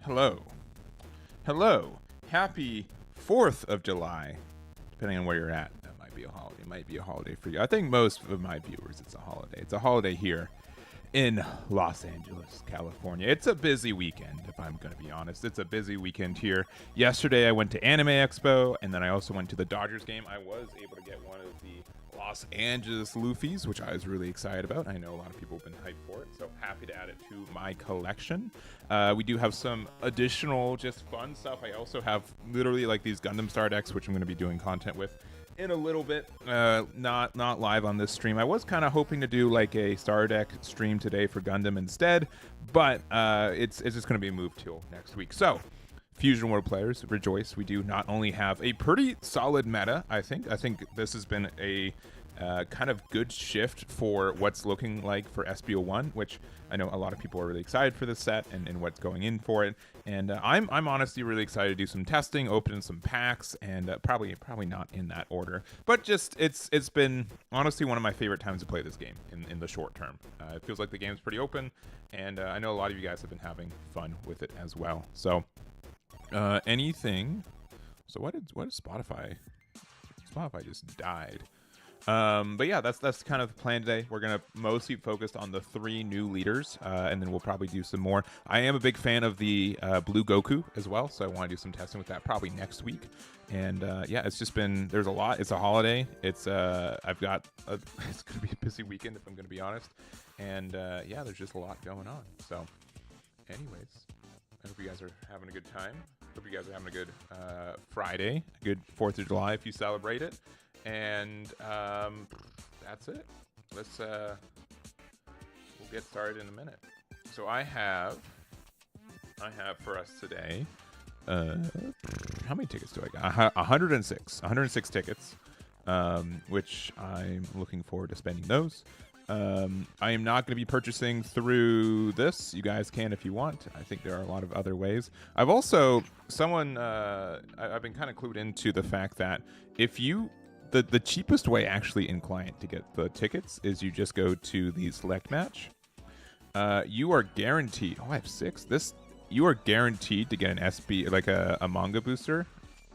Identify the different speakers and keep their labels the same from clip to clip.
Speaker 1: Hello. Hello. Happy 4th of July. Depending on where you're at, that might be a holiday. It might be a holiday for you. I think most of my viewers, it's a holiday. It's a holiday here in Los Angeles, California. It's a busy weekend, if I'm going to be honest. It's a busy weekend here. Yesterday, I went to Anime Expo, and then I also went to the Dodgers game. I was able to get one of the Los Angeles Luffys, which I was really excited about. I know a lot of people have been hyped for it, so happy to add it to my collection. We do have some additional just fun stuff. I also have literally like these Gundam Star decks, which I'm going to be doing content with in a little bit. Not live on this stream. I was kind of hoping to do like a Star deck stream today for Gundam instead, but it's just going to be moved till next week. So Fusion World players, rejoice. We do not only have a pretty solid meta, I think this has been a kind of good shift for what's looking like for SB01, which I know a lot of people are really excited for this set and what's going in for it. And I'm honestly really excited to do some testing, open some packs, and probably not in that order. But just it's been honestly one of my favorite times to play this game in the short term. It feels like the game's pretty open, and I know a lot of you guys have been having fun with it as well. So anything. So what did Spotify? Spotify just died. But yeah, that's kind of the plan today. We're gonna mostly focus on the 3 new leaders, and then we'll probably do some more. I am a big fan of the Blue Goku as well, so I want to do some testing with that probably next week. And yeah, it's just been there's a lot. It's a holiday. It's it's gonna be a busy weekend if I'm gonna be honest. And yeah, there's just a lot going on. So, anyways, I hope you guys are having a good time. Hope you guys are having a good Friday, a good 4th of July if you celebrate it. And that's it. Let's we'll get started in a minute. So I have for us today. How many tickets do I got? 106 tickets, which I'm looking forward to spending those. I am not going to be purchasing through this. You guys can if you want. I think there are a lot of other ways. I've also I've been kind of clued into the fact that if you the cheapest way actually in client to get the tickets is you just go to the select match. You are guaranteed. Oh, I have 6. You are guaranteed to get an SB like a manga booster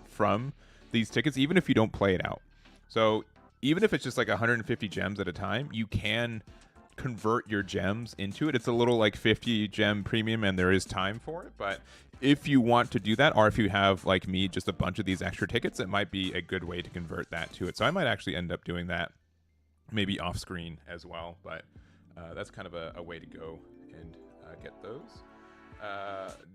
Speaker 1: from these tickets, even if you don't play it out. So even if it's just like 150 gems at a time, you can convert your gems into it. It's a little like 50 gem premium, and there is time for it. But if you want to do that, or if you have, like me, just a bunch of these extra tickets, it might be a good way to convert that to it. So I might actually end up doing that maybe off screen as well. But that's kind of a way to go and get those.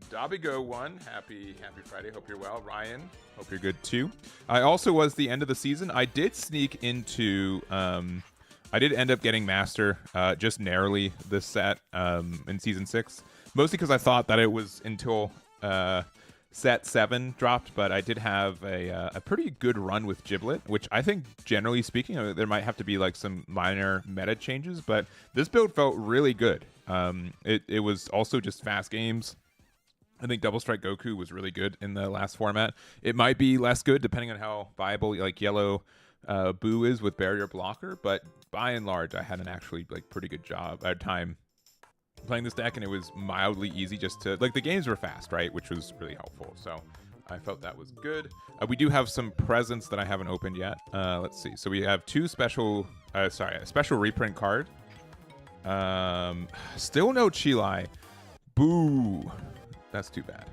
Speaker 1: Dabigo1, happy Friday. Hope you're well. Ryan, hope you're good too. I also was the end of the season. I did sneak into I did end up getting Master just narrowly this set in Season 6. Mostly because I thought that it was until set 7 dropped, but I did have a pretty good run with Giblet, which I think, generally speaking, there might have to be like some minor meta changes, but this build felt really good. It was also just fast games. I think Double Strike Goku was really good in the last format. It might be less good depending on how viable like Yellow Boo is with Barrier Blocker, but by and large, I had an actually like pretty good time playing this deck, and it was mildly easy just to like the games were fast, right, which was really helpful. So I felt that was good. We do have some presents that I haven't opened yet. Let's see. So we have 2 special a special reprint card. Still no Chilai. Boo. That's too bad.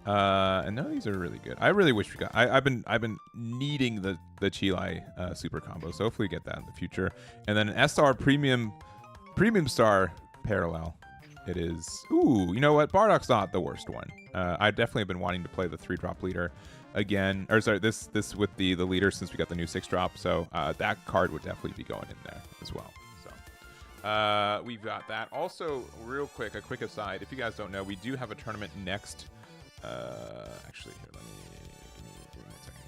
Speaker 1: And none of these are really good. I really wish we got. I've been needing the Chilai super combo, so hopefully we get that in the future. And then an SR premium star parallel. It is. Ooh, you know what? Bardock's not the worst one. I definitely have been wanting to play the 3-drop leader again. Or sorry, this with the leader since we got the new 6-drop. So that card would definitely be going in there as well. We've got that. Also, real quick, a quick aside. If you guys don't know, we do have a tournament next. Actually, here, give me 1 second.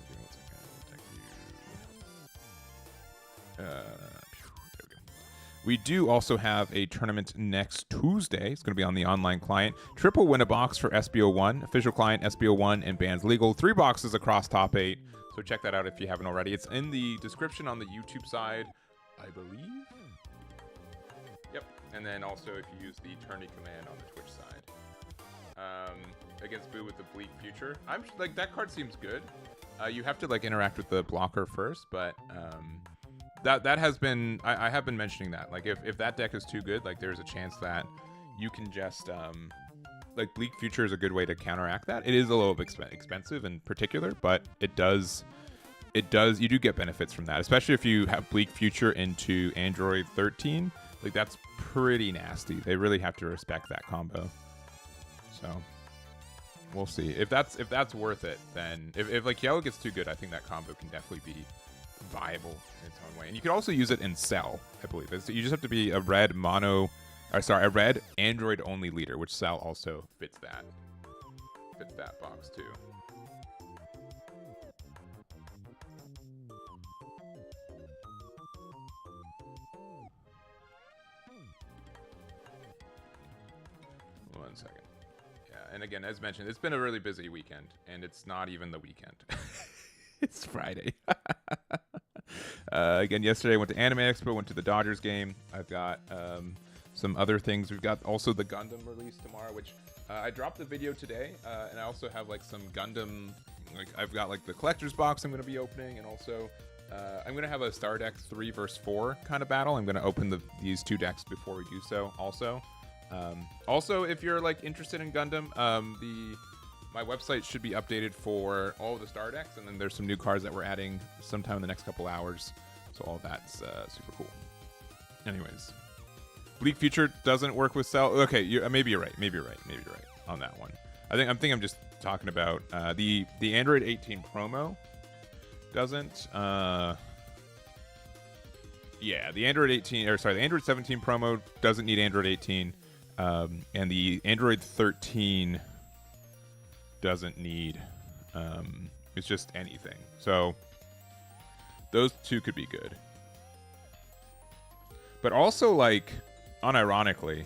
Speaker 1: There we go. We do also have a tournament next Tuesday. It's going to be on the online client. Triple win a box for SB01, official client SB01, and bans legal. 3 boxes across top 8. So check that out if you haven't already. It's in the description on the YouTube side, I believe. Yep. And then also if you use the tourney command on the Twitch side. against Boo with the Bleak Future. I'm like, that card seems good. You have to like interact with the blocker first, but that has been, I have been mentioning that. Like if that deck is too good, like there's a chance that you can just like Bleak Future is a good way to counteract that. It is a little bit expensive in particular, but it does you do get benefits from that, especially if you have Bleak Future into Aandroidd 13. Like that's pretty nasty. They really have to respect that combo. So we'll see if that's worth it. Then if like yellow gets too good, I think that combo can definitely be viable in its own way. And you can also use it in Cell, I believe. You just have to be a red a red Android only leader, which Cell also fits that box too. One second. Yeah, and again, as mentioned, it's been a really busy weekend, and it's not even the weekend. It's Friday. Again, yesterday I went to Anime Expo, went to the Dodgers game. I've got some other things. We've got also the Gundam release tomorrow, which I dropped the video today, and I also have like some Gundam, like I've got like the collector's box I'm going to be opening, and also I'm going to have a Star Deck 3 vs 4 kind of battle. I'm going to open these two decks before we do so also. Also, if you're like interested in Gundam, my website should be updated for all of the Star Decks, and then there's some new cards that we're adding sometime in the next couple hours. So all that's super cool. Anyways, Bleak Future doesn't work with Cell. Okay, maybe you're right. Maybe you're right on that one. I think I'm just talking about the Android 18 promo doesn't. Yeah, the Android 18 the Android 17 promo doesn't need Android 18, and the Android 13 doesn't need. It's just anything. So those two could be good. But also, like, unironically,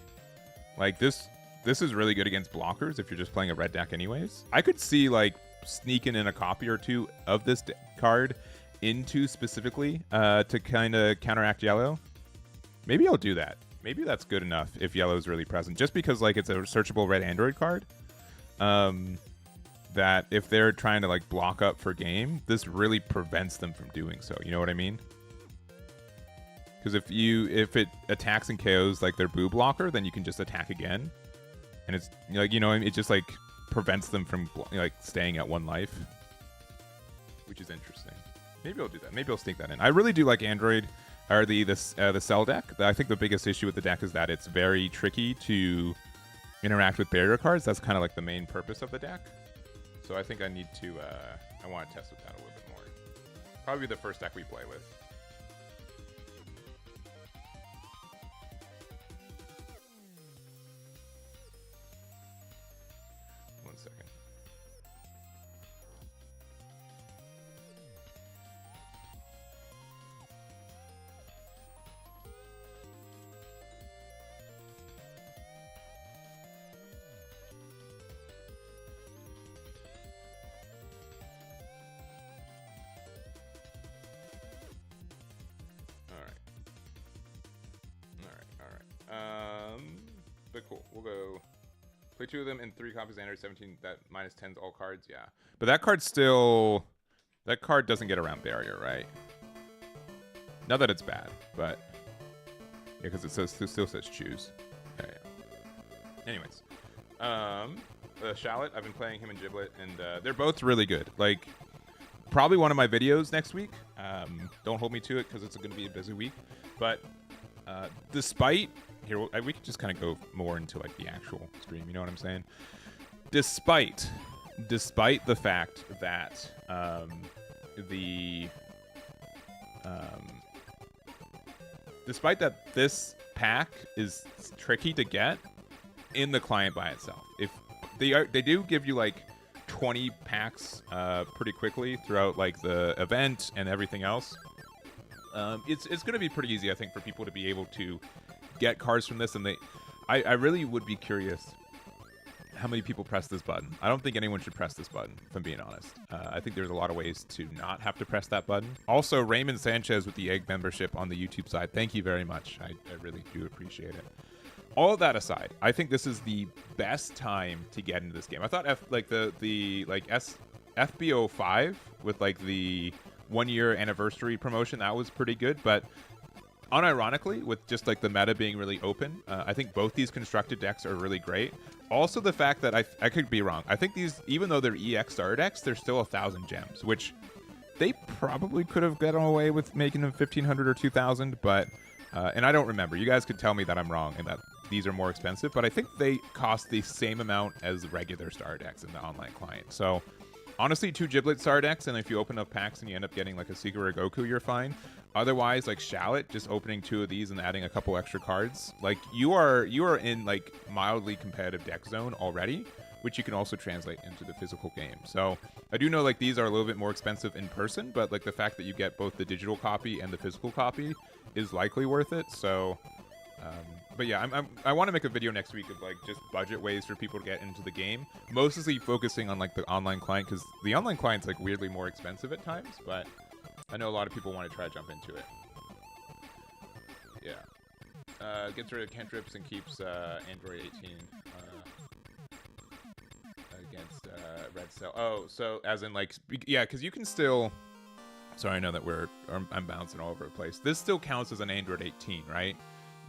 Speaker 1: like this is really good against blockers if you're just playing a red deck anyways. I could see like sneaking in a copy or two of this card into specifically to kind of counteract yellow. Maybe I'll do that. Maybe that's good enough if yellow is really present, just because like it's a searchable red Android card. That if they're trying to like block up for game, this really prevents them from doing so. You know what I mean? Because if it attacks and KOs like their boo blocker, then you can just attack again, and it's like, you know, it just like prevents them from like staying at one life, which is interesting. Maybe I'll do that. Maybe I'll sneak that in. I really do like Aandroidd or the Cell deck. I think the biggest issue with the deck is that it's very tricky to interact with barrier cards. That's kind of like the main purpose of the deck. So I think I need to. I want to test with that a little bit more. Probably the first deck we play with. One second. But cool. We'll go play 2 of them and 3 copies of Android 17. That minus 10's all cards. Yeah. But that card doesn't get around barrier, right? Not that it's bad, but yeah, because it still says choose. Okay. Anyways, Shallot, I've been playing him and Giblet, and they're both really good. Like, probably one of my videos next week. Don't hold me to it because it's going to be a busy week. But despite here, we could just kind of go more into like the actual stream. You know what I'm saying? Despite the fact that despite that this pack is tricky to get in the client by itself. If they do give you like 20 packs pretty quickly throughout like the event and everything else. It's going to be pretty easy, I think, for people to be able to get cards from this, and I really would be curious how many people press this button. I don't think anyone should press this button, if I'm being honest. I think there's a lot of ways to not have to press that button. Also, Raymond Sanchez with the egg membership on the YouTube side. Thank you very much. I really do appreciate it. all of that aside, I think this is the best time to get into this game. I thought SB05 with like the 1-year anniversary promotion, that was pretty good, but unironically, with just like the meta being really open, I think both these constructed decks are really great. Also, the fact that I could be wrong. I think these, even though they're EX starter decks, they're still 1,000 gems, which they probably could have gotten away with making them 1,500 or 2,000, but and I don't remember. You guys could tell me that I'm wrong and that these are more expensive, but I think they cost the same amount as regular starter decks in the online client. So honestly, 2 Giblet star decks, and if you open up packs and you end up getting like a Secret or Goku, you're fine. Otherwise, like Shallot, just opening 2 of these and adding a couple extra cards, like you are in like mildly competitive deck zone already, which you can also translate into the physical game. So I do know like these are a little bit more expensive in person, but like the fact that you get both the digital copy and the physical copy is likely worth it. So but yeah, I want to make a video next week of like just budget ways for people to get into the game, mostly focusing on like the online client, because the online client's like weirdly more expensive at times, but I know a lot of people want to try to jump into it. Yeah. Gets rid of cantrips and keeps Aandroidd 18 against Red Cell. Oh, so as in like, yeah, because you can still, sorry, I know that I'm bouncing all over the place. This still counts as an Aandroidd 18, right?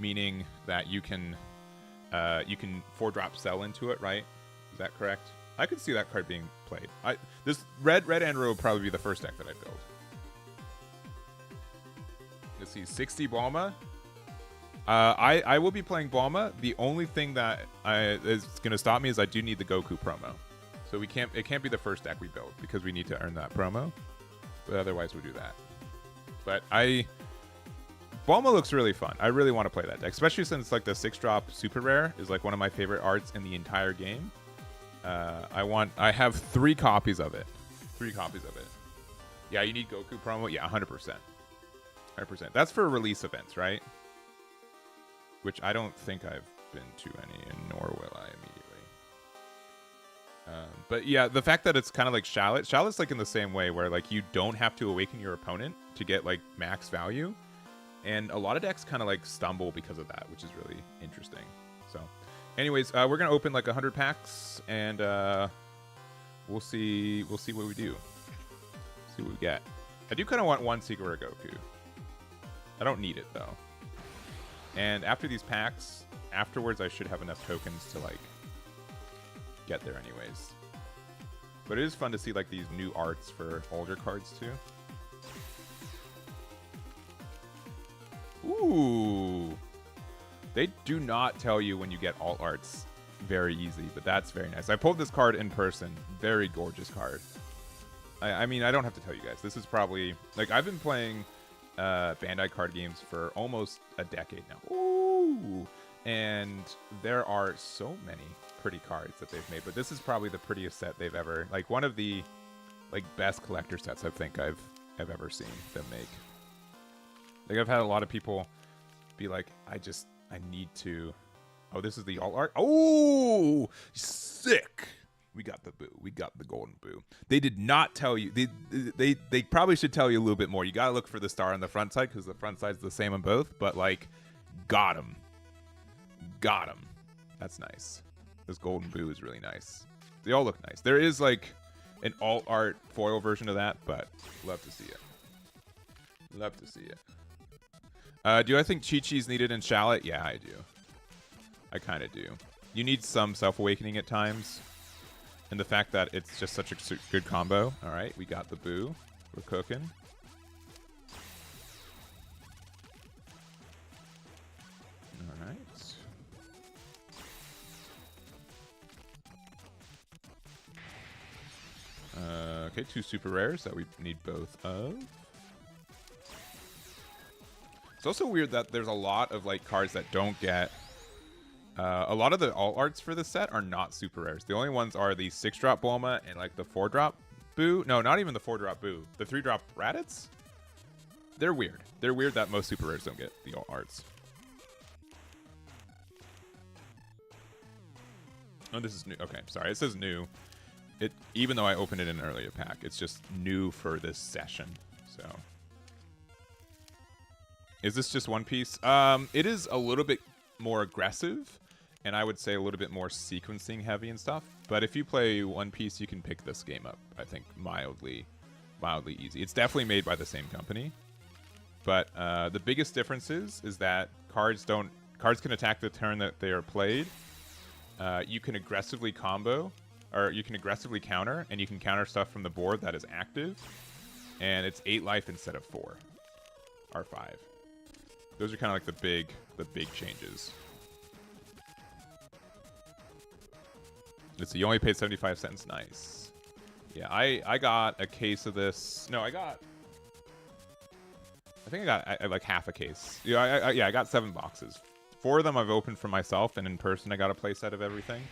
Speaker 1: Meaning that you can 4-drop Cell into it, right? Is that correct? I could see that card being played. This red Aandroidd will probably be the first deck that I build. Let's see, 60 Bulma. I will be playing Bulma. The only thing that is going to stop me is I do need the Goku promo. So it can't be the first deck we build because we need to earn that promo. But otherwise we'll do that. But Bulma looks really fun. I really want to play that deck, especially since like the 6-drop super rare is like one of my favorite arts in the entire game. I have 3 copies of it. 3 copies of it. Yeah, you need Goku promo. Yeah, 100%. 100%. That's for release events, right? Which I don't think I've been to any, and nor will I immediately. But yeah, the fact that it's kind of like Shallot. Shallot's like in the same way where like you don't have to awaken your opponent to get like max value. And a lot of decks kind of like stumble because of that, which is really interesting. So anyways, we're going to open like 100 packs and we'll see what we do. See what we get. I do kind of want 1 Secret or Goku. I don't need it though. And after these packs, afterwards I should have enough tokens to like get there anyways. But it is fun to see like these new arts for older cards too. Ooh. They do not tell you when you get alt arts very easy, but that's very nice. I pulled this card in person. Very gorgeous card. I mean, I don't have to tell you guys. This is probably, like, I've been playing Bandai card games for almost a decade now. Ooh. And there are so many pretty cards that they've made, but this is probably the prettiest set they've ever, like, one of the, like, best collector sets I think I've ever seen them make. Like, I've had a lot of people be like, I need to... Oh, this is the alt art? Oh! Sick! We got the boo. We got the golden boo. They did not tell you... They probably should tell you a little bit more. You gotta look for the star on the front side, because the front side's the same on both, but, like, got him. Got him. That's nice. This golden boo is really nice. They all look nice. There is, like, an alt art foil version of that, but love to see it. Love to see it. Do I think Chi-Chi's needed in Shallot? Yeah, I do. I kind of do. You need some self-awakening at times. And the fact that it's just such a good combo. All right, we got the boo. We're cooking. All right. Okay, 2 super rares that we need both of. It's also weird that there's a lot of like cards that don't get... a lot of the alt arts for this set are not super rares. The only ones are the 6-drop Bulma and like the 4-drop Boo. No, not even the 4-drop Boo. The 3-drop Raditz? They're weird. They're weird that most super rares don't get the alt arts. Oh, this is new. Okay, sorry. It says new. Even though I opened it in an earlier pack, it's just new for this session. So... Is this just one piece? It is a little bit more aggressive, and I would say a little bit more sequencing heavy and stuff. But if you play One Piece, you can pick this game up, I think, mildly easy. It's definitely made by the same company, but the biggest difference is that cards can attack the turn that they are played. You can aggressively combo, or you can aggressively counter, and you can counter stuff from the board that is active, and it's 8 life instead of 4 or 5. Those are kind of like the big changes. Let's see, you only paid 75 cents. Nice. Yeah, I got a case of this. No, I think I got like half a case. Yeah, I got 7 boxes. 4 of them I've opened for myself, and in person I got a playset of everything.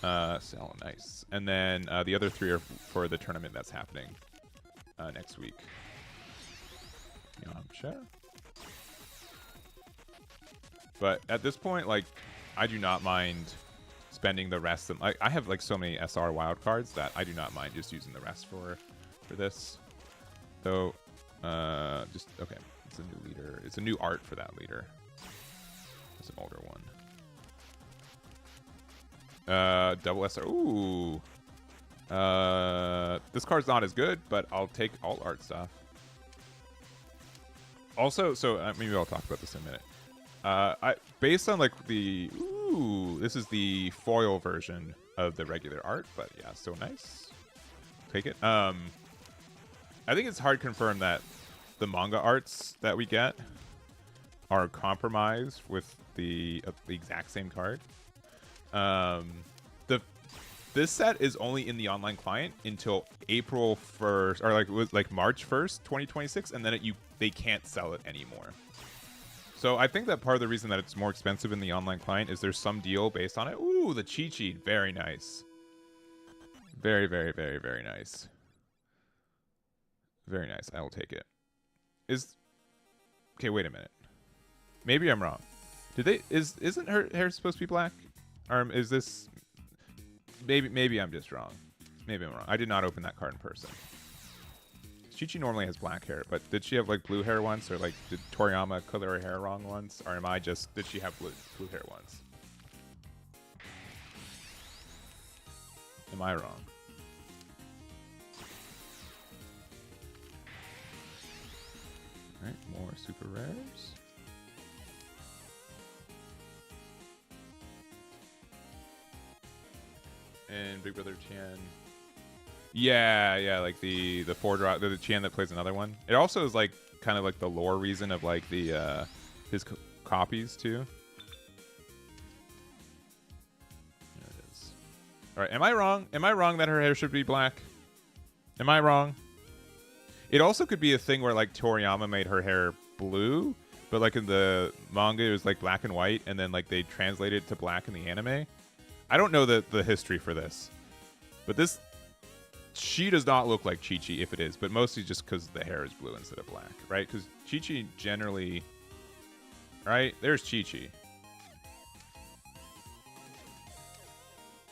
Speaker 1: So nice. And then the other 3 are for the tournament that's happening next week. Yamcha. But at this point, like, I do not mind spending the rest of... I have, like, so many SR wild cards that I do not mind just using the rest for this. Though, just... Okay, it's a new leader. It's a new art for that leader. It's an older one. Double SR. Ooh. This card's not as good, but I'll take all art stuff. Also, so maybe I'll talk about this in a minute. Based on like this is the foil version of the regular art, but yeah, so nice. Take it. I think it's hard to confirm that the manga arts that we get are compromised with the exact same card. This set is only in the online client until April 1st, or like it was like March 1st, 2026, and then they can't sell it anymore. So I think that part of the reason that it's more expensive in the online client is there's some deal based on it. Ooh, the cheat sheet. Very nice. Very, very, very, very nice. Very nice. I will take it. Okay, wait a minute. Maybe I'm wrong. Isn't her hair supposed to be black? Or is this... Maybe I'm just wrong. Maybe I'm wrong. I did not open that card in person. Chi-Chi normally has black hair, but did she have like blue hair once, or like did Toriyama color her hair wrong once, or did she have blue hair once? Am I wrong? All right, more super rares. And Big Brother Chan. Yeah, like the 4-drop, the Chan that plays another one. It also is like kind of like the lore reason of like the his copies too. There it is. All right, am I wrong? Am I wrong that her hair should be black? Am I wrong? It also could be a thing where like Toriyama made her hair blue, but like in the manga it was like black and white, and then like they translated it to black in the anime. I don't know the history for this, but she does not look like Chi-Chi if it is, but mostly just because the hair is blue instead of black, right? Because Chi-Chi generally, right? There's Chi-Chi.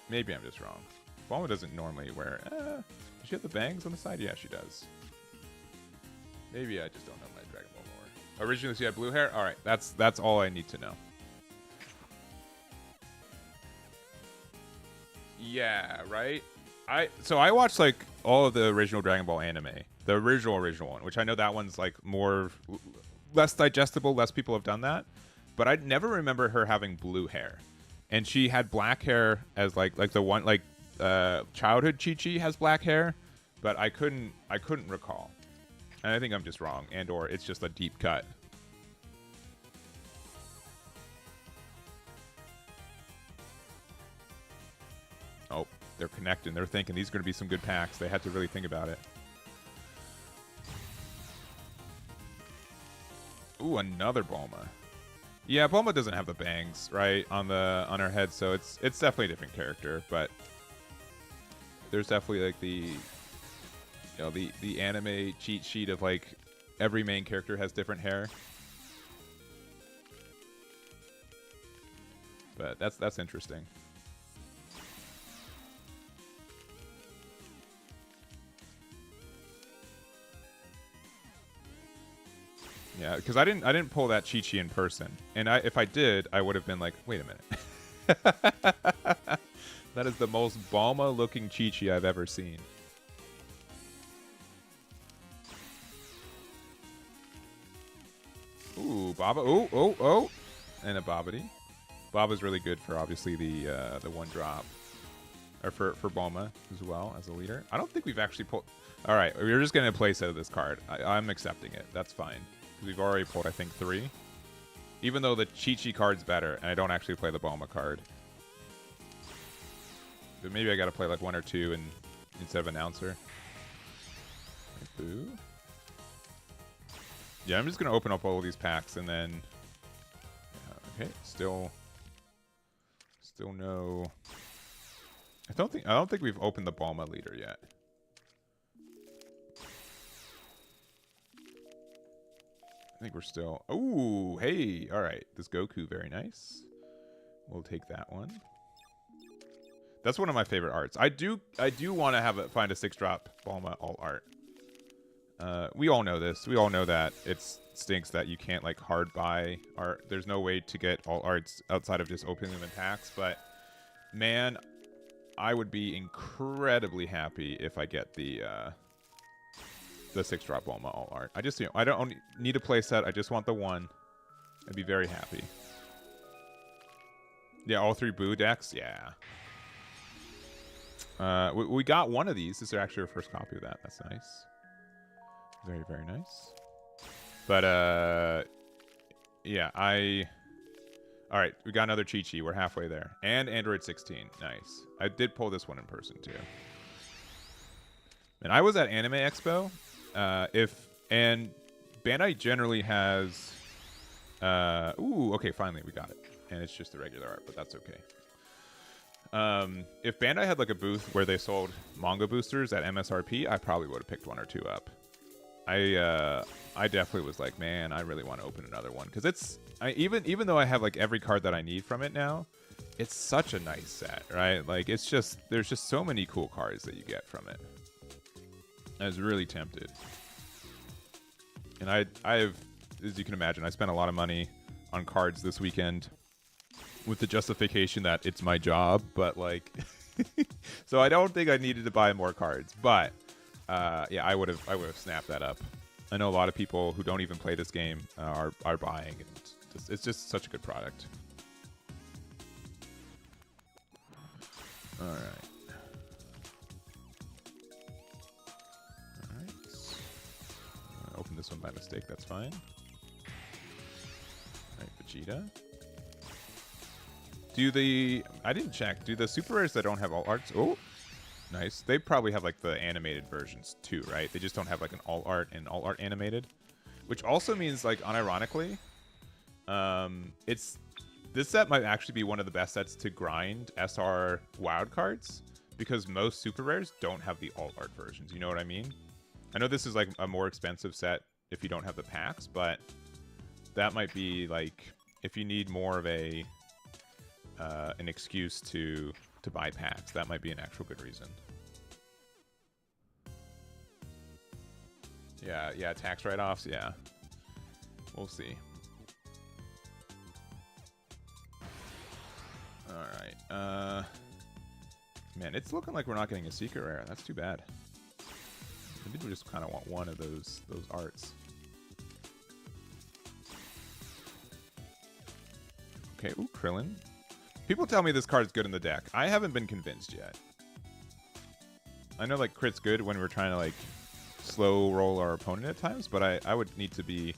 Speaker 1: Maybe I'm just wrong. Bulma doesn't normally wear... does she have the bangs on the side? Yeah, she does. Maybe I just don't know my Dragon Ball lore. Originally she had blue hair? Alright, that's all I need to know. Yeah, right? I watched like all of the original Dragon Ball anime, the original one, which I know that one's like less digestible, less people have done that, but I never remember her having blue hair, and she had black hair as like the one like childhood Chi-Chi has black hair, but I couldn't recall, and I think I'm just wrong, and or it's just a deep cut. Oh, they're connecting. They're thinking these are going to be some good packs. They had to really think about it. Ooh, another Bulma. Yeah, Bulma doesn't have the bangs, right, on her head, so it's definitely a different character, but there's definitely like the anime cheat sheet of like every main character has different hair. But that's interesting. Yeah, because I didn't pull that Chi-Chi in person, and if I did, I would have been like, wait a minute. That is the most Bulma looking Chi-Chi I've ever seen. Ooh, Baba. Ooh, oh, oh. And a Babidi. Baba's really good for obviously the one drop. Or for Bulma as well as a leader. I don't think we've actually pulled. Alright, we're just gonna play set of this card. I'm accepting it. That's fine. We've already pulled, I think, 3. Even though the Chi-Chi card's better, and I don't actually play the Bulma card. But maybe I gotta play like 1 or 2 instead of announcer. Boo. Yeah, I'm just gonna open up all of these packs and then. Okay, still no. I don't think we've opened the Bulma leader yet. I think we're still. Ooh, hey, all right. This Goku, very nice. We'll take that one. That's one of my favorite arts. I do want to find a 6-drop Bulma alt art. We all know this. We all know that it stinks that you can't like hard buy art. There's no way to get alt arts outside of just opening them in packs. But man, I would be incredibly happy if I get the 6-drop Bulma alt art. I just, I don't need a play set. I just want the one. I'd be very happy. Yeah, all 3 Boo decks. Yeah. We got one of these. This is actually our first copy of that. That's nice. Very, very nice. But, yeah, all right, we got another Chi-Chi. We're halfway there. And Aandroidd 16. Nice. I did pull this one in person, too. And I was at Anime Expo. And Bandai generally has... ooh, okay, finally, we got it. And it's just the regular art, but that's okay. If Bandai had like a booth where they sold manga boosters at MSRP, I probably would have picked 1 or 2 up. I definitely was like, man, I really want to open another one because even though I have like every card that I need from it now, it's such a nice set, right? Like there's just so many cool cards that you get from it. I was really tempted, and I've, as you can imagine, I spent a lot of money on cards this weekend. With the justification that it's my job, but like, so I don't think I needed to buy more cards. But yeah, I would have snapped that up. I know a lot of people who don't even play this game are buying, and it's just such a good product. All right, all right. Open this one by mistake. That's fine. All right, Vegeta. I didn't check. Do the super rares that don't have alt arts? Oh, nice. They probably have like the animated versions too, right? They just don't have like an alt art and alt art animated, which also means like unironically, this set might actually be one of the best sets to grind SR wild cards because most super rares don't have the alt art versions. You know what I mean? I know this is like a more expensive set if you don't have the packs, but that might be like if you need more of an excuse to buy packs. That might be an actual good reason. Yeah, tax write-offs, yeah. We'll see. Alright, man, it's looking like we're not getting a secret rare. That's too bad. Maybe we just kind of want one of those arts. Okay, ooh, Krillin. People tell me this card's good in the deck. I haven't been convinced yet. I know like crit's good when we're trying to like slow roll our opponent at times, but I would need to be...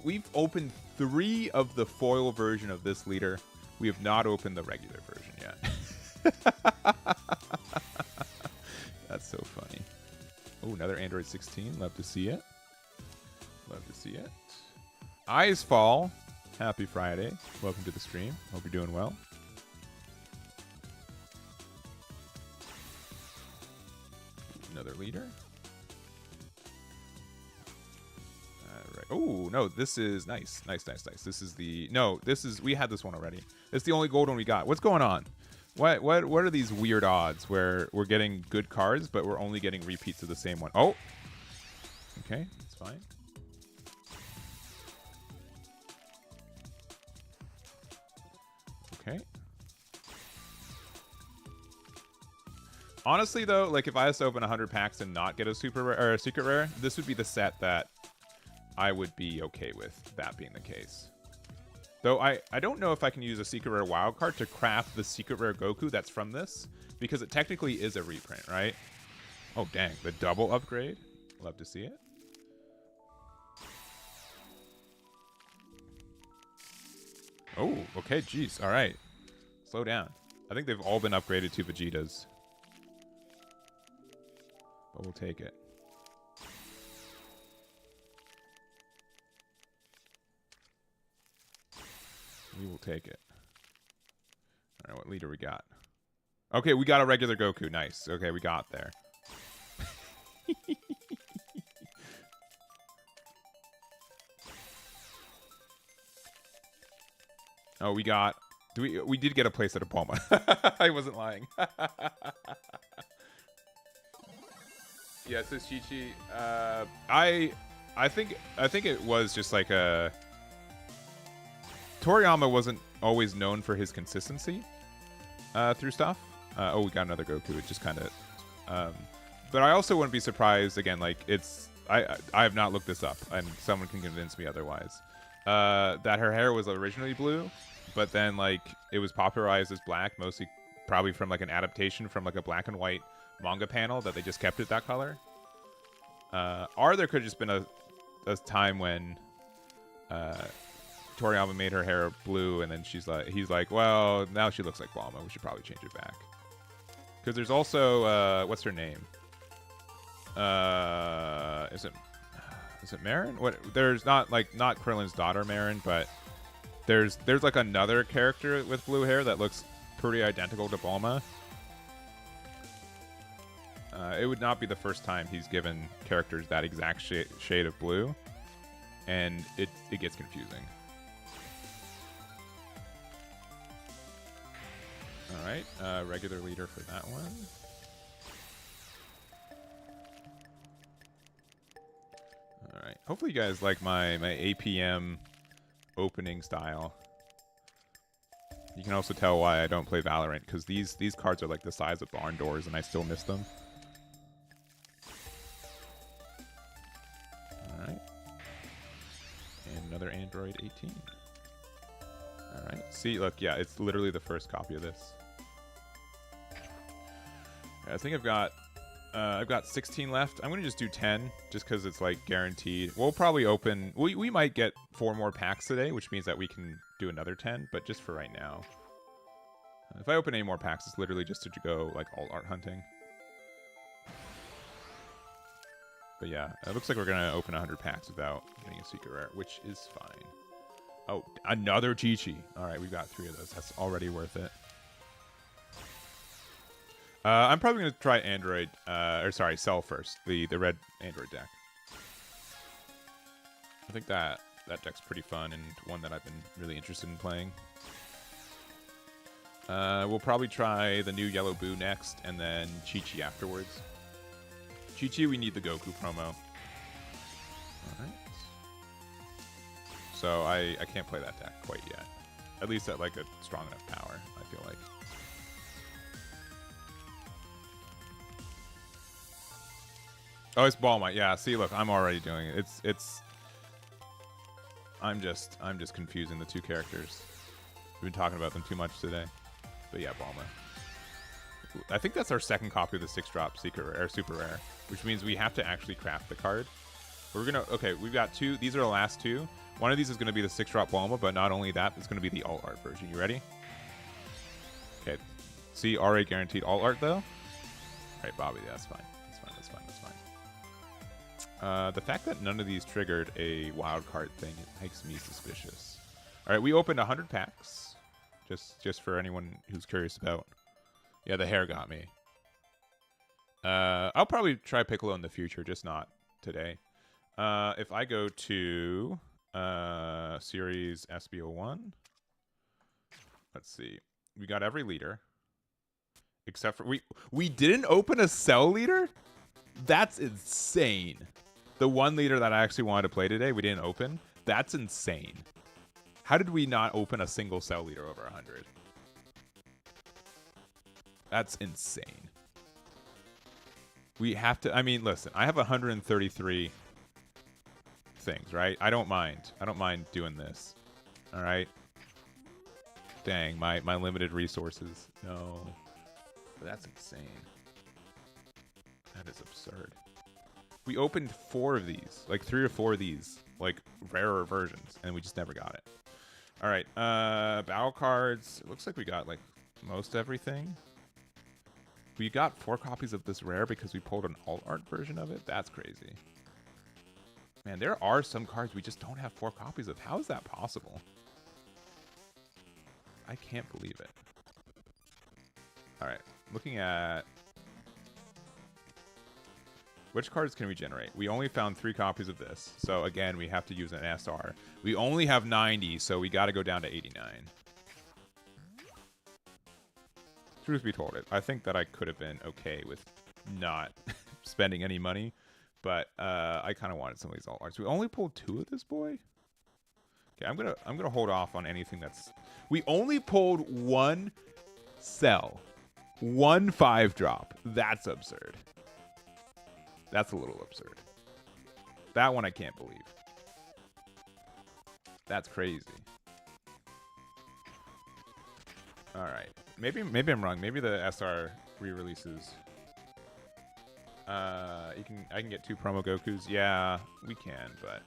Speaker 1: We've opened 3 of the foil version of this leader. We have not opened the regular version yet. That's so funny. Oh, another Aandroidd 16. Love to see it. Love to see it. Eyes Fall. Happy Friday. Welcome to the stream. Hope you're doing well. Another leader. Right. Oh, no, this is nice. Nice. This is the... No, this is... We had this one already. It's the only gold one we got. What's going on? What are these weird odds where we're getting good cards, but we're only getting repeats of the same one? Oh! Okay, that's fine. Honestly, though, like if I was to open 100 packs and not get a super rare or a secret rare, this would be the set that I would be okay with that being the case. Though I don't know if I can use a secret rare wild card to craft the secret rare Goku that's from this, because it technically is a reprint, right? Oh, dang. The double upgrade. Love to see it. Oh, okay. Jeez. All right. Slow down. I think they've all been upgraded to Vegetas. But we'll take it. We will take it. All right, what leader we got? Okay, we got a regular Goku. Nice. Okay, we got there. Oh, we got... We did get a place at a Bulma. I wasn't lying. Yeah, it says Chi-Chi. I think it was just like a... Toriyama wasn't always known for his consistency through stuff. Oh, we got another Goku. It just kind of... but I also wouldn't be surprised, again, like, it's... I have not looked this up, and someone can convince me otherwise. That her hair was originally blue, but then, like, it was popularized as black, mostly probably from, like, an adaptation from, like, a black and white manga panel that they just kept it that color. Or there could have just been a time when Toriyama made her hair blue, and then he's like, well, now she looks like Bulma. We should probably change it back. Because there's also, what's her name? Is it Marin? What? There's not Krillin's daughter Marin, but there's like another character with blue hair that looks pretty identical to Bulma. It would not be the first time he's given characters that exact shade of blue, and it gets confusing. All right, regular leader for that one. All right. Hopefully you guys like my APM opening style. You can also tell why I don't play Valorant, because these cards are like the size of barn doors, and I still miss them. All right. And another Aandroidd 18. All right. See, look, yeah, it's literally the first copy of this. I think I've got 16 left. I'm going to just do 10 just because it's like guaranteed. We'll probably open... We might get 4 more packs today, which means that we can do another 10, but just for right now. If I open any more packs, it's literally just to go like alt art hunting. But yeah, it looks like we're going to open 100 packs without getting a secret rare, which is fine. Oh, another Chi-Chi. All right, we've got 3 of those. That's already worth it. I'm probably going to try Aandroidd, Cell first, the red Aandroidd deck. I think that deck's pretty fun and one that I've been really interested in playing. We'll probably try the new Yellow Boo next, and then Chi-Chi afterwards. Chi-Chi, we need the Goku promo. Alright. So I can't play that deck quite yet. At least at like a strong enough power, I feel like. Oh, it's Bulma. Yeah, see, look, I'm already doing it. I'm just confusing the two characters. We've been talking about them too much today. But yeah, Bulma. I think that's our second copy of the 6-drop secret rare, or super rare, which means we have to actually craft the card. Okay, we've got 2. These are the last 2. One of these is going to be the 6-drop Bulma, but not only that, it's going to be the alt art version. You ready? Okay. See, RA guaranteed alt art though. All right, Bobby, that's fine. The fact that none of these triggered a wild card thing, it makes me suspicious. All right, we opened 100 packs, just for anyone who's curious about. Yeah, the hair got me. I'll probably try Piccolo in the future, just not today. If I go to series SB01, let's see. We got every leader except for we didn't open a Cell leader. That's insane. The one leader that I actually wanted to play today, we didn't open. That's insane. How did we not open a single Cell leader over 100? That's insane. We have to. I mean, listen. I have 133 things, right? I don't mind. I don't mind doing this. All right. Dang, my limited resources. No, that's insane. That is absurd. We opened 4 of these, like 3 or 4 of these, like rarer versions, and we just never got it. All right, battle cards. It looks like we got like most everything. We got 4 copies of this rare because we pulled an alt art version of it. That's crazy. Man, there are some cards we just don't have 4 copies of. How is that possible? I can't believe it. All right, looking at which cards can we generate? We only found 3 copies of this. So again, we have to use an SR. We only have 90, so we got to go down to 89. Truth be told, I think that I could have been okay with not spending any money, but I kind of wanted some of these alt arts. We only pulled 2 of this boy. Okay, I'm gonna hold off on anything that's. We only pulled 1 cell, 1 5-drop. That's absurd. That's a little absurd. That one I can't believe. That's crazy. All right, maybe I'm wrong. Maybe the SR re-releases. I can get 2 promo Gokus. Yeah, we can, but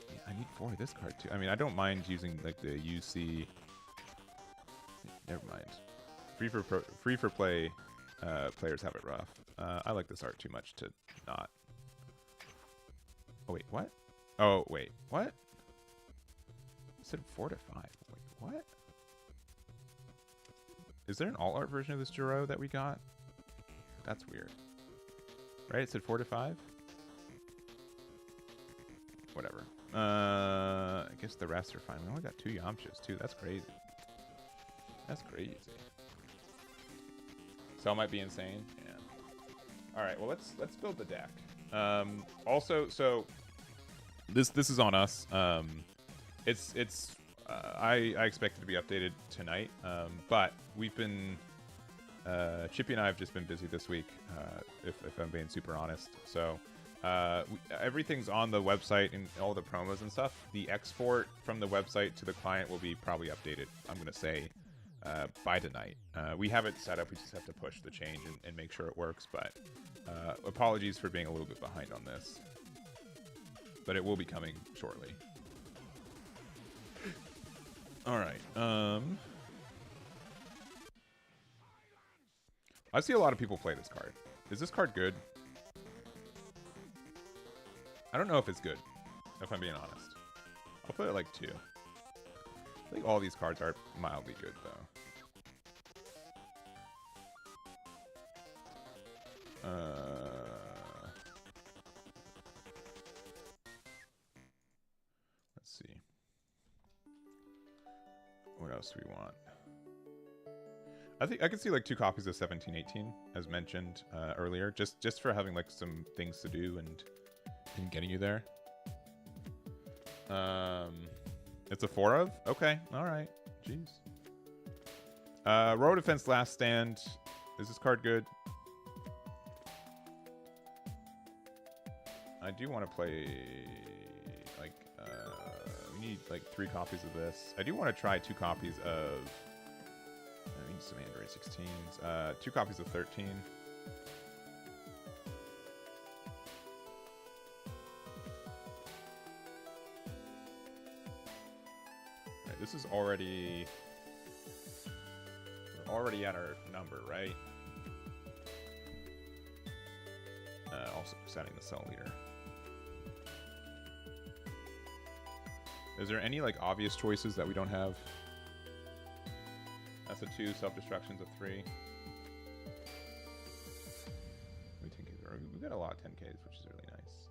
Speaker 1: yeah, I need 4 of this card too. I mean, I don't mind using like the UC. Never mind. Free for play. Players have it rough. I like this art too much to not. Oh wait, what? Oh wait, what? I said 4 to 5. Wait, what? Is there an alt art version of this Jiro that we got? That's weird. Right? It said 4 to 5? Whatever. I guess the rest are fine. We only got 2 Yamchas too. That's crazy. That's crazy. So it might be insane. Yeah. All right. Well, let's build the deck. Also, so this is on us. I expect it to be updated tonight. But we've been Chippy and I have just been busy this week. If I'm being super honest. So everything's on the website and all the promos and stuff. The export from the website to the client will be probably updated. I'm gonna say. By tonight. We have it set up. We just have to push the change and make sure it works. But apologies for being a little bit behind on this. But it will be coming shortly. All right. I see a lot of people play this card. Is this card good? I don't know if it's good, if I'm being honest. I'll put it like 2. I think all these cards are mildly good, though. Let's see. What else do we want? I think I could see like 2 copies of 1718, as mentioned earlier, just for having like some things to do and getting you there. It's a 4 of? Okay, alright. Jeez. Row Defense Last Stand. Is this card good? I do want to play, like, we need like 3 copies of this. I do want to try 2 copies of, I need some Aandroidd 16s. 2 copies of 13. This is already at our number, right? Also setting the cell leader. Is there any like obvious choices that we don't have? That's a 2, self-destruction's a 3. We got a lot of 10Ks, which is really nice.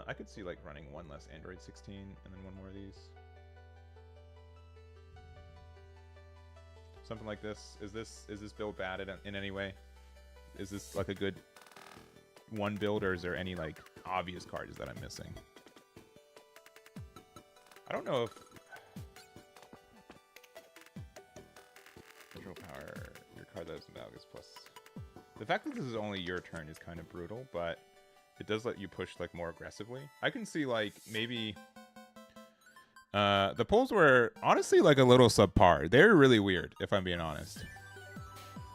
Speaker 1: I could see like running 1 less Aandroidd 16 and then 1 more of these. Something like this. Is this build bad in any way? Is this like a good 1 build, or is there any like obvious cards that I'm missing? I don't know if control power, your card that is analogous plus The fact that this is only your turn is kind of brutal, but it does let you push like more aggressively. I can see like maybe the polls were honestly like a little subpar. They're really weird, if I'm being honest.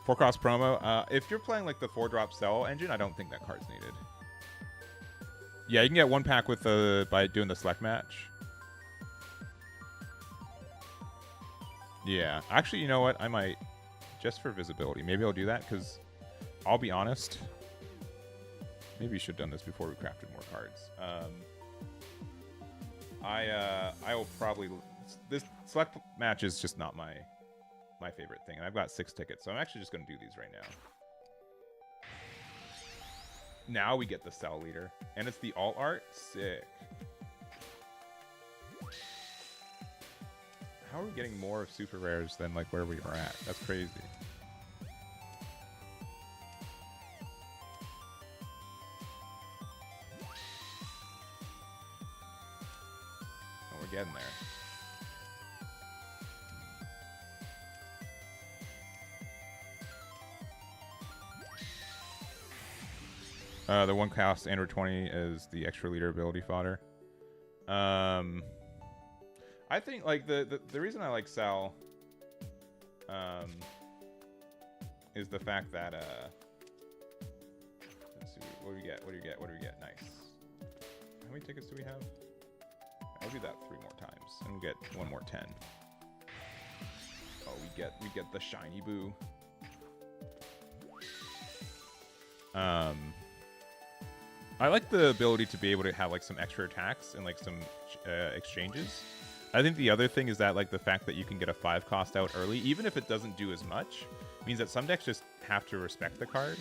Speaker 1: 4-cross promo. If you're playing like the 4-drop cell engine, I don't think that card's needed. Yeah, you can get 1 pack with by doing the select match. Yeah, actually, you know what? I might, just for visibility, maybe I'll do that because I'll be honest. Maybe we should have done this before we crafted more cards. I will probably, this select match is just not my favorite thing, and I've got 6 tickets, so I'm actually just going to do these right now. Now we get the cell leader, and it's the alt art. Sick. How are we getting more of super rares than like where we were at? That's crazy. Oh, we're getting there. The 1 cost Aandroidd 20 is the extra leader ability fodder. I think like the reason I like Sal is the fact that let's see, what do we get? Nice. How many tickets do we have? I'll do that 3 more times and we'll get 1 more 10. Oh, we get the shiny boo. I like the ability to be able to have like some extra attacks and like some exchanges. I think the other thing is that like the fact that you can get a 5 cost out early, even if it doesn't do as much, means that some decks just have to respect the card.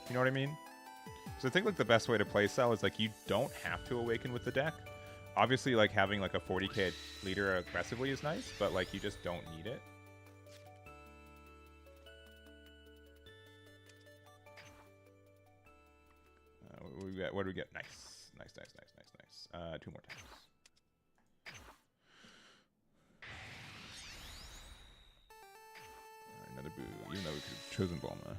Speaker 1: You know what I mean? So I think like the best way to play Cell is like you don't have to awaken with the deck. Obviously like having like a 40k leader aggressively is nice, but like you just don't need it. What do we get? Nice. 2 more times. Alright, another boo, even though we could have chosen Bulma.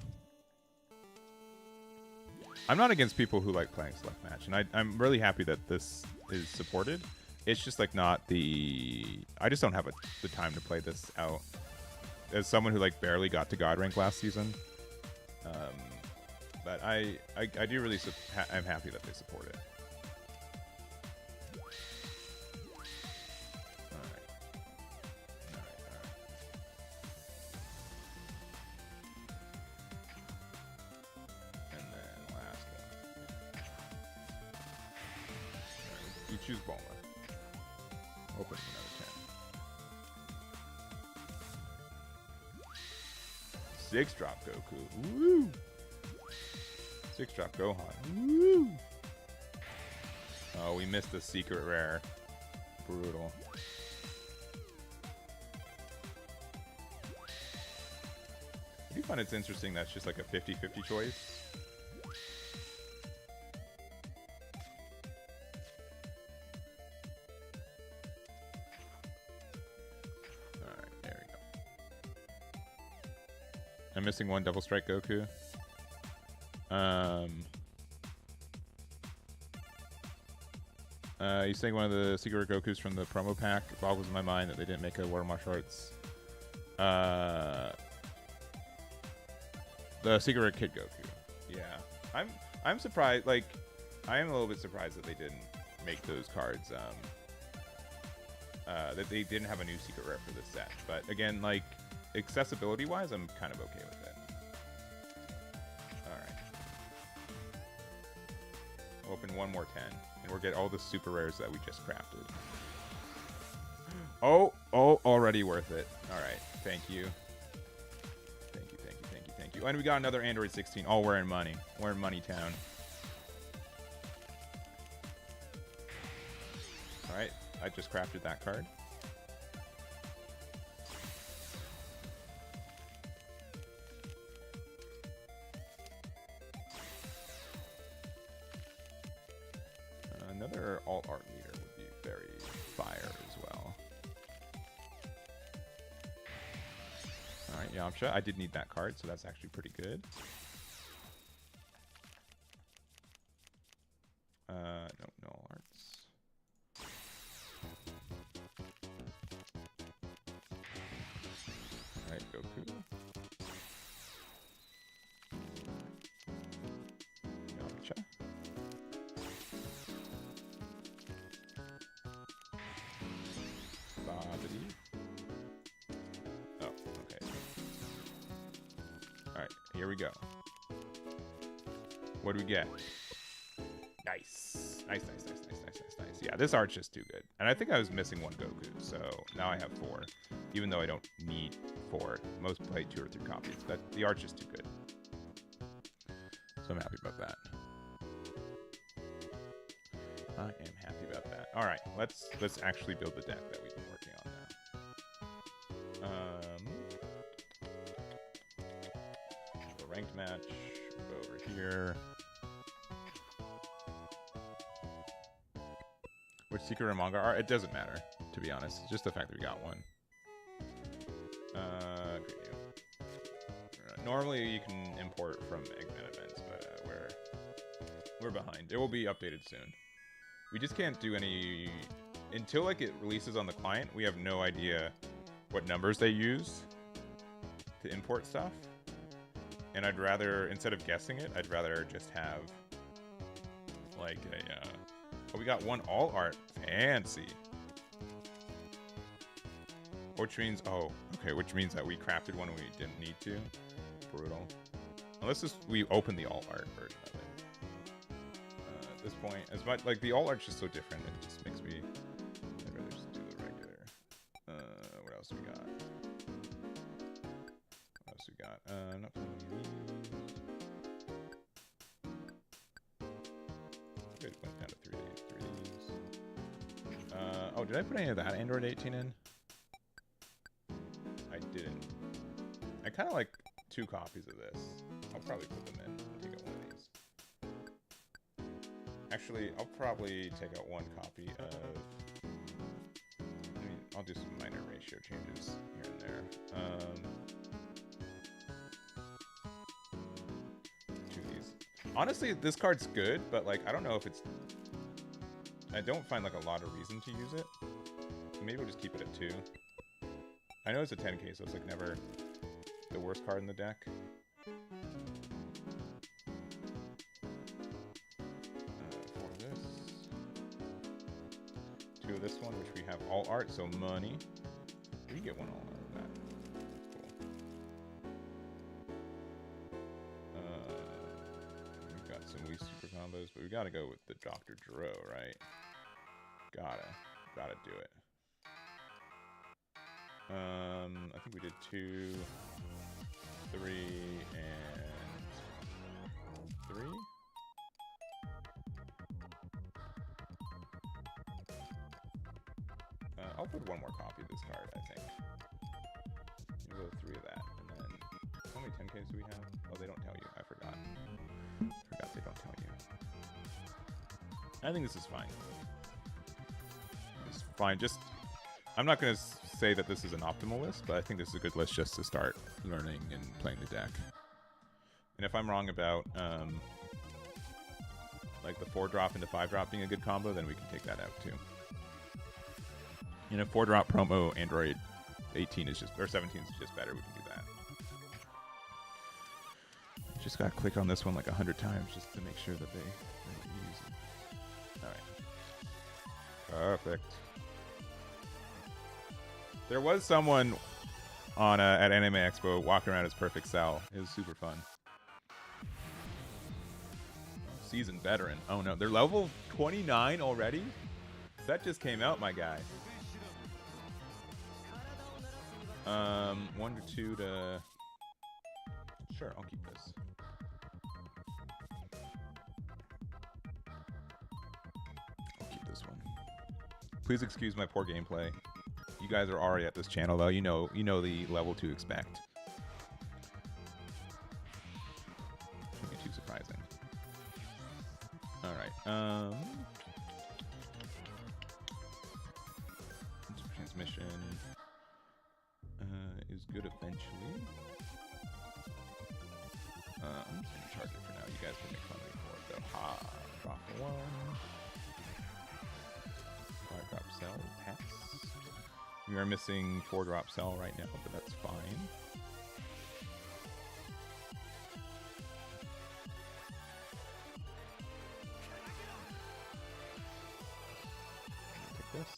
Speaker 1: I'm not against people who like playing select match, and I'm really happy that this is supported. It's just like not the... I just don't have the time to play this out. As someone who like barely got to God rank last season, but I do really I'm happy that they support it. All right. And then last one. All right, you choose Bulma. Open another 10. 6-drop Goku. Woo! 6-drop Gohan. Woo! Oh, we missed the secret rare. Brutal. I do find it's interesting that's just like a 50-50 choice. Alright, there we go. I'm missing 1 Double Strike Goku. He's saying one of the secret Gokus from the promo pack. It boggles my mind that they didn't make a Water Martial Arts. The secret Kid Goku. Yeah, I'm surprised. Like, I am a little bit surprised that they didn't make those cards. That they didn't have a new secret rare for this set. But again, like accessibility wise, I'm kind of okay with it. Open 1 more 10, and we'll get all the super rares that we just crafted. Oh, already worth it. All right, thank you. Thank you. And we got another Aandroidd 16. Oh, we're in money. We're in Money Town. All right, I just crafted that card. Another alt art leader would be very fire as well. Alright, Yamcha. I did need that card, so that's actually pretty good. arts. Alright, Goku. Yamcha. Babidi. Oh, okay. Alright, here we go. What do we get? Nice. Nice. Yeah, this art's just too good. And I think I was missing one Goku, so now I have 4. Even though I don't need 4. Most play 2 or 3 copies. But the art's just too good. So I'm happy about that. I am happy about that. Alright, let's actually build the deck that we've been working on now. So ranked match. We'll go over here. Which secret or manga art? It doesn't matter, to be honest. It's just the fact that we got one. Normally you can import from Eggman events, but we're behind. It will be updated soon. We just can't do any until like it releases on the client. We have no idea what numbers they use to import stuff. And I'd rather, instead of guessing it, I'd rather just have like a oh, we got one all art. Fancy. Which means, oh, okay, which means that we crafted one we didn't need to. Brutal. Unless we open the all art version of it. At this point, as much like the all art's just so different, it just makes me. I'd rather just do the regular. What else we got? What else we got? Not playing any of these. Good, went down to 3 days. Oh, did I put any of that Aandroidd 18 in? I didn't. I kind of like 2 copies of this. I'll probably put them in and take out one of these. Actually, I'll probably take out 1 copy of... I mean, I'll do some minor ratio changes here and there. 2 of these. Honestly, this card's good, but like, I don't know if it's... I don't find like a lot of reason to use it. Maybe we'll just keep it at 2. I know it's a 10k, so it's like never the worst card in the deck. For this. 2 of this one, which we have all art, so money. We get 1 all art of that. Cool. We've got some Wii Super combos, but we gotta go with the Dr. Dro, right? Gotta do it. I think we did 2, 3, and 3. I'll put 1 more copy of this card, I think. We'll go 3 of that, and then how many 10Ks do we have? Oh, they don't tell you. I forgot. Forgot they don't tell you. I think this is fine. It's fine. Just, I'm not gonna say that this is an optimal list, but I think this is a good list just to start learning and playing the deck. And if I'm wrong about like the 4-drop into 5-drop being a good combo, then we can take that out too. And a 4-drop promo Aandroidd 18 is just, or 17 is just better. We can do that. Just gotta click on this one like 100 times just to make sure that they use it. All right. Perfect. There was someone on at Anime Expo walking around as Perfect Cell. It was super fun. Seasoned veteran. Oh no, they're level 29 already? That just came out, my guy. 1 to 2 to... Sure, I'll keep this. I'll keep this one. Please excuse my poor gameplay. You guys are already at this channel, though. You know the level to expect. Shouldn't be too surprising. All right. Transmission is good eventually. I'm just gonna charge it for now. You guys can make fun of me for it, though. Ha! Drop 1. cell. Pass. We are missing 4-drop cell right now, but that's fine. Take this.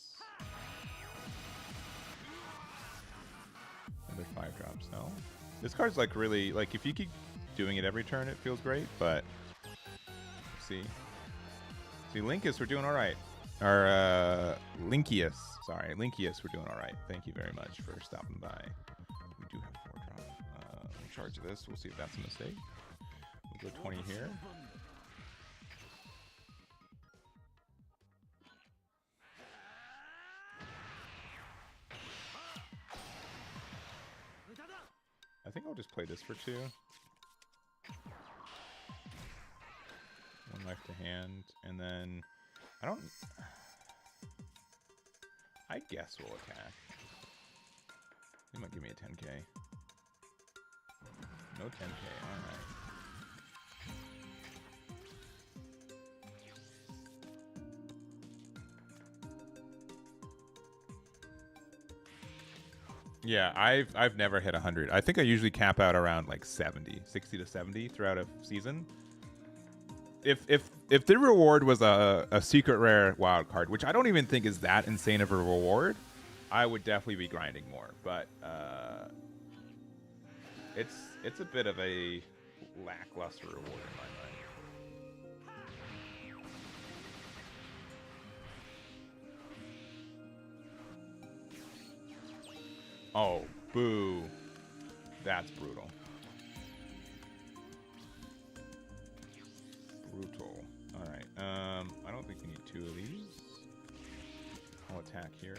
Speaker 1: Another 5-drop cell. This card's like really, like if you keep doing it every turn, it feels great, but see, Linkus, we're doing all right. Or Linkius, sorry, Linkius, we're doing all right. Thank you very much for stopping by. We do have 4-drop. We'll charge this. We'll see if that's a mistake. We'll go 20 here. I think I'll just play this for 2. 1 life to hand, and then I guess we'll attack. He might give me a 10k. No 10k, alright. Yeah, I've never hit 100. I think I usually cap out around like 60 to 70 throughout a season. If the reward was a secret rare wild card, which I don't even think is that insane of a reward, I would definitely be grinding more. But it's a bit of a lackluster reward in my mind. Oh, boo. That's brutal. Brutal. Alright, I don't think we need 2 of these. I'll attack here.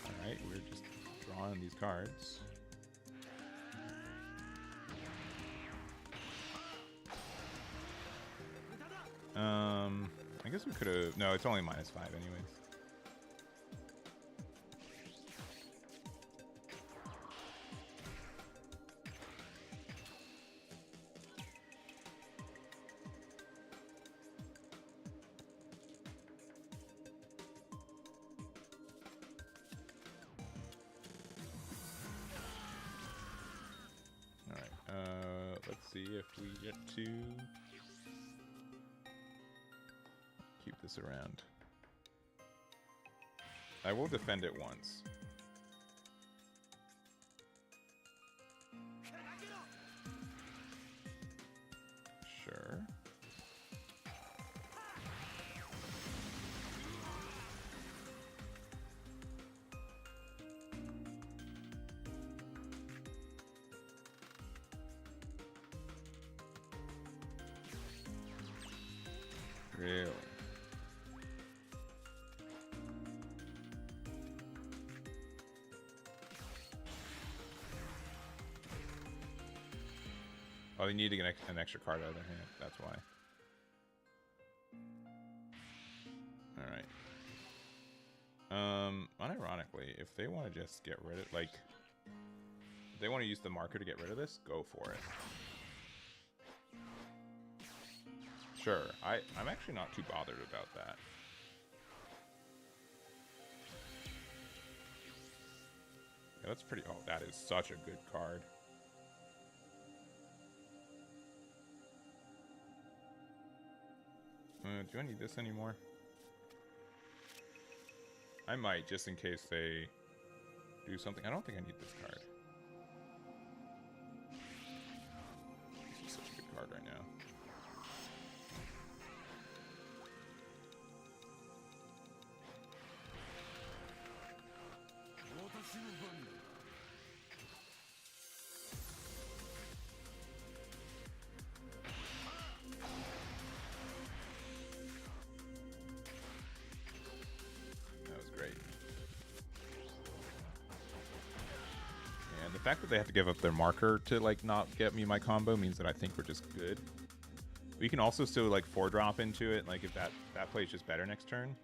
Speaker 1: Alright, we're just drawing these cards. I guess we could have... No, it's only -5 anyways. If we get to keep this around, I will defend it once. Sure. Really? Oh, you need to get an extra card out of their hand. That's why. Alright. Unironically, if they want to just get rid of, like, if they want to use the marker to get rid of this, go for it. Sure, I'm actually not too bothered about that. Yeah, that's pretty... Oh, that is such a good card. Do I need this anymore? I might, just in case they do something. I don't think I need this card. This is such a good card right now. The fact that they have to give up their marker to like not get me my combo means that I think we're just good. We can also still like 4-drop into it, like if that play is just better next turn.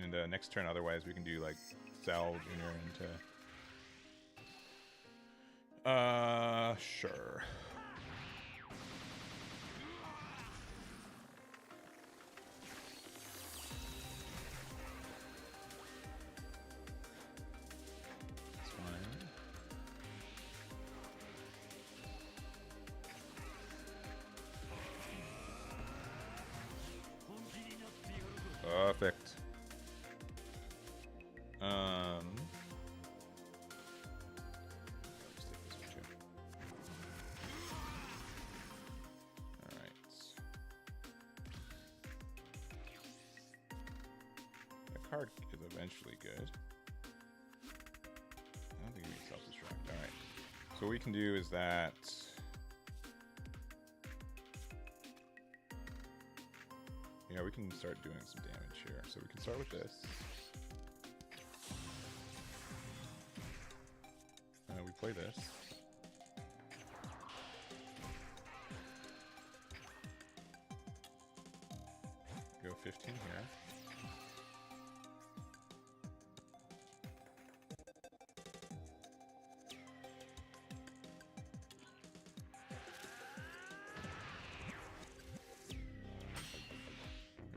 Speaker 1: And next turn, otherwise we can do like Cell Junior Sure. That's fine. Perfect. Just take this one too. All right. The card is eventually good. I don't think we can self-destruct. All right. So what we can do is that. Yeah, we can start doing some damage here. So we can start with this. We play this. Go 15 here.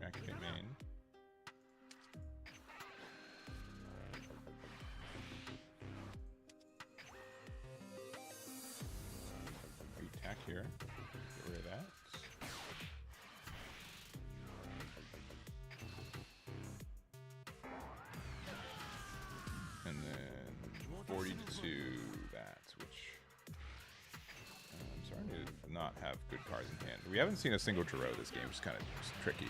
Speaker 1: Activate main. We attack here. Get rid of that. And then 42 that, which I'm sorry to not have good cards in hand. We haven't seen a single Jiro this game, which is kind of tricky.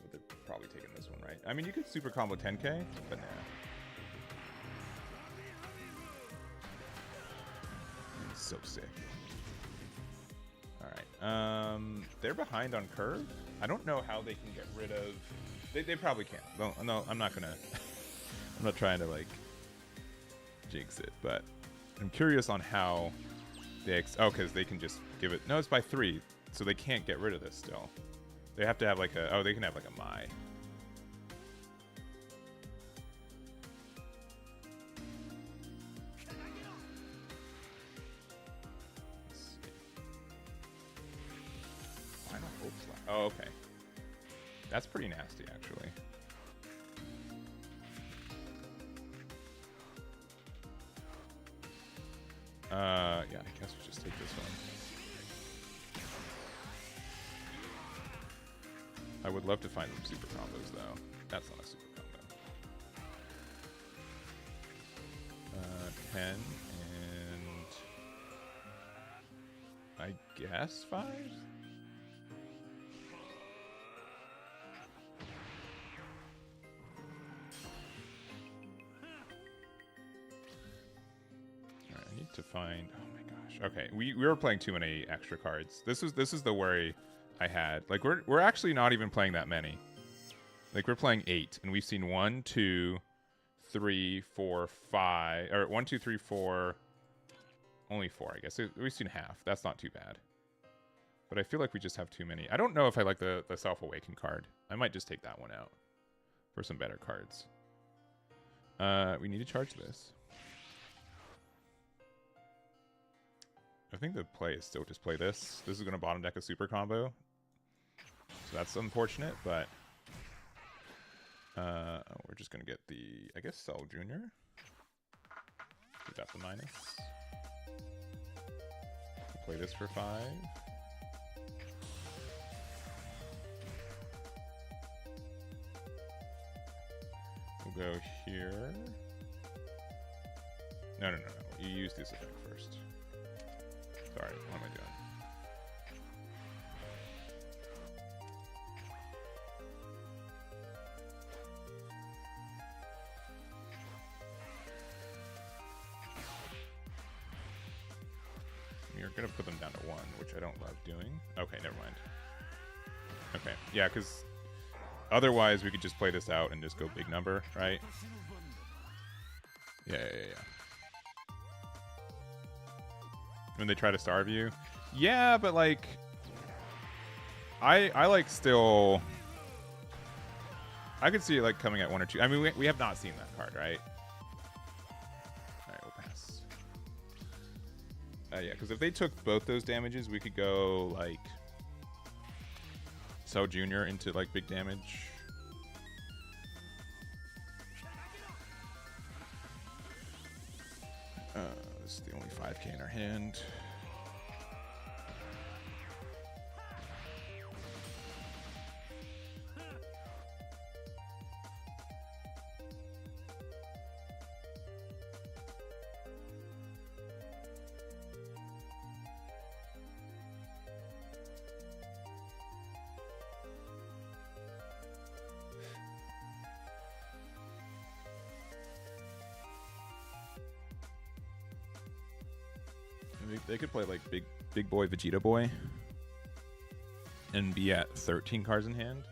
Speaker 1: But they're probably taking this one, right? I mean, you could super combo 10k, but nah. It's so sick. All right. They're behind on curve. I don't know how they can get rid of. They probably can't. No, I'm not gonna. I'm not trying to like jinx it, but I'm curious on how they. Because they can just give it. No, it's by 3, so they can't get rid of this still. They have to have like a. Oh, they can have like a Mai. Let's see. Final hope slap. Oh, okay. That's pretty nasty, actually. Yeah, I guess we'll just take this one. I would love to find some super combos, though. That's not a super combo. 10 and I guess 5? To find, oh my gosh, okay, we were playing too many extra cards. This is the worry I had. Like we're actually not even playing that many. Like we're playing 8, and we've seen 1, 2, 3, 4, 5, or 1, 2, 3, 4, only 4, I guess. We've seen half. That's not too bad. But I feel like we just have too many. I don't know if I like the Self-Awaken card. I might just take that one out for some better cards. We need to charge this. I think the play is still just play this. This is going to bottom deck a super combo. So that's unfortunate, but we're just going to get the, I guess, Cell Jr. Keep that for minus. Play this for 5. We'll go here. No. You use this effect first. Sorry, what am I doing? You're gonna put them down to 1, which I don't love doing. Okay, never mind. Okay, yeah, because otherwise we could just play this out and just go big number, right? Yeah. When they try to starve you. Yeah, but like I like still I could see it like coming at 1 or 2. I mean we have not seen that card, right? Yeah, because if they took both those damages, we could go like Cell Junior into like big damage. This is the only 5k in our hand. They could play like big boy Vegeta boy and be at 13 cards in hand,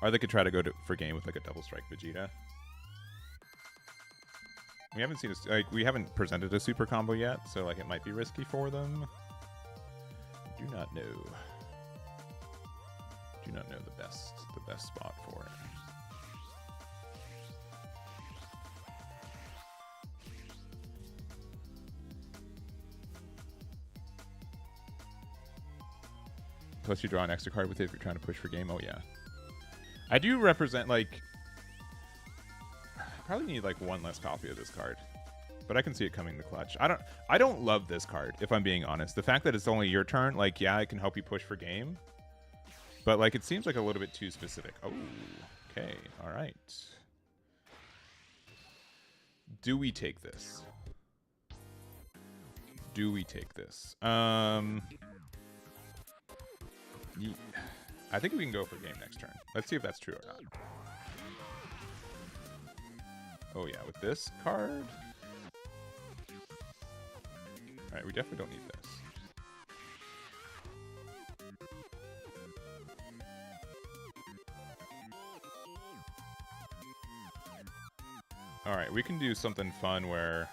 Speaker 1: or they could try to go for game with like a double strike Vegeta. We haven't seen we haven't presented a super combo yet, so like it might be risky for them. Do not know. Do not know the best spot for it. Plus you draw an extra card with it if you're trying to push for game. Oh yeah. I do represent like probably need like one less copy of this card. But I can see it coming in the clutch. I don't love this card, if I'm being honest. The fact that it's only your turn, like yeah, it can help you push for game. But like it seems like a little bit too specific. Oh, okay, alright. Do we take this? Do we take this? I think we can go for game next turn. Let's see if that's true or not. Oh yeah, with this card? Alright, we definitely don't need this. Alright, we can do something fun where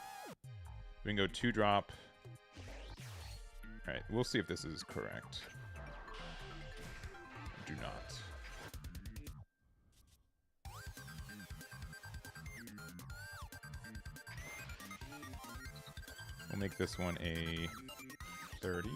Speaker 1: we can go 2-drop. Alright, we'll see if this is correct. Do not. We'll make this one a 30.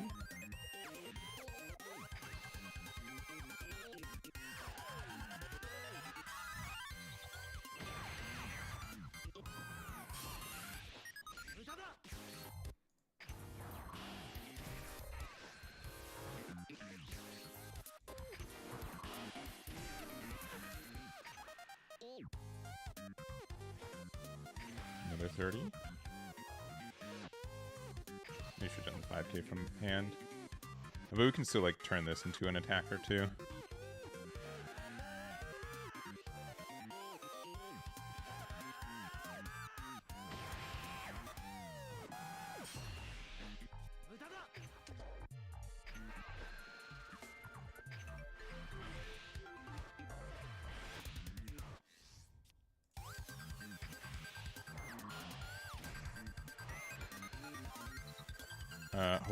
Speaker 1: Another 30. We should have done 5k from hand. But we can still like turn this into an attacker too.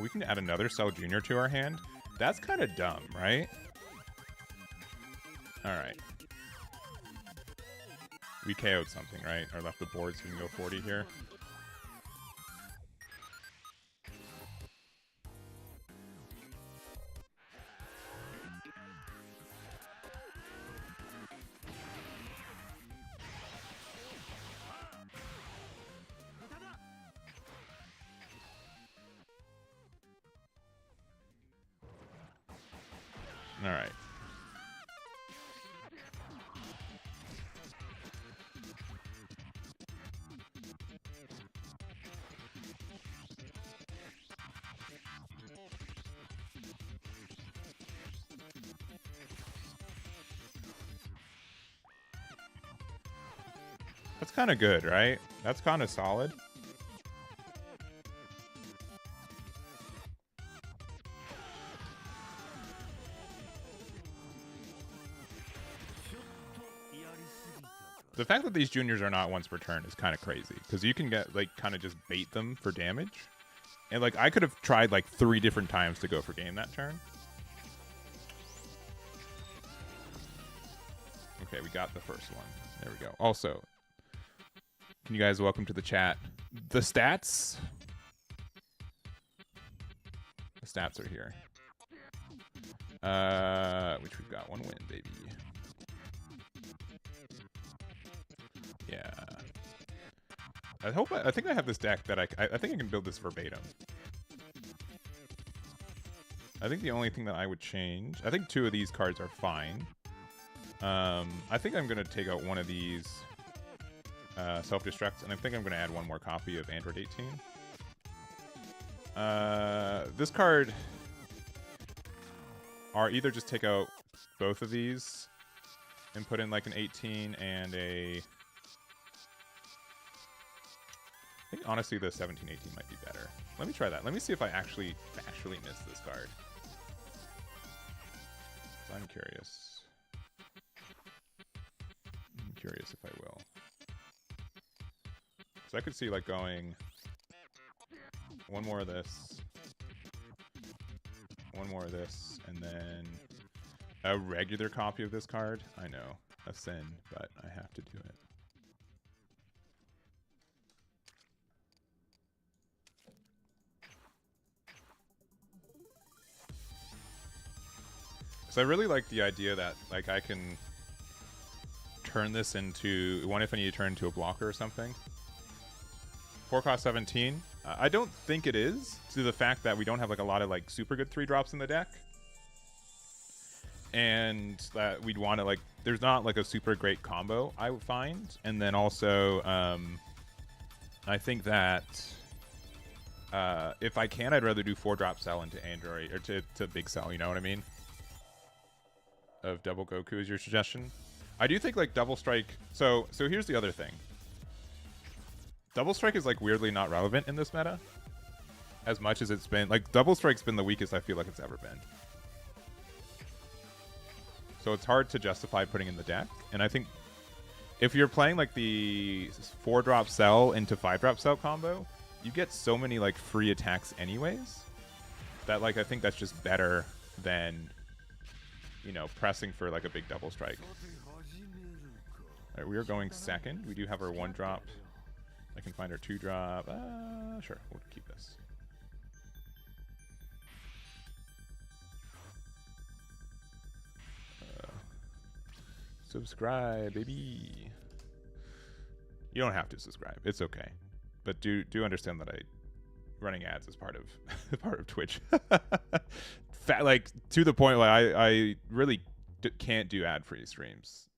Speaker 1: We can add another Cell Junior to our hand. That's kind of dumb, right? Alright. We KO'd something, right? Or left the board so we can go 40 here. Alright. That's kind of good, right? That's kind of solid. The fact that these juniors are not once per turn is kind of crazy, because you can get like kind of just bait them for damage, and like I could have tried like 3 different times to go for game that turn. Okay, we got the first one. There we go. Also, can you guys welcome to the chat? The stats stats are here. Which we've got 1 win, baby. Yeah. I think I have this deck that I think I can build this verbatim. I think the only thing that I would change, I think 2 of these cards are fine. I think I'm gonna take out one of these self-destructs, and I think I'm gonna add 1 more copy of Aandroidd 18. This card, or either just take out both of these and put in like an 18 and a... I think honestly the 17-18 might be better. Let me try that. Let me see if I actually miss this card. I'm curious. I'm curious if I will. So I could see like going 1 more of this, 1 more of this, and then a regular copy of this card. I know, a sin, but I have to do it. So I really like the idea that like I can turn this into one if I need to turn into a blocker or something. 4 cost 17. I don't think it is, due to the fact that we don't have like a lot of like super good 3-drops in the deck, and that we'd want to like there's not like a super great combo I would find, and then also I think that if I can, I'd rather do 4-drop Cell into Aandroidd or to Big Cell. You know what I mean? Of double Goku is your suggestion. I do think like double strike. So here's the other thing. Double strike is like weirdly not relevant in this meta, as much as it's been like double strike's been the weakest I feel like it's ever been. So it's hard to justify putting in the deck. And I think if you're playing like the 4-drop Cell into 5-drop Cell combo, you get so many like free attacks anyways that like I think that's just better than, you know, pressing for like a big double strike. All right, we are going second. We do have our 1-drop. I can find our 2-drop. Sure, we'll keep this. Subscribe, baby. You don't have to subscribe. It's okay, but do understand that running ads is part of part of Twitch. Like to the point, like I really can't do ad-free streams.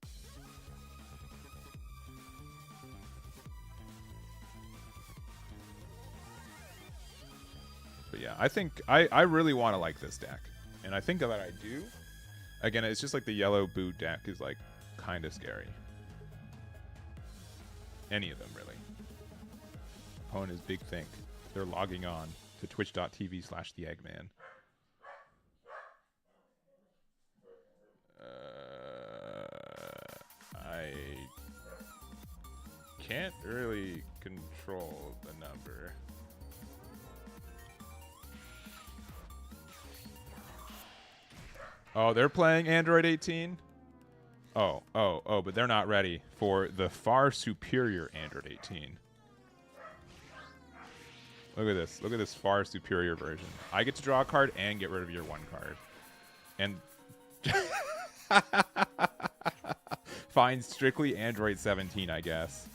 Speaker 1: But yeah, I think I really want to like this deck, and I think that I do. Again, it's just like the yellow boot deck is like kind of scary. Any of them really. Opponent is Big Think. They're logging on to twitch.tv/theeggman. I can't really control the number. Oh, they're playing Aandroidd 18? Oh, but they're not ready for the far superior Aandroidd 18. Look at this. Look at this far superior version. I get to draw a card and get rid of your 1 card. And fine, strictly Aandroidd 17, I guess.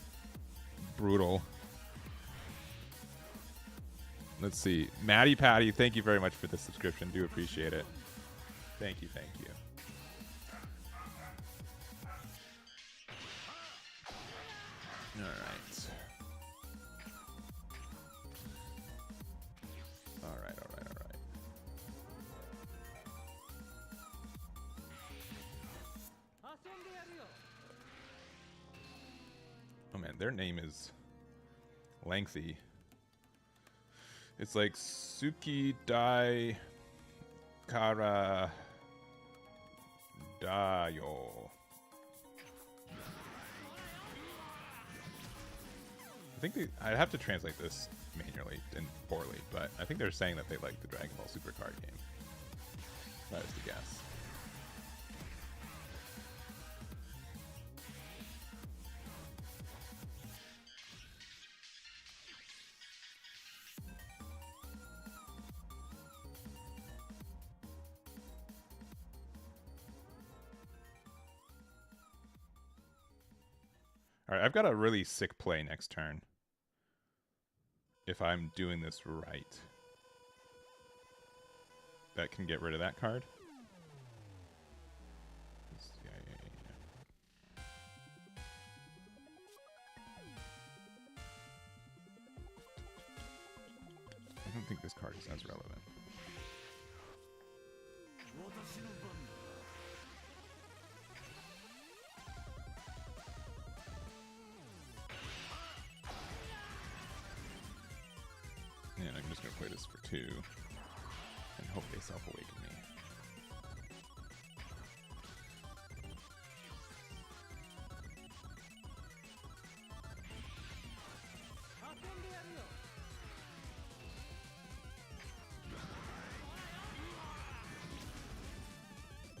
Speaker 1: Brutal. Let's see. Maddie Patty, thank you very much for the subscription. Do appreciate it. Thank you, thank you. All right. All right. Oh man, their name is lengthy. It's like Suki Dai Kara Dayo. I think I'd have to translate this manually and poorly, but I think they're saying that they like the Dragon Ball Super card game. That is the guess. All right, I've got a really sick play next turn. If I'm doing this right. That can get rid of that card. Yeah. I don't think this card is as relevant. And I'm just going to play this for 2 and hope they self-awaken me.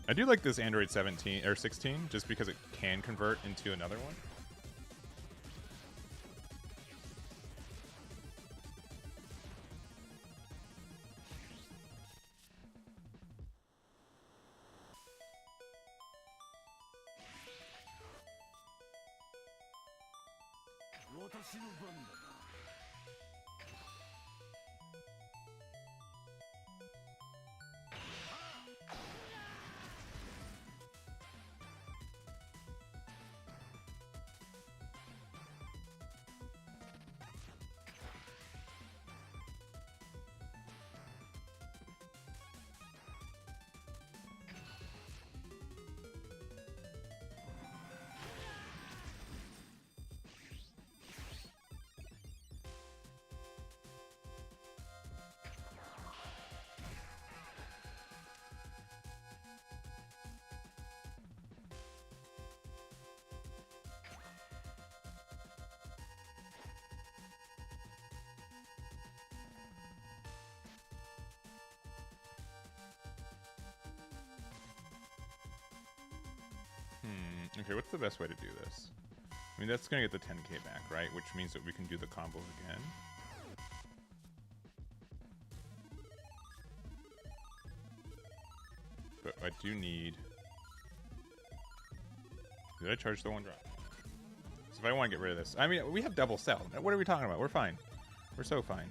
Speaker 1: I do like this Aandroidd 17 or 16 just because it can convert into another one. Okay, what's the best way to do this? I mean, that's going to get the 10k back, right? Which means that we can do the combo again. But I do need... Did I charge the 1 drop? So if I want to get rid of this... I mean, we have double cell. What are we talking about? We're fine. We're so fine.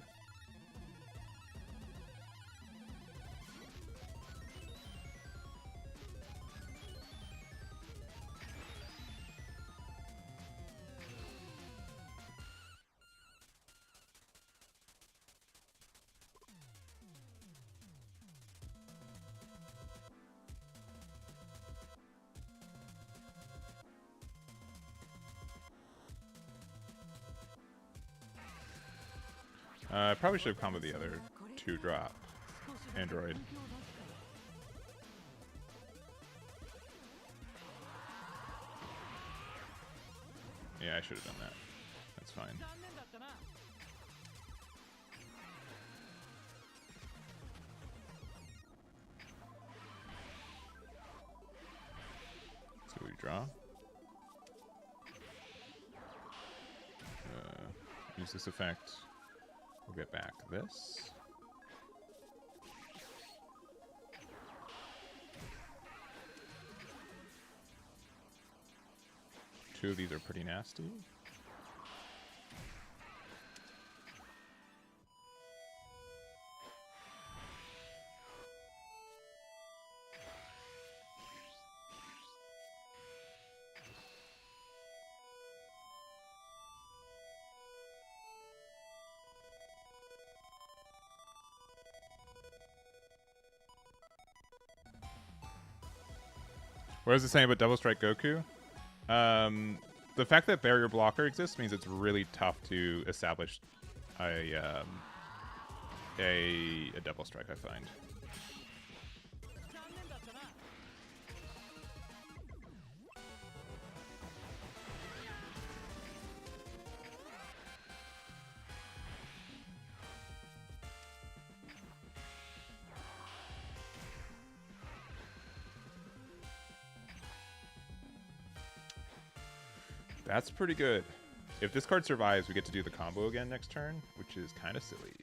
Speaker 1: I probably should have comboed the other 2 drop Aandroidd. Yeah, I should have done that. That's fine. So we draw. Use this effect. We'll get back this. Two of these are pretty nasty. What does it say about Double Strike Goku? The fact that Barrier Blocker exists means it's really tough to establish a Double Strike, I find. That's pretty good. If this card survives, we get to do the combo again next turn, which is kind of silly.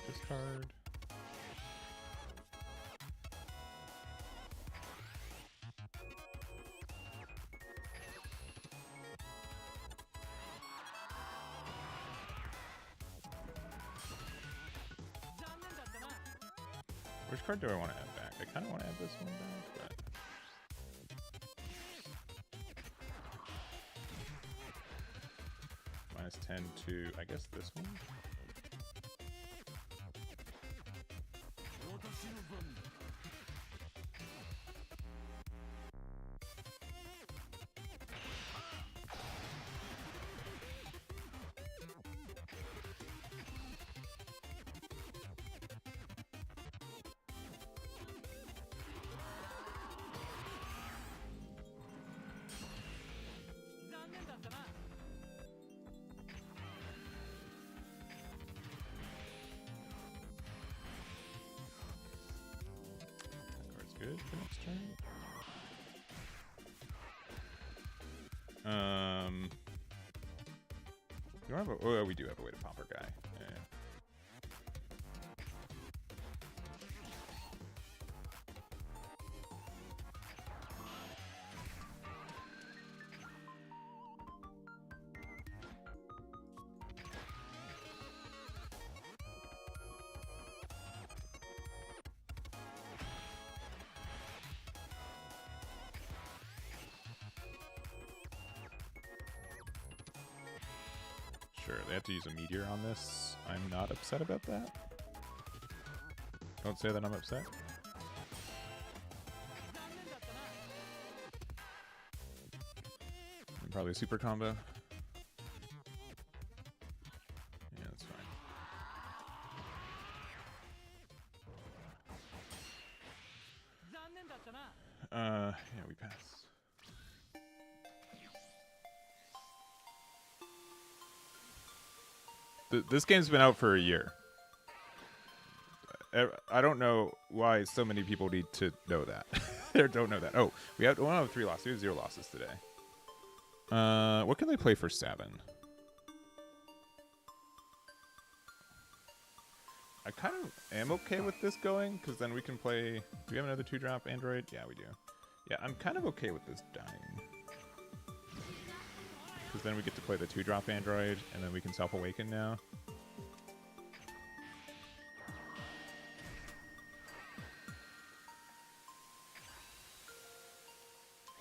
Speaker 1: Discard. Which card do I want to add back? I kind of want to add this one back, but... -10 to, I guess, this one? Good for next turn. Do I have a, oh, we do have a way to pop our guy. Yeah. Sure, they have to use a meteor on this. I'm not upset about that. Don't say that I'm upset. And probably a super combo. Yeah, that's fine. Yeah, we pass. This game's been out for a year. I don't know why so many people need to know that. Or don't know that. Oh, we have 1 out of 3 losses. We have 0 losses today. What can they play for 7? I kind of am okay with this going, because then we can play... Do we have another 2-drop Aandroidd? Yeah, we do. Yeah, I'm kind of okay with this dying. Because then we get to play the 2-drop Aandroidd, and then we can self-awaken now.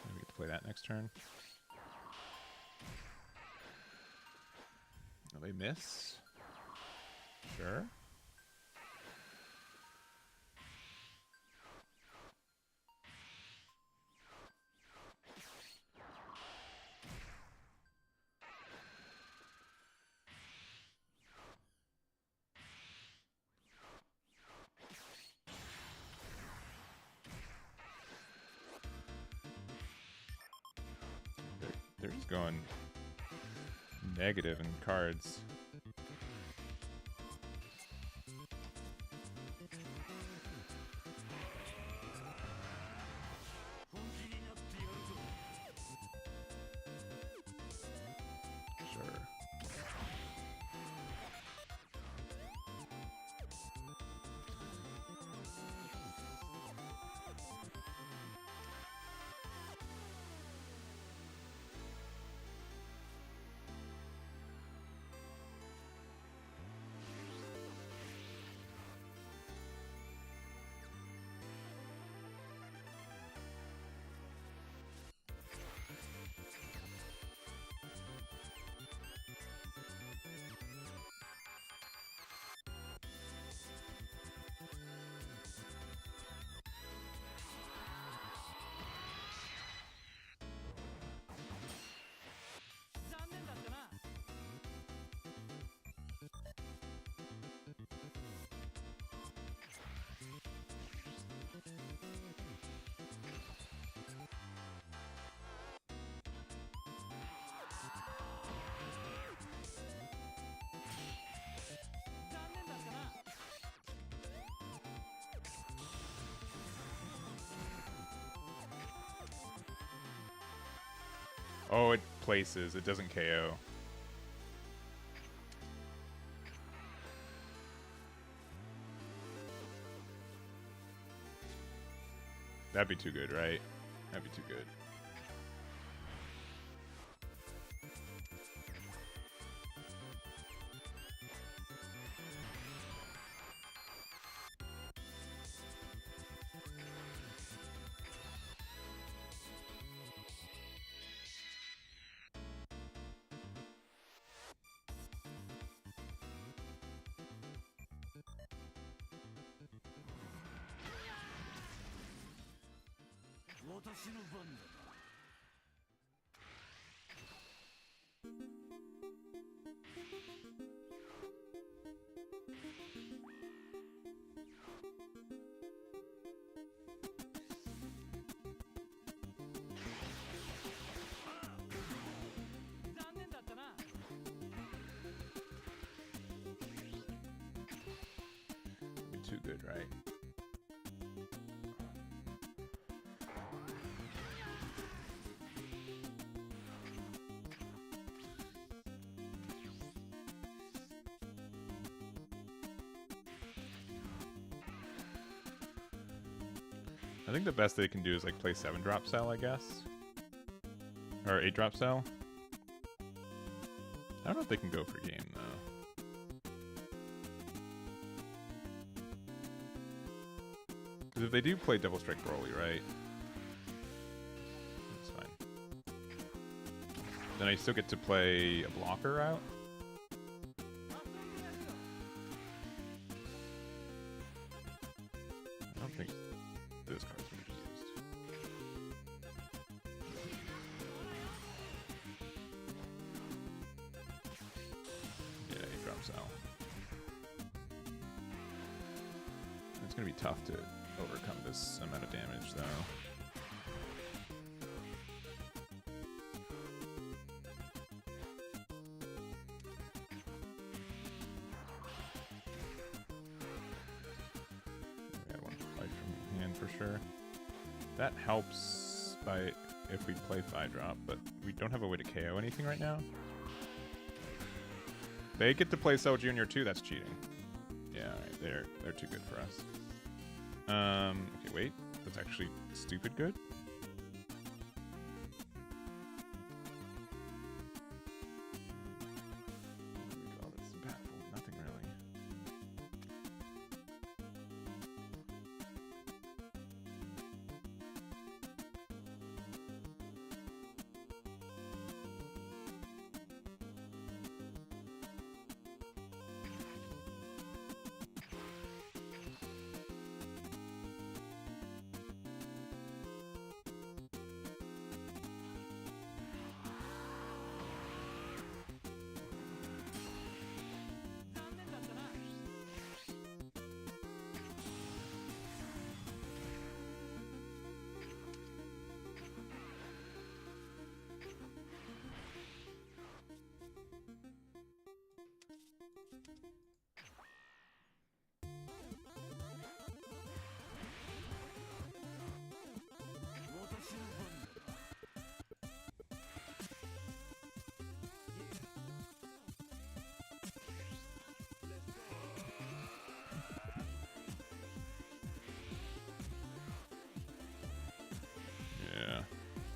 Speaker 1: And we get to play that next turn. Oh, they miss? Sure. They're just going negative in cards. Sure. Oh, it places. It doesn't KO. That'd be too good, right? That'd be too good. Too good, right? I think the best they can do is like play 7-drop cell, I guess. Or 8-drop cell. I don't know if they can go for game though. Because if they do play Double Strike Broly, right? That's fine. Then I still get to play a blocker out. I don't think this card's going to be used. Yeah, he drops out. It's going to be tough to overcome this amount of damage, though. We got one fight from hand for sure. That helps by if we play 5-drop, but we don't have a way to KO anything right now. They get to play Cell Jr. too. That's cheating. Yeah, right, they're too good for us. Okay, wait. That's actually stupid good. What do we call this? Impactful. Nothing really.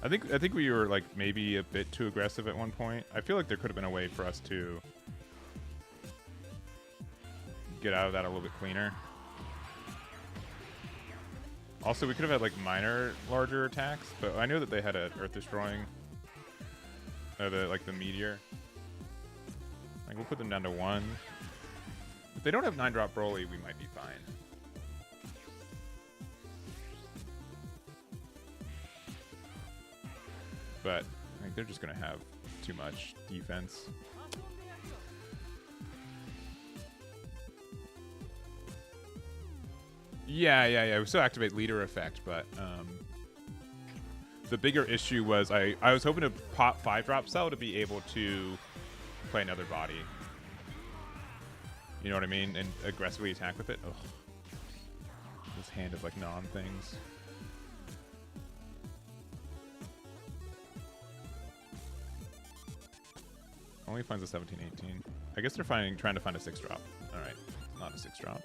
Speaker 1: I think we were like maybe a bit too aggressive at one point. I feel like there could have been a way for us to get out of that a little bit cleaner. Also, we could have had like minor, larger attacks, but I know that they had a Earth Destroying, the meteor. Like we'll put them down to 1. If they don't have 9-drop Broly, we might be fine. But I think they're just going to have too much defense. Yeah. We still activate leader effect, but the bigger issue was I was hoping to pop 5-drop cell to be able to play another body. You know what I mean? And aggressively attack with it. Ugh. This hand of like non-things. Only finds a 17-18. I guess they're trying to find a 6-drop. All right, not a 6-drop.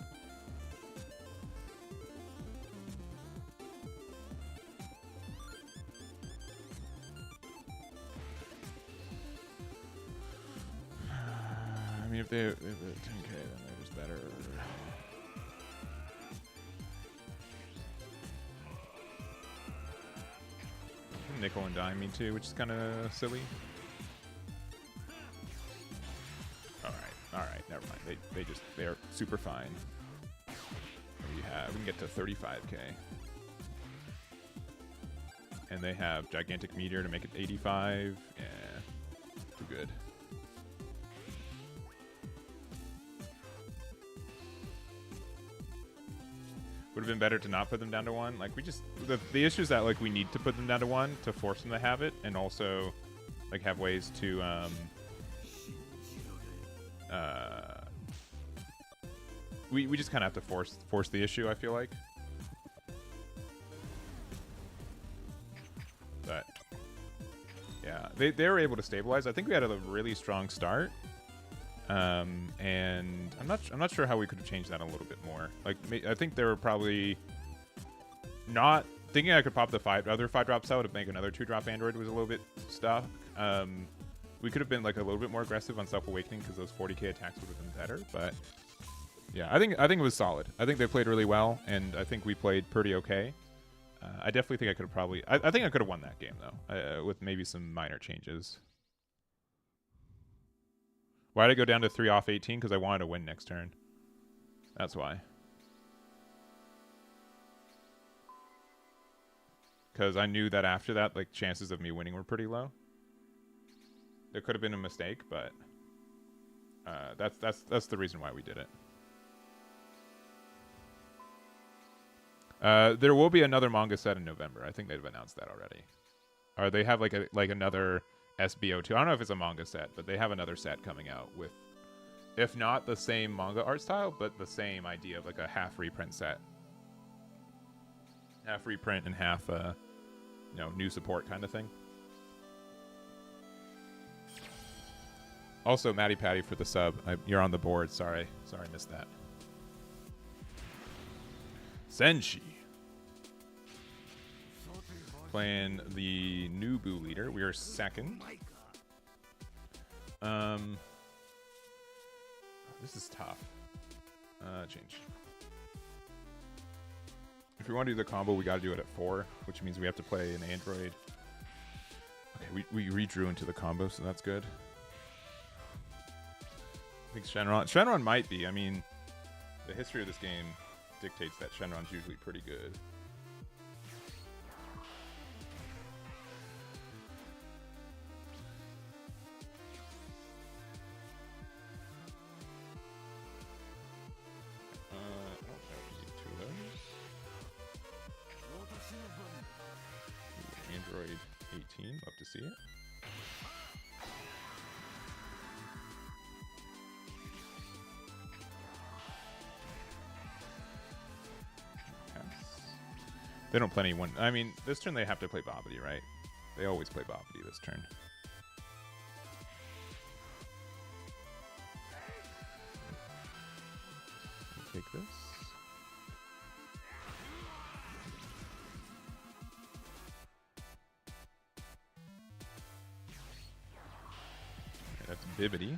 Speaker 1: mean, if they have 10k, then they're just better. Nickel and dime me too, which is kind of silly. All right, never mind. They're super fine. We can get to 35k, and they have gigantic meteor to make it 85. Yeah, too good. Would have been better to not put them down to 1. Like, we just the issue is that like we need to put them down to 1 to force them to have it, and also like have ways to we just kind of have to force the issue, I feel like. But yeah, they were able to stabilize. I think we had a really strong start. And I'm not sure how we could have changed that a little bit more. Like, I think they were probably not thinking I could pop the other 5-drop cell to make another 2-drop Android was a little bit stuck. We could have been like a little bit more aggressive on Self-Awakening because those 40k attacks would have been better. But yeah, I think it was solid. I think they played really well, and I think we played pretty okay. I definitely think I could have probably... I think I could have won that game, though, with maybe some minor changes. Why did I go down to 3 off 18? Because I wanted to win next turn. That's why. Because I knew that after that, like, chances of me winning were pretty low. There could have been a mistake, but that's the reason why we did it. There will be another manga set in November. I think they've announced that already. Or they have like another SB02. I don't know if it's a manga set, but they have another set coming out with, if not the same manga art style, but the same idea of like a half reprint set. Half reprint and half, new support kind of thing. Also, Matty Patty for the sub. You're on the board. Sorry, I missed that. Senshi. Playing the new Boo leader. We are second. This is tough. Change. If we want to do the combo, we got to do it at 4, which means we have to play an Aandroidd. Okay, we redrew into the combo, so that's good. I think Shenron might be. I mean, the history of this game dictates that Shenron's usually pretty good. Aandroidd 18, love to see it. They don't play anyone. I mean, this turn they have to play Bobbity, right? They always play Bobbity this turn. Take this. Okay, that's Bibbity.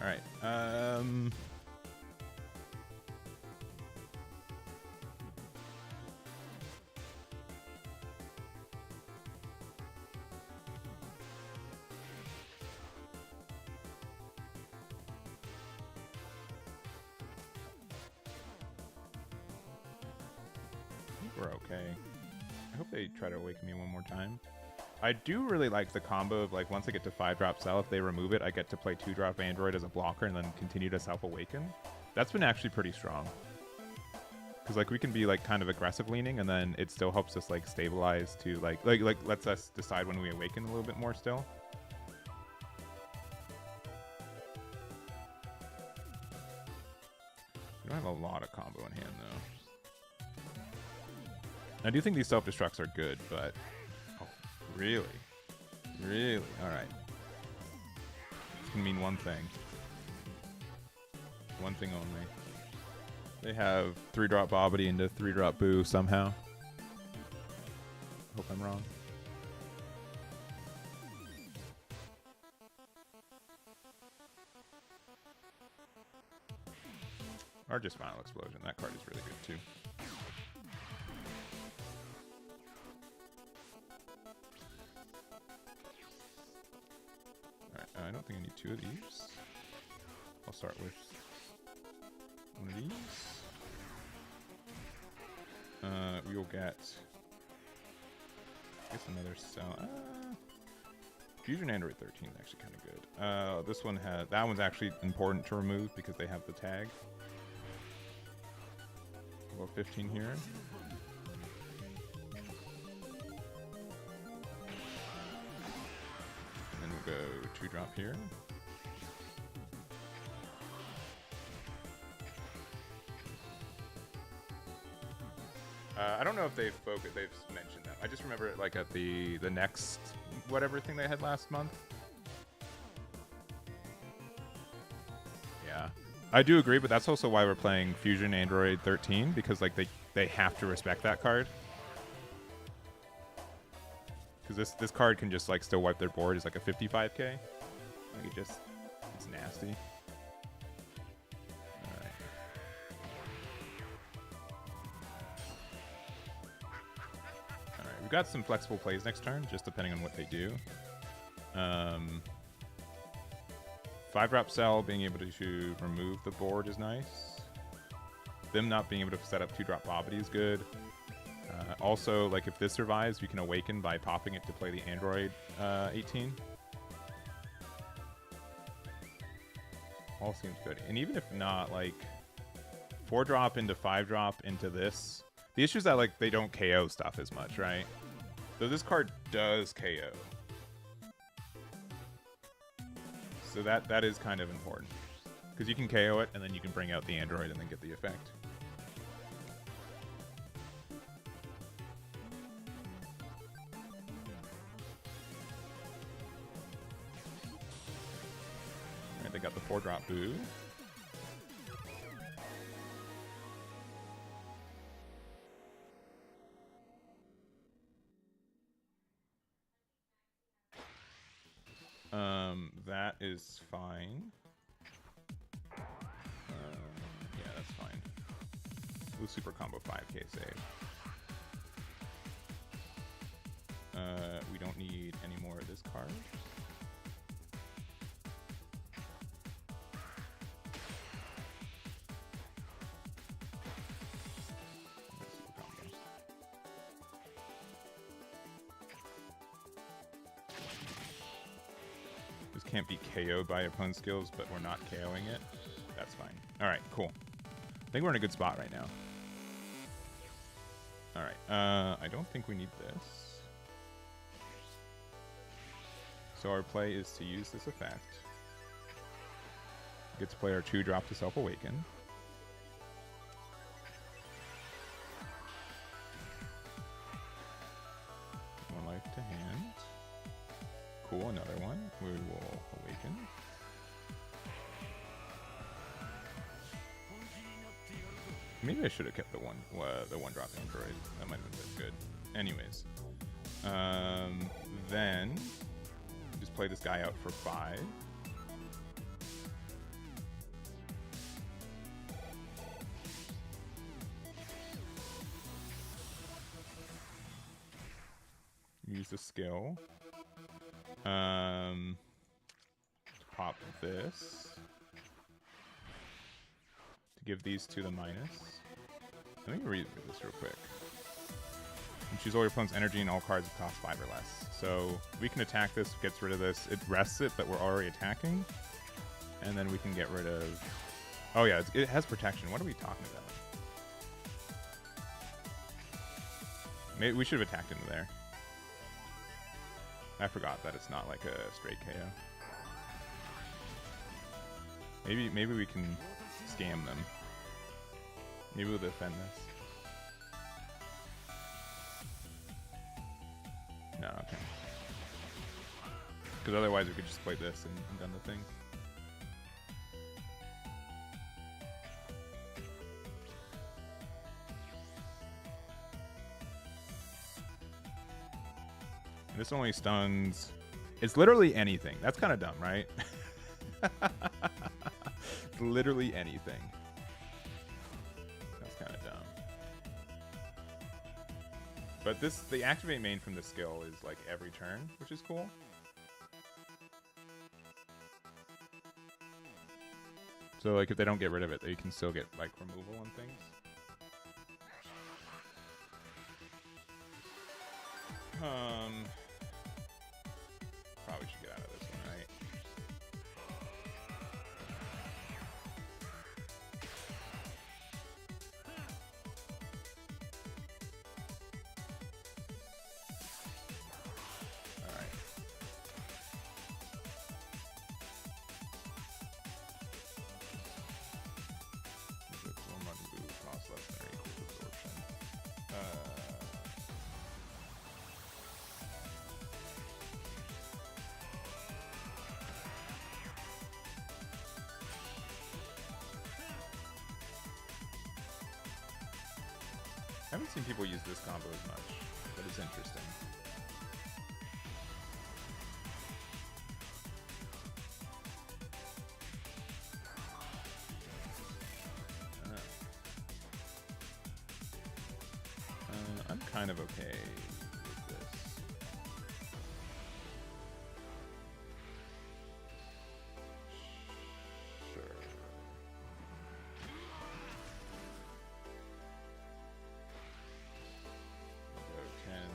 Speaker 1: All right. We're okay. I hope they try to awaken me one more time. I do really like the combo of, like, once I get to 5-drop cell, if they remove it, I get to play 2-drop Aandroidd as a blocker and then continue to self-awaken. That's been actually pretty strong. Because like we can be like kind of aggressive leaning, and then it still helps us like stabilize to like lets us decide when we awaken a little bit more still. We don't have a lot of combo in hand though. I do think these self-destructs are good, but oh, really, all right. This can mean one thing. One thing only. They have 3-drop Bobbity into 3-drop Boo somehow. Hope I'm wrong. Or just Final Explosion. That card is really good too. Alright, I don't think I need 2 of these. I'll start with one of these. We will get, I guess, another cell. Fusion Aandroidd 13 is actually kind of good. This one has, that one's actually important to remove because they have the tag. We'll go 15 here. And then we'll go 2-drop here. I don't know if they've mentioned them. I just remember it like at the next whatever thing they had last month. Yeah, I do agree, but that's also why we're playing Fusion Aandroidd 13, because like they have to respect that card. Because this card can just like still wipe their board. It's like a 55k. Like it's nasty. We've got some flexible plays next turn, just depending on what they do. 5-drop Cell, being able to remove the board is nice. Them not being able to set up 2-drop Bobbity is good. Also, like if this survives, you can awaken by popping it to play the Aandroidd 18. All seems good. And even if not, like 4-drop into 5-drop into this. The issue is that like they don't KO stuff as much, right? So this card does KO. So that is kind of important. Because you can KO it, and then you can bring out the Aandroidd and then get the effect. Alright, they got the 4-drop Boo. That is fine. Yeah, that's fine. We'll super combo 5k save. We don't need any more of this card. Can't be KO'd by opponent skills, but we're not KOing it. That's fine. Alright, cool. I think we're in a good spot right now. Alright, I don't think we need this. So our play is to use this effect. Get to play our 2-drop to self-awaken. One life to hand. Cool, another one. We will awaken. Maybe I should have kept the one drop Aandroidd. That might have been good. Anyways, then just play this guy out for 5. Use the skill. Pop this to give these 2 the minus. Let me read this real quick. And choose all your opponent's energy and all cards that cost 5 or less. So we can attack this, gets rid of this. It rests it, but we're already attacking. And then we can get rid of... Oh yeah, it has protection. What are we talking about? Maybe we should have attacked into there. I forgot that it's not like a straight KO. Maybe we can scam them. Maybe we'll defend this. No, okay. Because otherwise we could just play this and done the thing. And this only stuns. It's literally anything. That's kind of dumb, right? It's literally anything. That's kind of dumb. But the activate main from this skill is like every turn, which is cool. So like if they don't get rid of it, they can still get like removal and things. Probably should get out of this one, right? All right. Bulma to cost less than or equal to absorption. I haven't seen people use this combo as much, but it's interesting. I'm kind of okay with this. Sure. Go 10 and 5.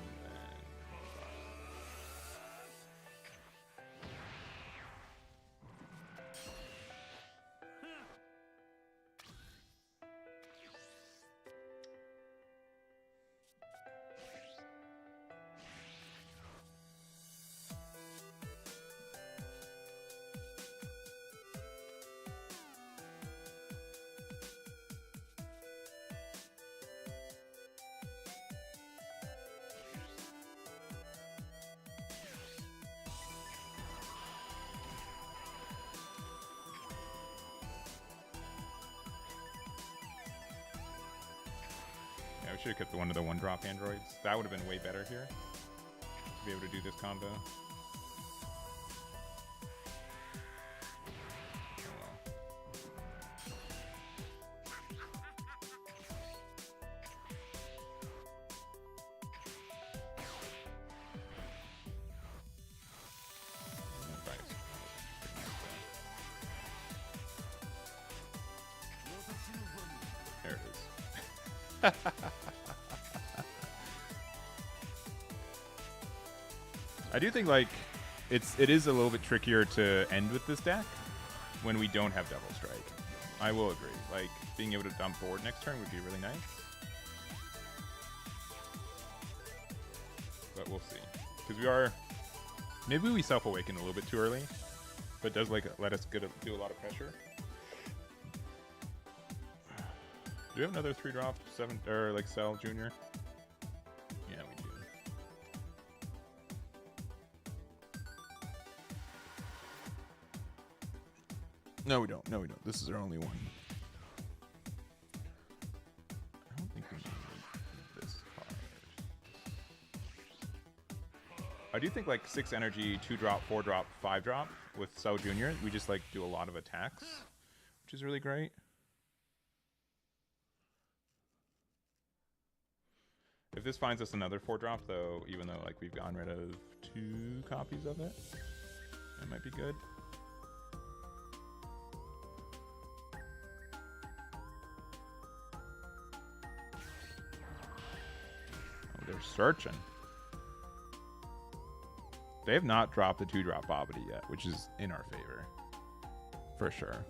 Speaker 1: Yeah, we should have kept one of the one-drop androids. That would have been way better here to be able to do this combo. There it is. I do think like it is a little bit trickier to end with this deck when we don't have Double Strike. I will agree. Like being able to dump board next turn would be really nice. But we'll see. Because we are maybe we self-awaken a little bit too early, but it does like let us do a lot of pressure. Do we have another 3-drop 7 or like Cell Junior? Yeah, we do. No, we don't. No, we don't. This is our only one. I don't think we need this card. I do think like 6 energy, 2-drop, 4-drop, 5-drop with Cell Junior. We just like do a lot of attacks, which is really great. If this finds us another 4-drop, though, even though like we've gotten rid of 2 copies of it, it might be good. Oh, they're searching. They have not dropped the 2-drop Bobbity yet, which is in our favor, for sure.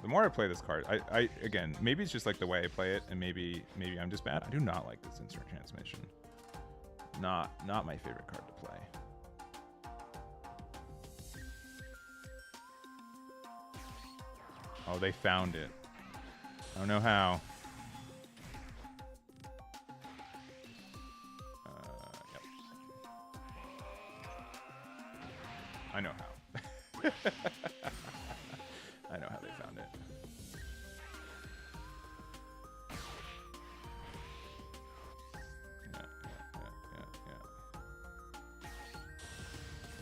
Speaker 1: The more I play this card, I again, maybe it's just like the way I play it, and maybe I'm just bad. I do not like this instant transmission. Not my favorite card to play. Oh, they found it. I don't know how. Yep. I know how. I know how they found it.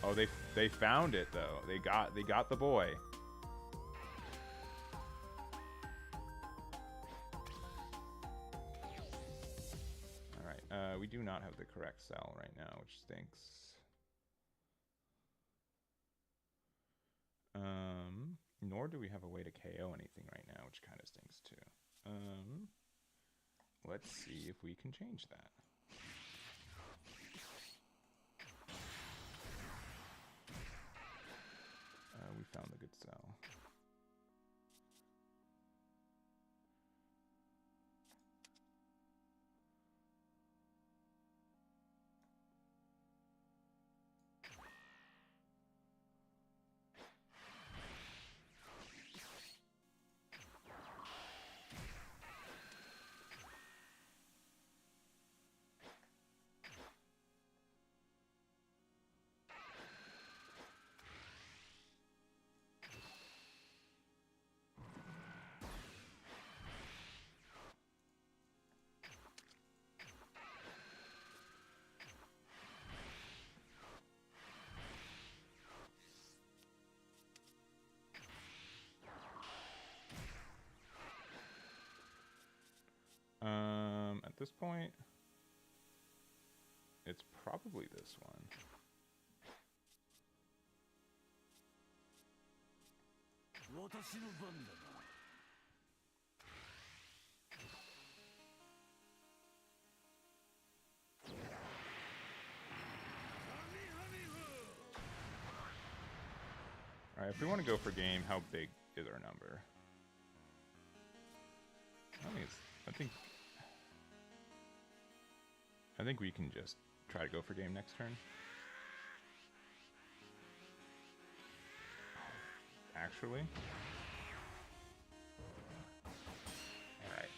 Speaker 1: Oh, they found it though. They got the boy. All right. We do not have the correct cell right now, which stinks. Nor do we have a way to KO anything right now, which kind of stinks too. Let's see if we can change that. We found the good cell. At this point, it's probably this one. All right, if we want to go for game, how big is our number? I think we can just try to go for game next turn. Actually. Alright.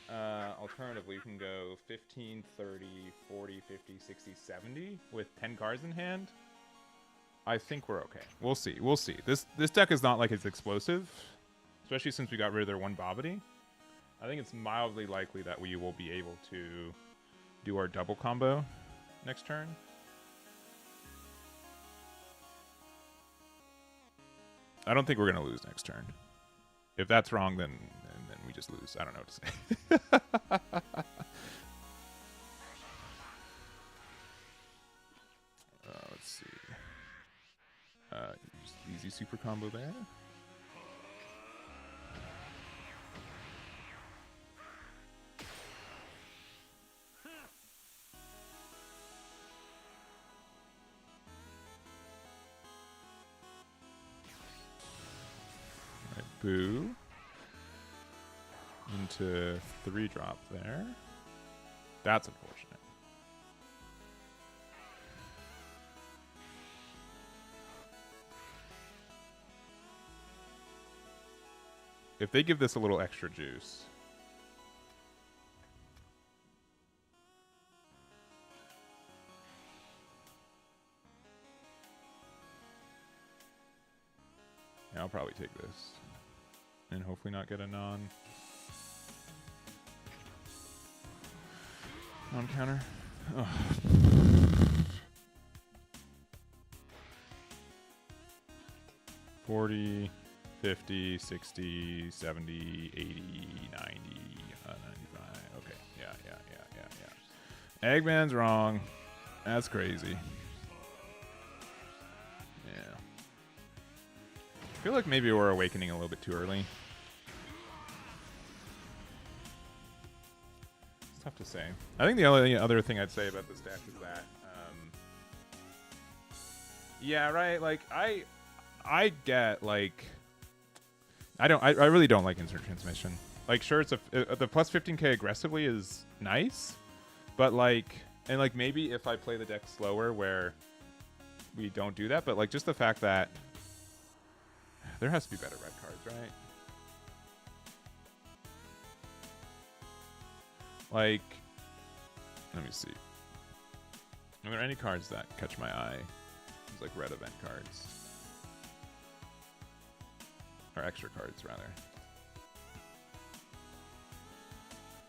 Speaker 1: Alternatively, we can go 15, 30, 40, 50, 60, 70 with 10 cards in hand. I think we're okay. We'll see. We'll see. This deck is not like it's explosive, especially since we got rid of their one Bobbity. I think it's mildly likely that we will be able to do our double combo next turn. I don't think we're going to lose next turn. If that's wrong, then we just lose. I don't know what to say. Let's see. Just easy super combo there. Boo. Into 3-drop there. That's unfortunate. If they give this a little extra juice. Yeah, I'll probably take this. And hopefully not get a non-counter. Oh. $40, $50, $60, $70, $80, $90, $95. Okay, yeah. Eggman's wrong. That's crazy. Yeah. I feel like maybe we're awakening a little bit too early. It's tough to say. I think the only other thing I'd say about this deck is that, yeah, right. Like I get like, I really don't like instant transmission. Like, sure, it's the plus 15k aggressively is nice, but like, and like maybe if I play the deck slower where we don't do that, but like just the fact that there has to be better red cards, right? Like, let me see. Are there any cards that catch my eye? It's like red event cards. Or extra cards, rather.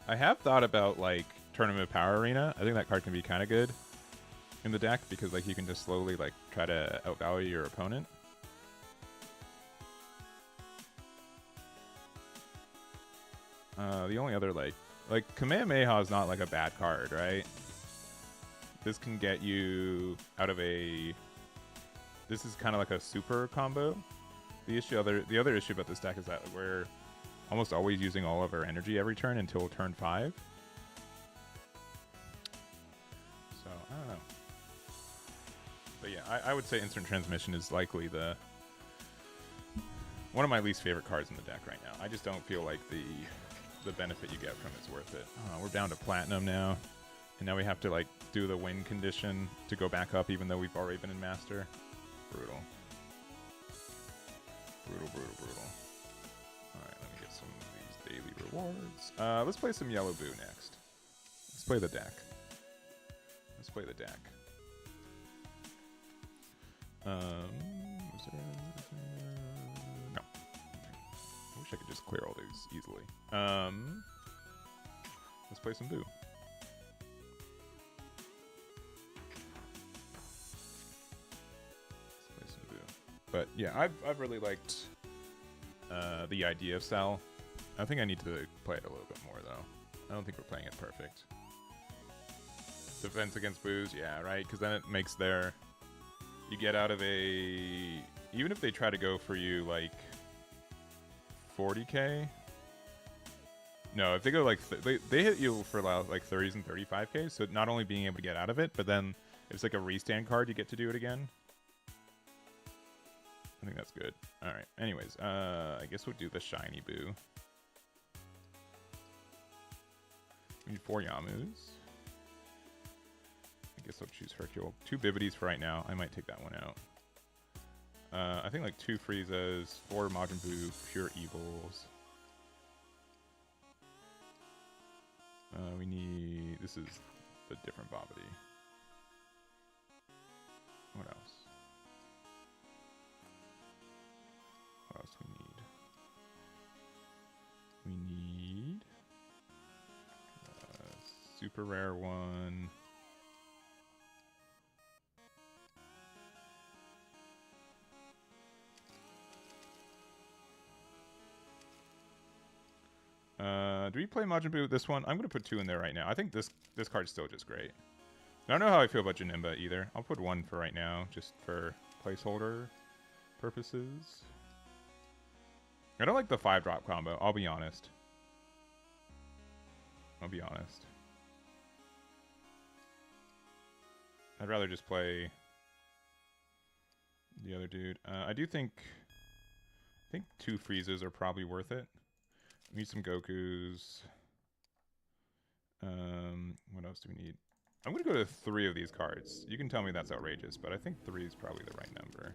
Speaker 1: I have thought about, like, Tournament Power Arena. I think that card can be kind of good in the deck because, like, you can just slowly, like, try to outvalue your opponent. The only other, like Kamehameha is not, like, a bad card, right? This can get you out of a... This is kind of like a super combo. The other issue about this deck is that we're almost always using all of our energy every turn until turn 5. So, I don't know. But yeah, I would say Instant Transmission is likely one of my least favorite cards in the deck right now. I just don't feel like the benefit you get from it's worth it. We're down to Platinum now. And now we have to, like, do the win condition to go back up even though we've already been in Master. Brutal. Brutal. Alright, let me get some of these daily rewards. Let's play some Yellow Boo next. Let's play the deck. Is there no. I wish I could just clear all these easily. Let's play some Boo. But yeah, I've really liked the idea of Cell. I think I need to play it a little bit more though. I don't think we're playing it perfect. Defense against Boos, yeah, right? Because then it makes you get out of a... Even if they try to go for you like 40k. No, if they go like... they hit you for like 30s and 35k, so not only being able to get out of it, but then if it's like a restand card, you get to do it again. I think that's good. Alright, anyways, I guess we'll do the shiny Boo. We need 4 Yamus. I guess I'll choose Hercule. 2 Bibbities for right now. I might take that one out. I think like 2 Friezas, 4 Majin Buu, Pure Evils. We need... This is the different Bobbity. What else? What else do we need? We need super rare one. Do we play Majin Buu with this one? I'm going to put 2 in there right now. I think this card's still just great. I don't know how I feel about Janemba either. I'll put 1 for right now, just for placeholder purposes. I don't like the 5-drop combo, I'll be honest. I'd rather just play the other dude. I think 2 Friezas are probably worth it. We need some Gokus. What else do we need? I'm going to go to 3 of these cards. You can tell me that's outrageous, but I think 3 is probably the right number.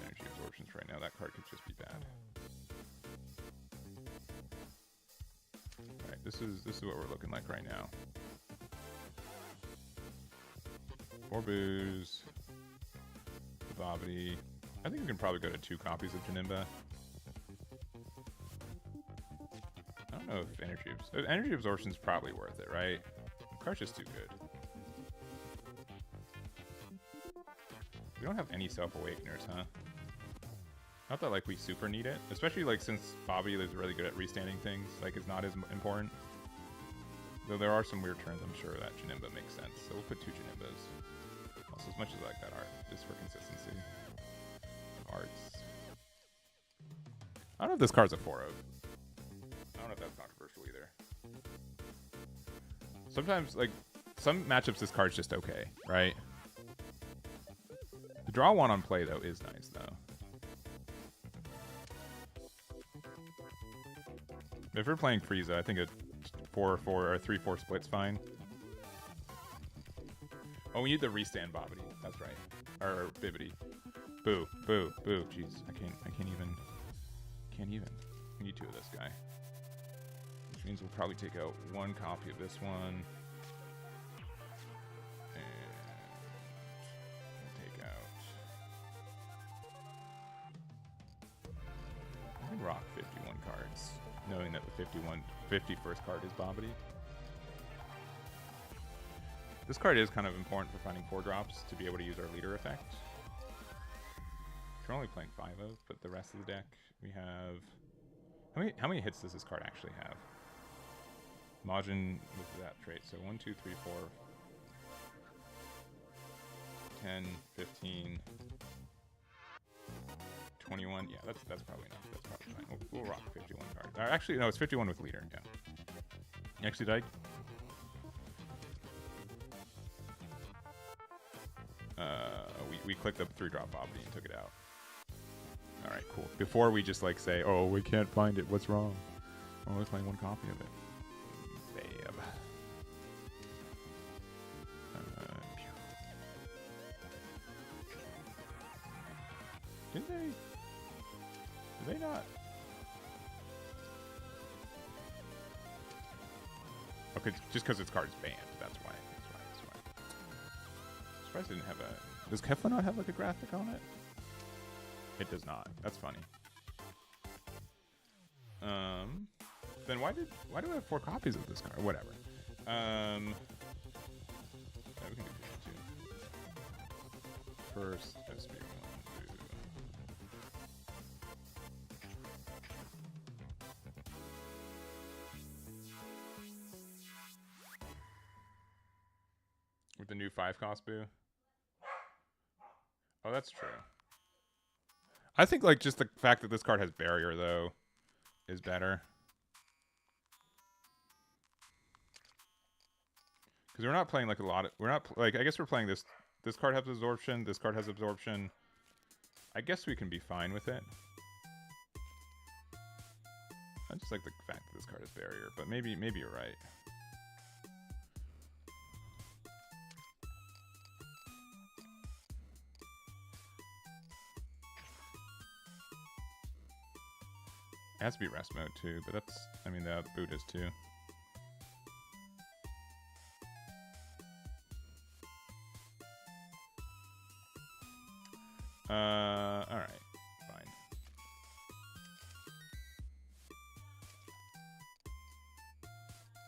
Speaker 1: Energy absorptions right now. That card could just be bad. Alright, this is what we're looking like right now. 4 Boos. The Bobbity. I think we can probably go to 2 copies of Janemba. I don't know if energy absorption is probably worth it, right? The card's just too good. We don't have any self-awakeners, huh? Not that like we super need it, especially like since Bobby is really good at restanding things, like it's not as important. Though there are some weird turns, I'm sure that Janemba makes sense. So we'll put 2 Janembas. Also, as much as I like that art, just for consistency. Arts. I don't know if this card's a 4-0. I don't know if that's controversial either. Sometimes, like, some matchups this card's just okay, right? The draw 1 on play though is nice though. If we're playing Frieza, I think a 4-4 or 3-4 split's fine. Oh, we need the restand Bobbity. That's right. Or Bibbity. Boo, boo, boo. Jeez, I can't even. We need 2 of this guy. Which means we'll probably take out 1 copy of this one. And we'll take out. I can rock 51 cards, knowing that the 51st card is Bobbity. This card is kind of important for finding 4-drops to be able to use our leader effect. We're only playing 5 of, but the rest of the deck we have. How many hits does this card actually have? Majin with that trait. So 1, 2, 3, 4, 10, 15, 21. Yeah, that's probably enough. That's probably fine. We'll rock 51 cards. Actually, no, it's 51 with leader. Yeah. Actually, did we clicked the 3-drop Bobbity and took it out. All right, cool. Before we just like say, oh, we can't find it. What's wrong? Oh, we're playing 1 copy of it. Bam. Did they not? Okay, just because its card's banned. That's why. Surprised it didn't have a. Does Kefla not have like a graphic on it? It does not. That's funny. Then why do I have 4 copies of this card? Whatever. Yeah, we can do this too. First SB01. With the new 5-cost boo. Oh, that's true. I think like just the fact that this card has barrier though is better. Because we're not playing like a lot of, we're not like, I guess we're playing this card has absorption, this card has absorption. I guess we can be fine with it. I just like the fact that this card has barrier, but maybe you're right. It has to be rest mode too, but that's, I mean, the boot is too. Alright, fine.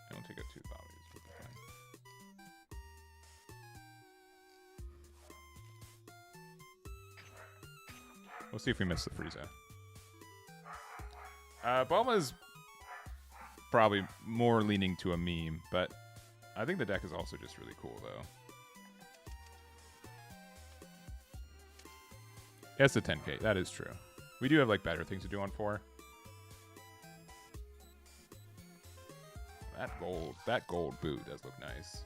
Speaker 1: I don't take out 2 bodies, but fine. We'll see if we miss the Frieza. Bulma's probably more leaning to a meme, but I think the deck is also just really cool, though. Yes, a 10k. That is true. We do have like better things to do on 4. That gold boot does look nice.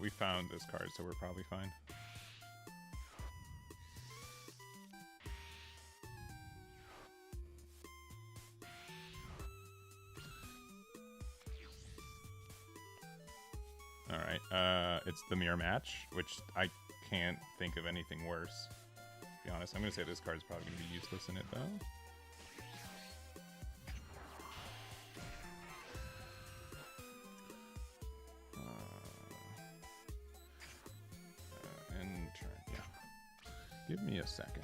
Speaker 1: We found this card, so we're probably fine. Alright, it's the mirror match, which I can't think of anything worse, to be honest. I'm going to say this card is probably going to be useless in it, though. End turn, yeah. Give me a second.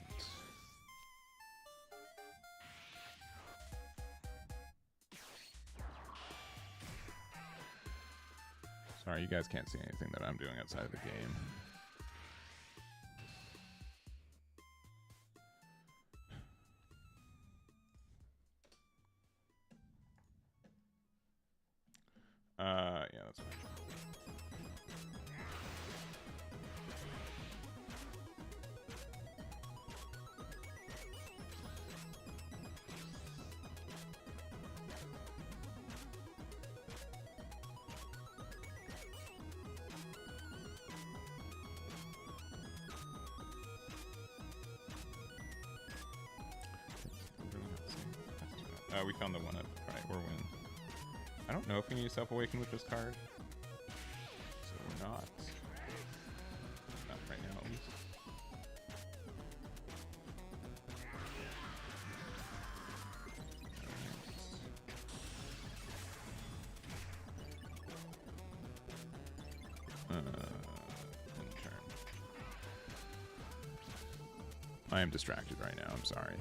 Speaker 1: Sorry, you guys can't see anything that I'm doing outside of the game. Yeah, that's fine. We found the one up. Alright, we're winning. I don't know if we need to self-awaken with this card. So we're not. Not right now, at least. End turn. I am distracted right now, I'm sorry.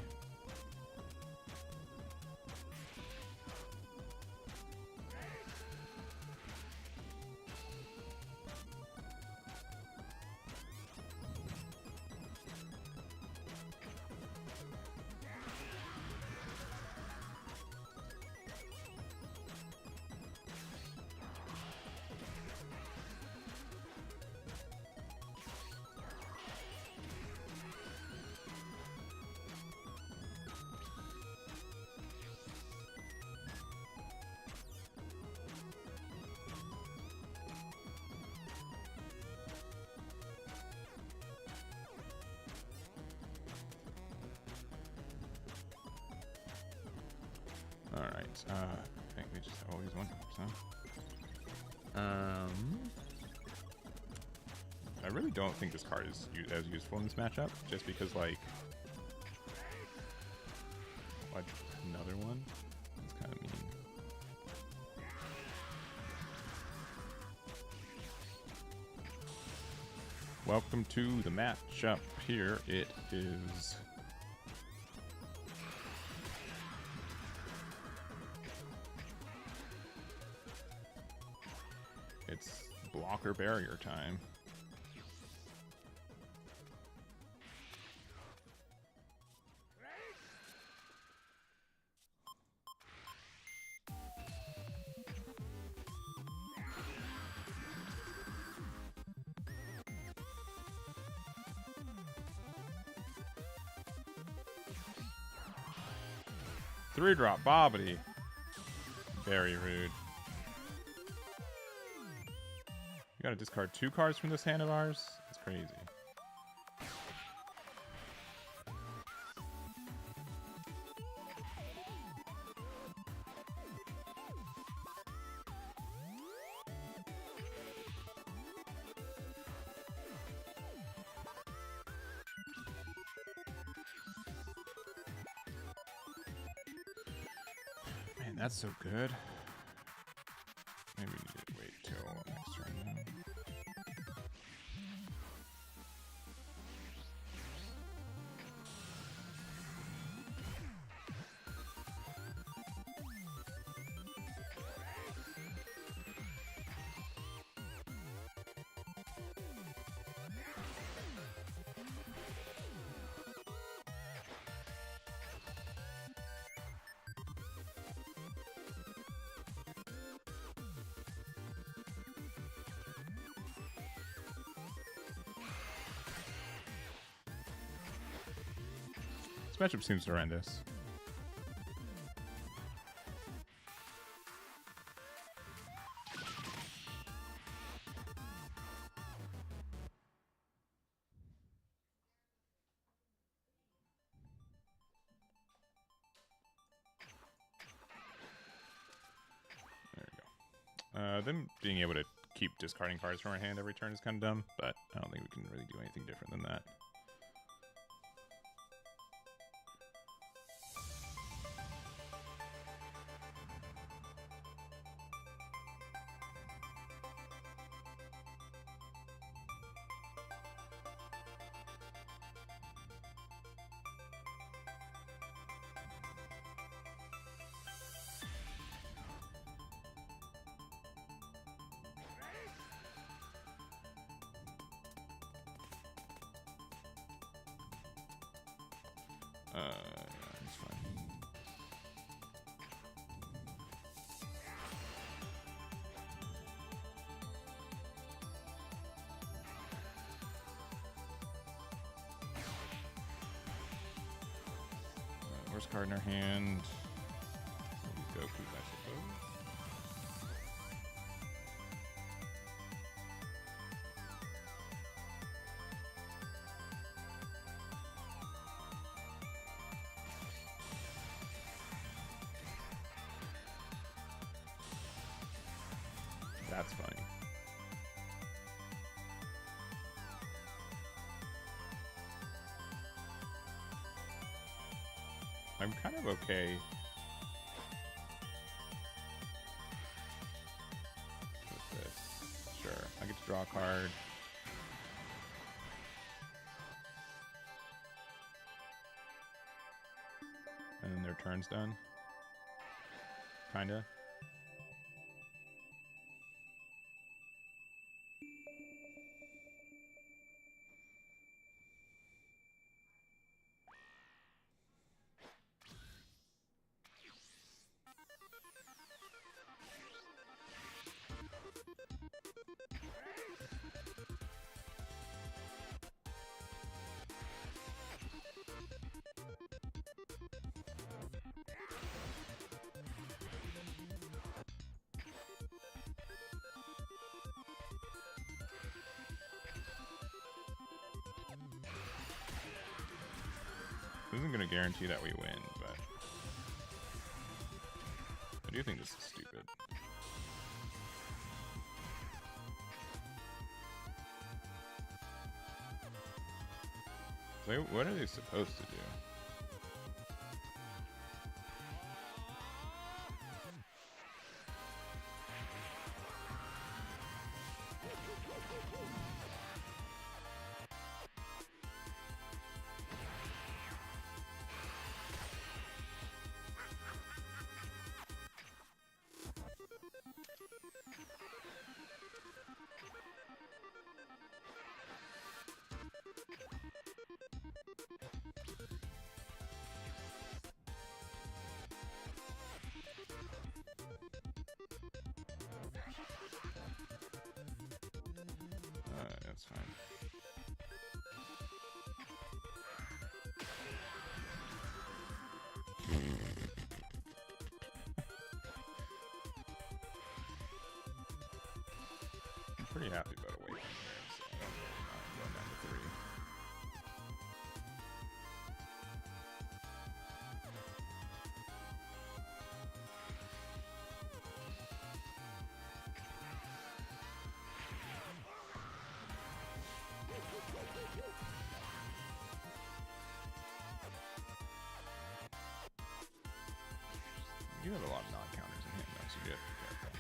Speaker 1: Alright, I think we just have all these one-ups, huh? I really don't think this card is as useful in this matchup, just because, like... What? Another one? That's kind of mean. Welcome to the matchup. Here it is. It's blocker barrier time. Three-drop Bobbity. Very rude. You gotta discard 2 cards from this hand of ours? That's crazy. Man, that's so good. Maybe we need to wait till next turn now. This matchup seems horrendous. There we go. Them being able to keep discarding cards from our hand every turn is kind of dumb, but I don't think we can really do anything different than that. It's fine. Worst card in our hand. Maybe Goku, I suppose. That's funny. I'm kind of okay with this. Sure, I get to draw a card. And then their turn's done. Kinda. This isn't going to guarantee that we win, but I do think this is stupid. So what are they supposed to do? That's fine. I'm pretty happy about Awakening here, so I don't really mind going down to 3. You have a lot of non-counters in hand, though, so you have to be careful.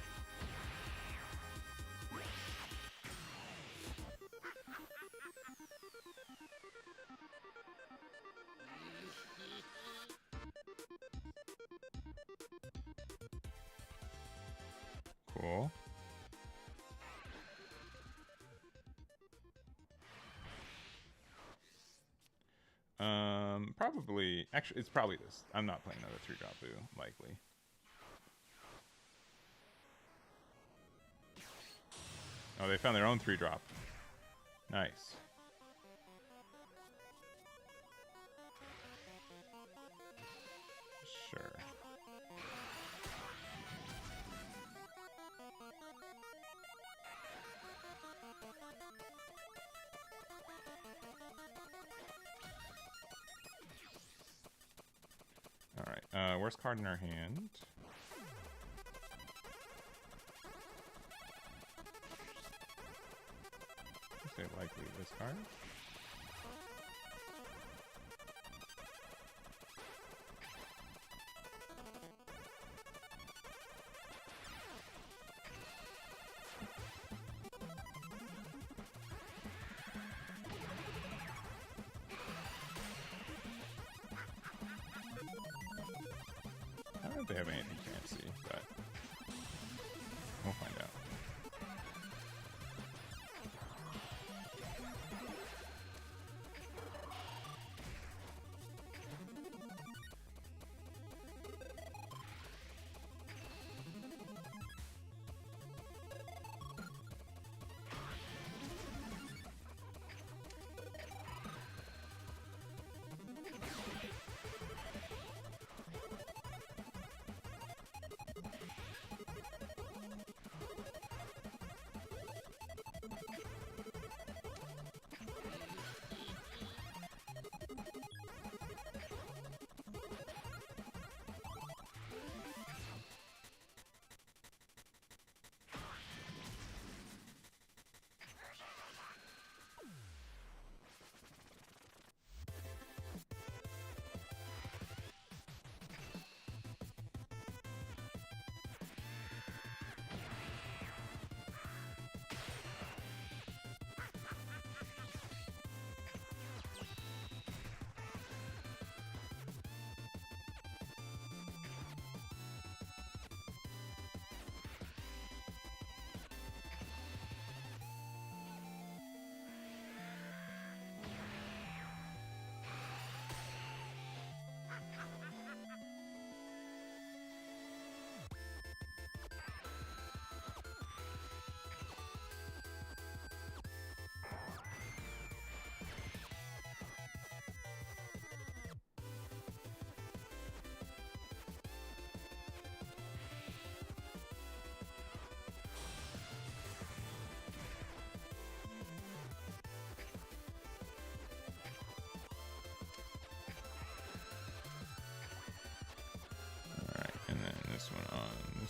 Speaker 1: Cool. Probably. Actually, it's probably this. I'm not playing another 3-drop Boo, likely. Oh, they found their own 3-drop. Nice. Sure. Alright, worst card in our hand. I'd say likely this card. I don't know if they have anything fancy, but we'll find out.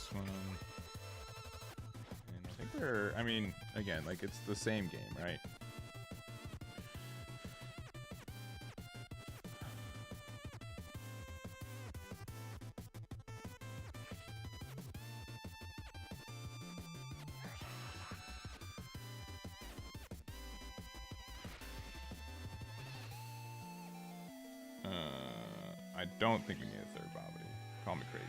Speaker 1: this one. And I think they're, I mean, again, like it's the same game, right? I don't think we need a third Bobbity. Call me crazy.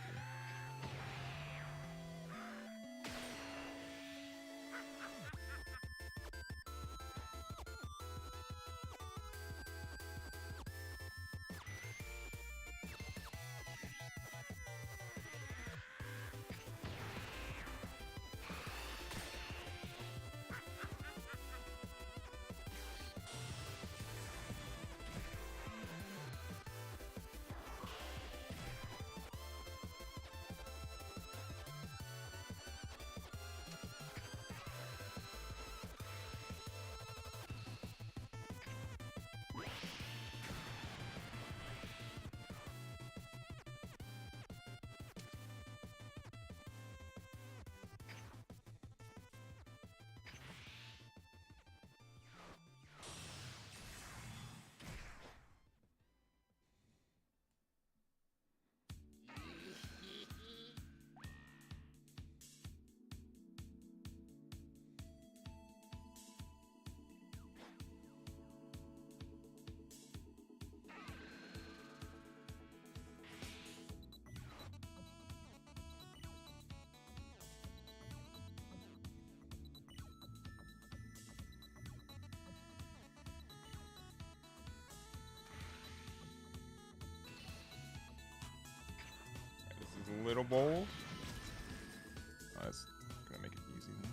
Speaker 1: A little bold. Oh, that's gonna make it easy then.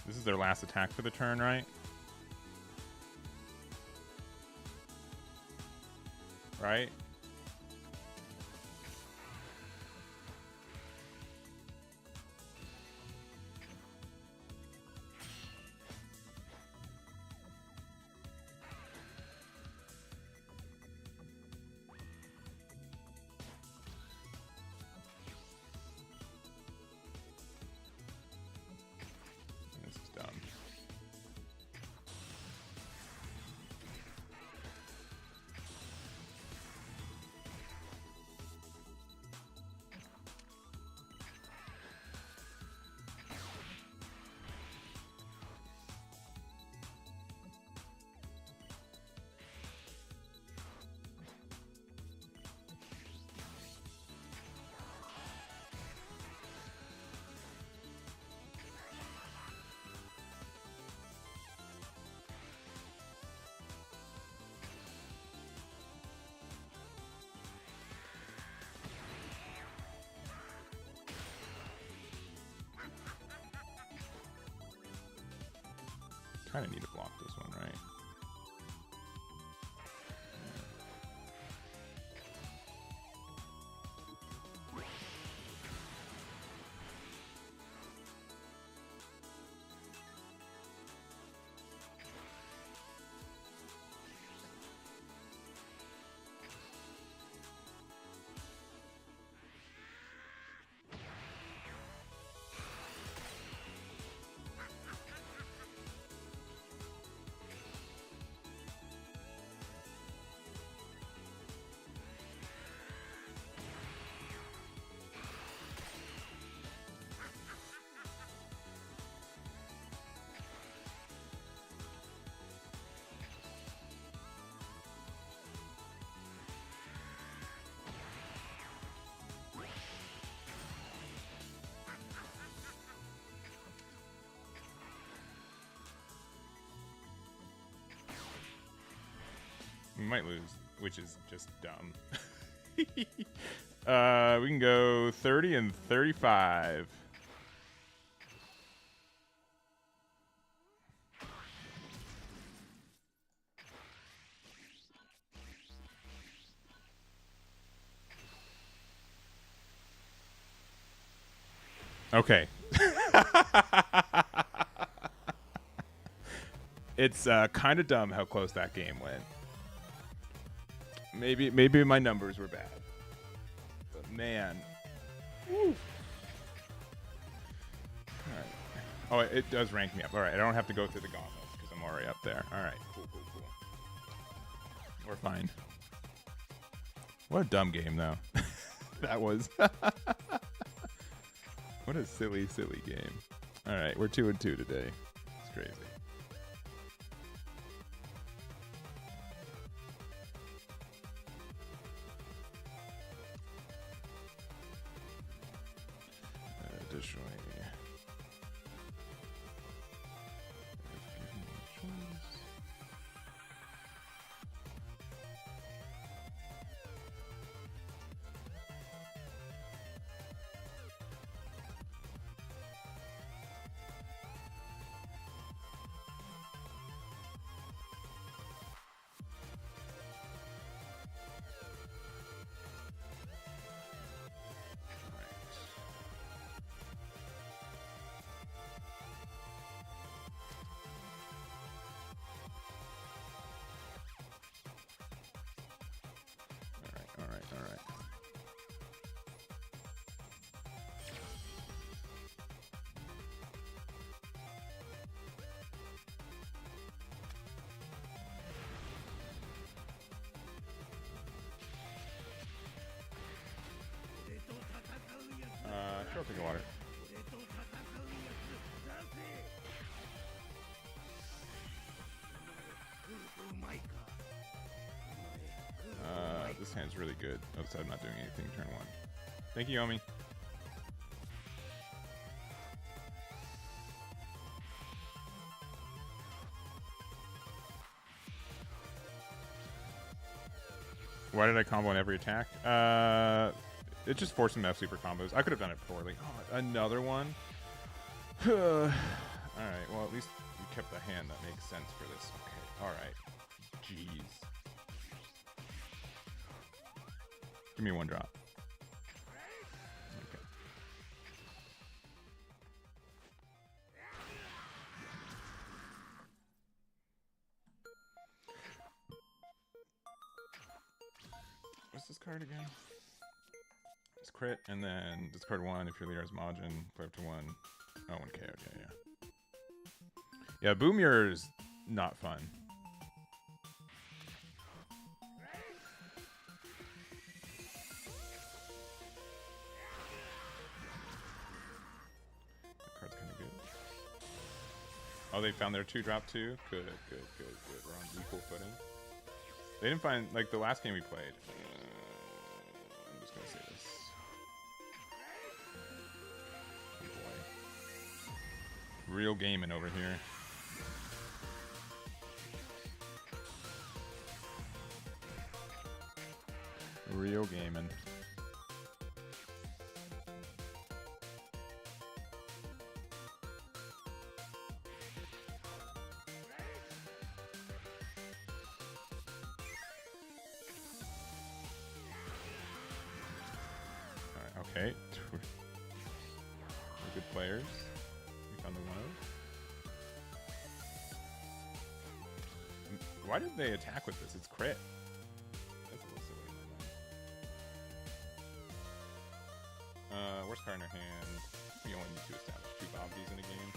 Speaker 1: This is their last attack for the turn, right? Right? This is dumb. Kind of need to block this one, right? We might lose, which is just dumb. We can go 30 and 35. Okay. It's kind of dumb how close that game went. Maybe my numbers were bad. But man. Woo. All right. Oh, it does rank me up. All right, I don't have to go through the gauntlets because I'm already up there. All right, cool. We're fine. What a dumb game, though. That was. What a silly game. All right, we're 2-2 today. It's crazy. Additionally, all right. Sure, I'll take a water. This hand's really good. Outside, I'm not doing anything turn 1. Thank you, Yomi. Why did I combo on every attack? It just forced him to have super combos. I could have done it poorly. Oh, another one? Alright, well, at least you kept the hand that makes sense for this. Okay, alright. Jeez. Give me 1 drop. Okay. What's this card again? It's crit, and then discard 1 if your leader has Majin. Play up to 1. Oh, 1 KO. Yeah. Yeah, Boomier is not fun. Oh, they found their 2-drop too? Good. We're on equal footing. They didn't find, like, the last game we played. I'm just gonna say this. Oh boy. Real gaming over here. Real gaming. Okay, we're good players. We found the 1-0. Why did they attack with this? It's crit. That's a little silly. Worst card in our hand. We only need to establish 2 Bobbies in a game.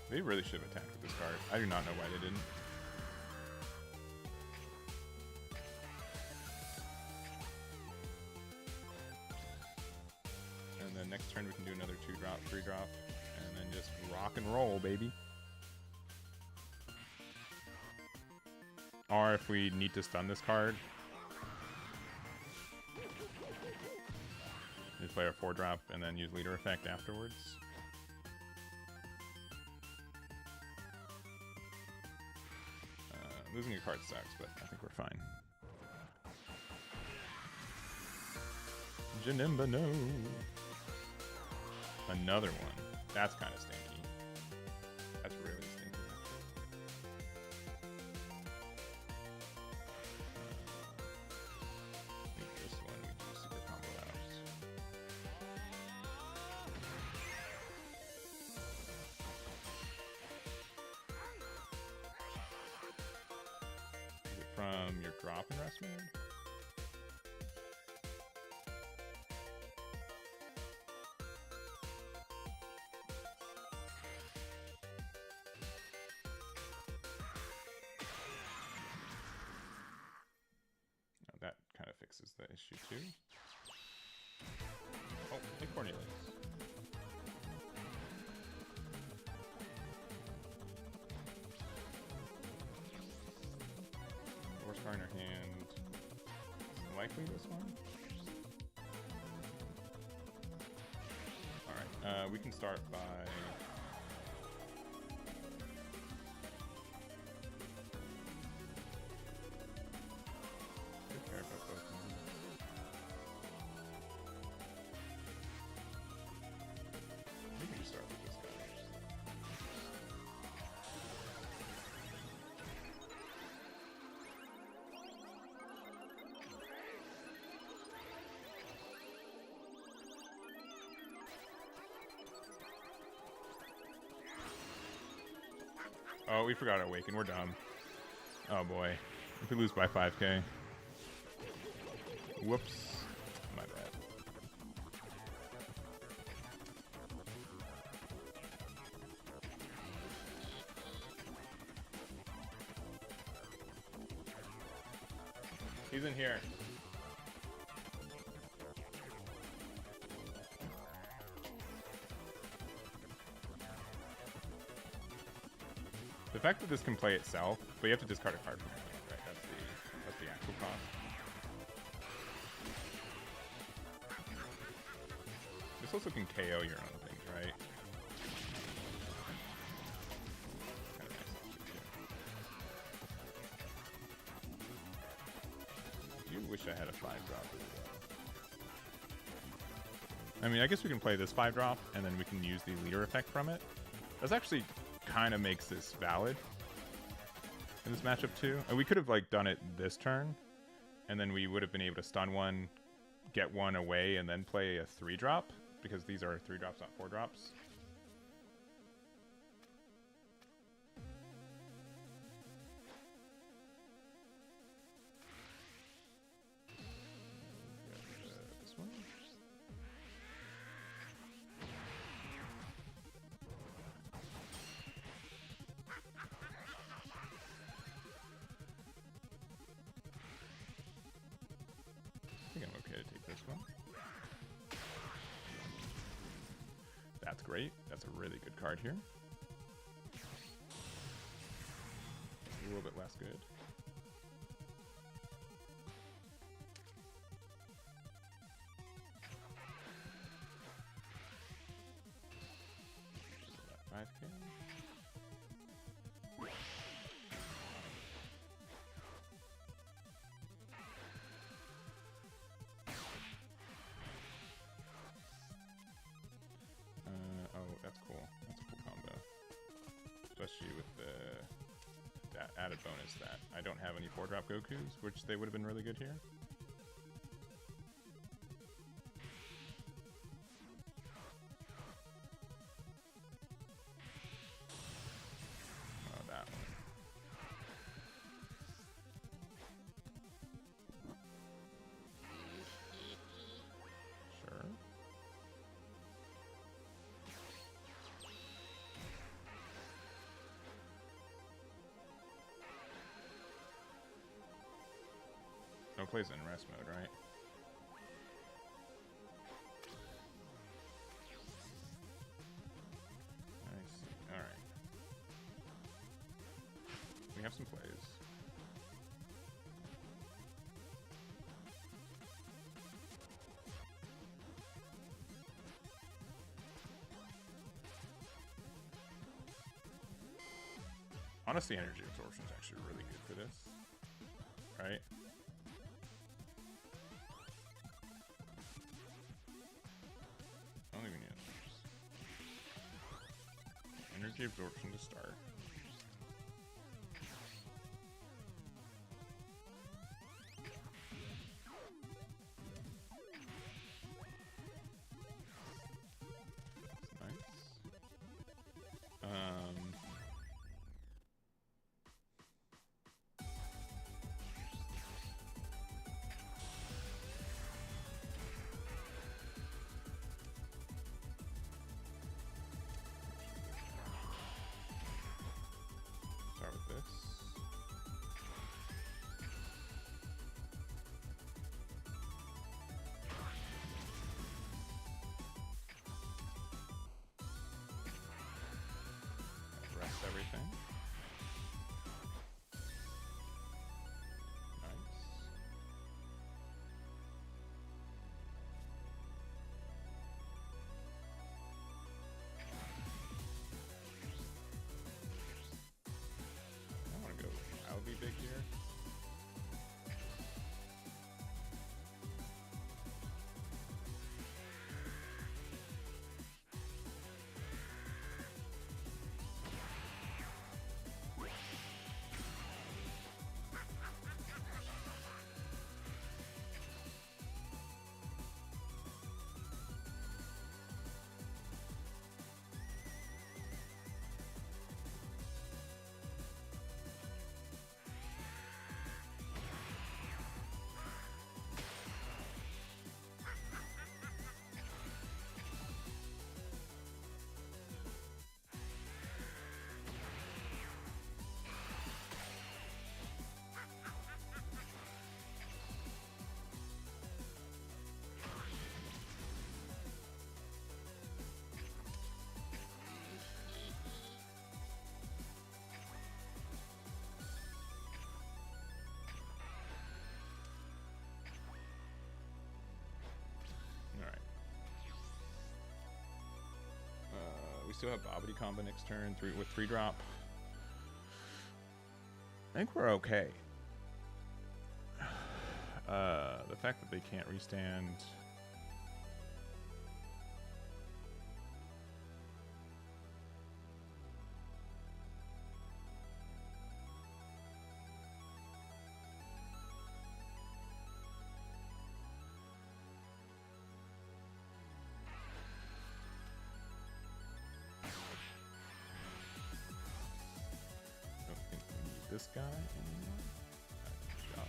Speaker 1: They really should have attacked with this card. I do not know why they didn't. And then next turn we can do another 2-drop, 3-drop, and then just rock and roll, baby. R if we need to stun this card. Just play our 4-drop and then use leader effect afterwards. Losing a card sucks, but I think we're fine. Janimba, no. Another one. That's kind of stinky. That's really stinky. I think this one we do super combo out. Is it from your drop and rest mode? That kind of fixes the issue too. Oh, hey Cornelius. Force card in her hand. Likely this one. Alright, we can start by... care about both of them. We can just start with this guy. Oh, we forgot to awaken. We're dumb. Oh boy. If we lose by 5k. Whoops. My bad. He's in here. The fact that this can play itself, but you have to discard a card from your hand, right? That's the actual cost. This also can KO your own things, right? Kind of nice option too. I do wish I had a 5-drop as well. I mean, I guess we can play this 5-drop, and then we can use the leader effect from it. That's actually kind of makes this valid in this matchup too. And we could have like done it this turn, and then we would have been able to stun one, get one away, and then play a 3-drop. Because these are 3-drops, not 4-drops. This one. I think I'm okay to take this one. That's great. That's a really good card here. A little bit less good. That 5k. Oh, that's cool. That's a cool combo. Especially with that added bonus that I don't have any 4-drop Gokus, which they would have been really good here. Oh, that one. Sure. No, it plays in rest mode, right? Nice. Alright. We have some plays. Honestly, energy absorption is actually really good for this, right? I don't even need energy absorption to start. Start with this. Rest everything. Nice. I want to go wildly big here. We still have Bobbity combo next turn, with 3-drop. I think we're okay. The fact that they can't restand. This guy anymore? Good job.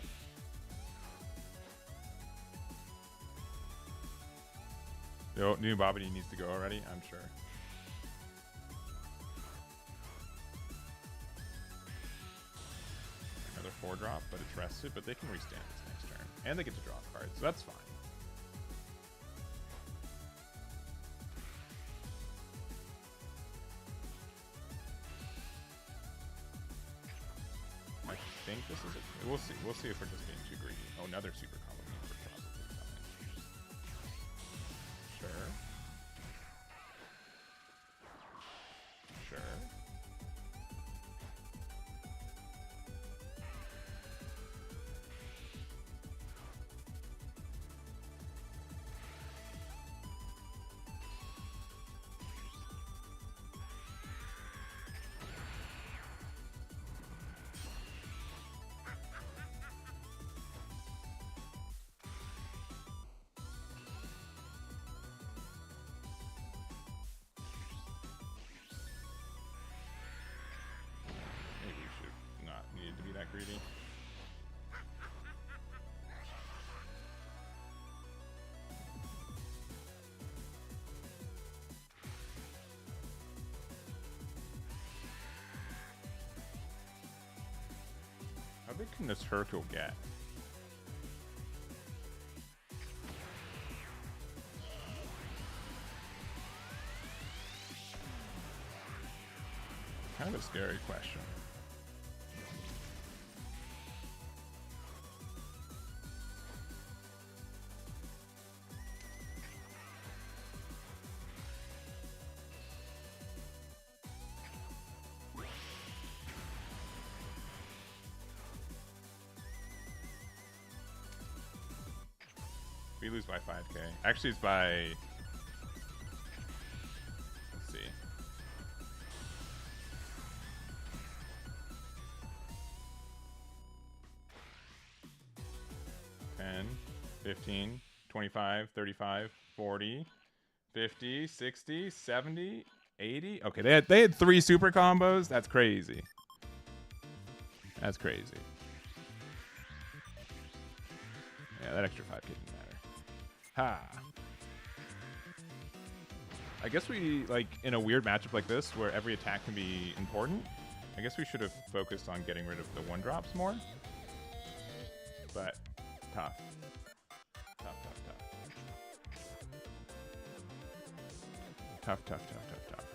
Speaker 1: Yo, new Bobbity needs to go already, I'm sure. Another 4-drop, but it's rested, but they can restand this next turn. And they get to draw cards, so that's fine. I think this is it. We'll see. We'll see if we're just being too greedy. Oh, another super combo means we're probably fine. Sure. Sure. Needed to be that greedy. How big can this Hercule get? Kind of a scary question. We lose by 5k. Actually, it's by... Let's see. 10, 15, 25, 35, 40, 50, 60, 70, 80. Okay, they had 3 super combos. That's crazy. That's crazy. Yeah, that extra 5k didn't matter. Ha. I guess we, like, in a weird matchup like this, where every attack can be important, I guess we should have focused on getting rid of the 1-drops more. But, tough. Tough, tough, tough. Tough, tough, tough, tough, tough.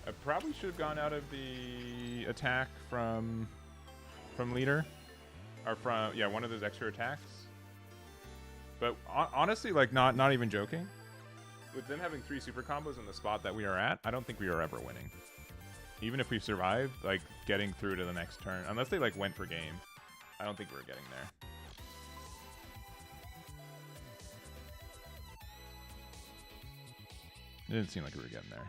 Speaker 1: I probably should have gone out of the attack from leader. Or from, yeah, one of those extra attacks. But honestly, like, not even joking. With them having 3 super combos in the spot that we are at, I don't think we are ever winning. Even if we survived, like, getting through to the next turn. Unless they, like, went for game. I don't think we're getting there. It didn't seem like we were getting there.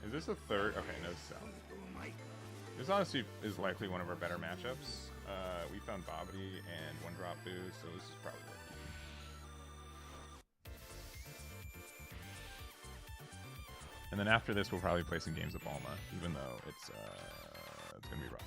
Speaker 1: Is this a third? Okay, no cell. This honestly is likely one of our better matchups. We found Bobbity and 1-drop boost, so this is probably worth it. And then after this, we'll probably play some games of Bulma, even though it's gonna be rough.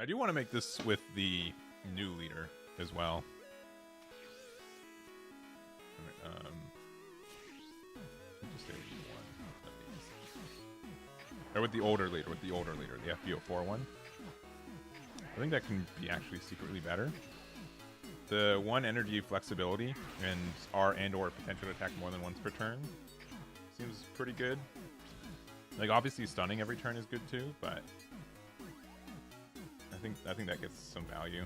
Speaker 1: I do want to make this with the new leader as well. Just do one of these. Or with the older leader, the FB04 one. I think that can be actually secretly better. The 1 energy flexibility and or potential to attack more than once per turn seems pretty good. Like, obviously stunning every turn is good too, but I think that gets some value.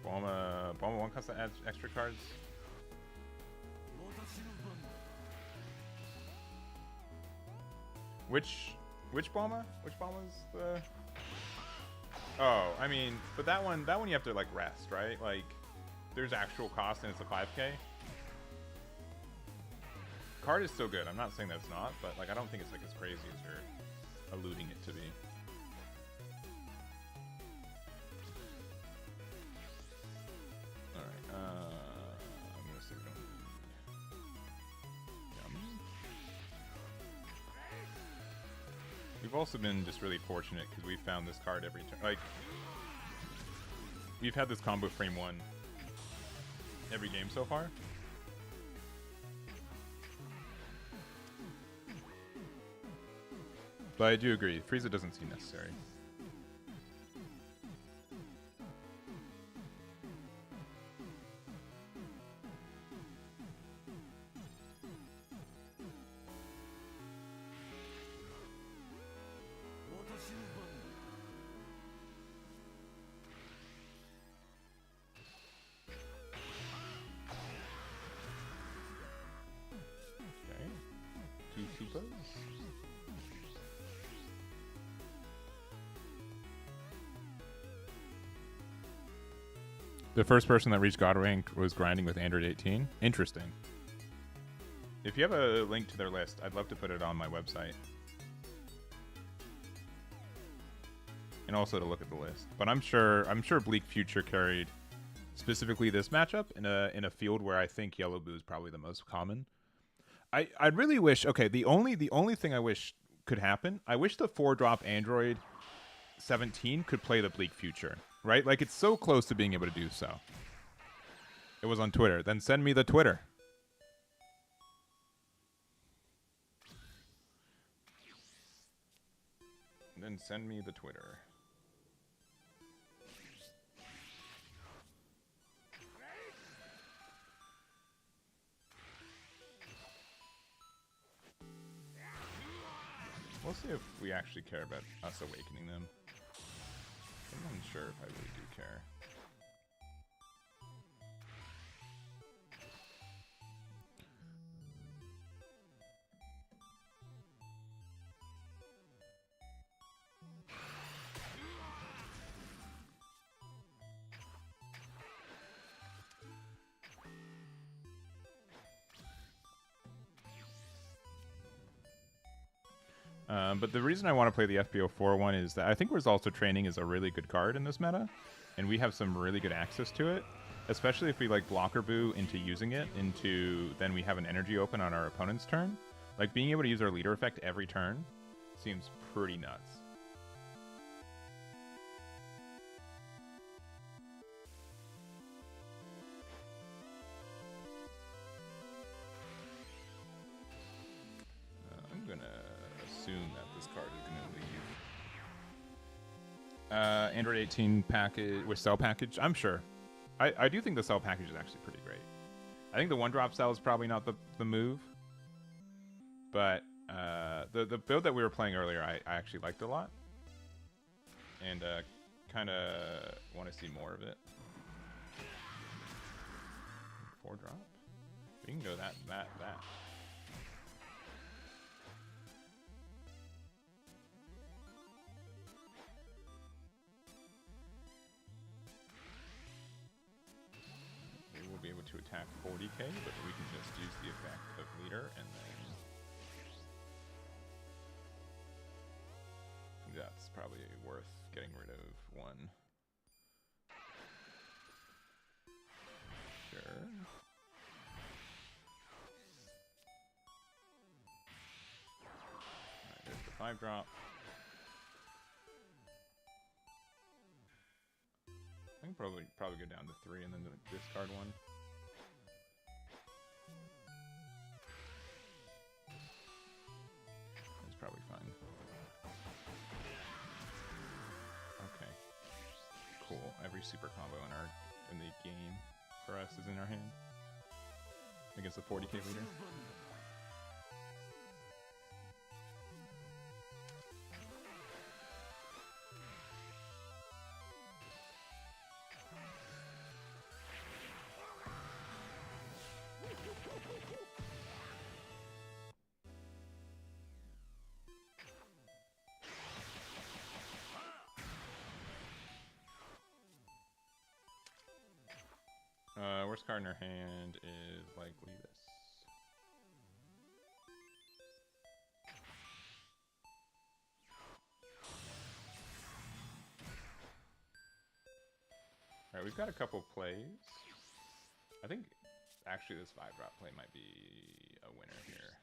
Speaker 1: Bulma 1 costs to add extra cards. Which Bulma? Which Bulma's the? Oh, I mean, but that one you have to, like, rest, right? Like, there's actual cost and it's a 5k. Card is still good. I'm not saying that it's not, but, like, I don't think it's, like, as crazy as you're alluding it to be. Alright, I'm gonna say we don't need Yum. We've also been just really fortunate because we've found this card every turn. Like, we've had this combo frame 1 every game so far. But I do agree, Frieza doesn't seem necessary. Okay, 2 Supas. The first person that reached God rank was grinding with Aandroidd 18. Interesting. If you have a link to their list, I'd love to put it on my website. And also to look at the list. But I'm sure Bleak Future carried specifically this matchup in a field where I think Yellow Blue is probably the most common. I really wish, okay, the only thing I wish could happen, I wish the 4-drop Aandroidd 17 could play the Bleak Future, right? Like, it's so close to being able to do so. It was on Twitter. Then send me the Twitter. Then send me the Twitter. We'll see if we actually care about us awakening them. I'm unsure if I really do care. But the reason I want to play the SB04 one is that I think Results of Training is a really good card in this meta, and we have some really good access to it, especially if we like blocker boo into using it, then we have an energy open on our opponent's turn. Like, being able to use our leader effect every turn seems pretty nuts. I'm gonna assume that this card is gonna leave. Aandroidd 18 package with cell package. I'm sure. I do think the cell package is actually pretty great. I think the 1-drop cell is probably not the move, but the build that we were playing earlier, I actually liked a lot, and kind of want to see more of it. 4-drop. We can go that. We will be able to attack 40k, but we can just use the effect of leader, and then that's probably worth getting rid of one. Sure. Alright, there's the 5-drop. I can probably go down to 3 and then discard one. That's probably fine. Okay. Cool. Every super combo in the game for us is in our hand against the 40k leader. Worst card in our hand is likely this. Alright, we've got a couple plays. I think actually this 5-drop play might be a winner here.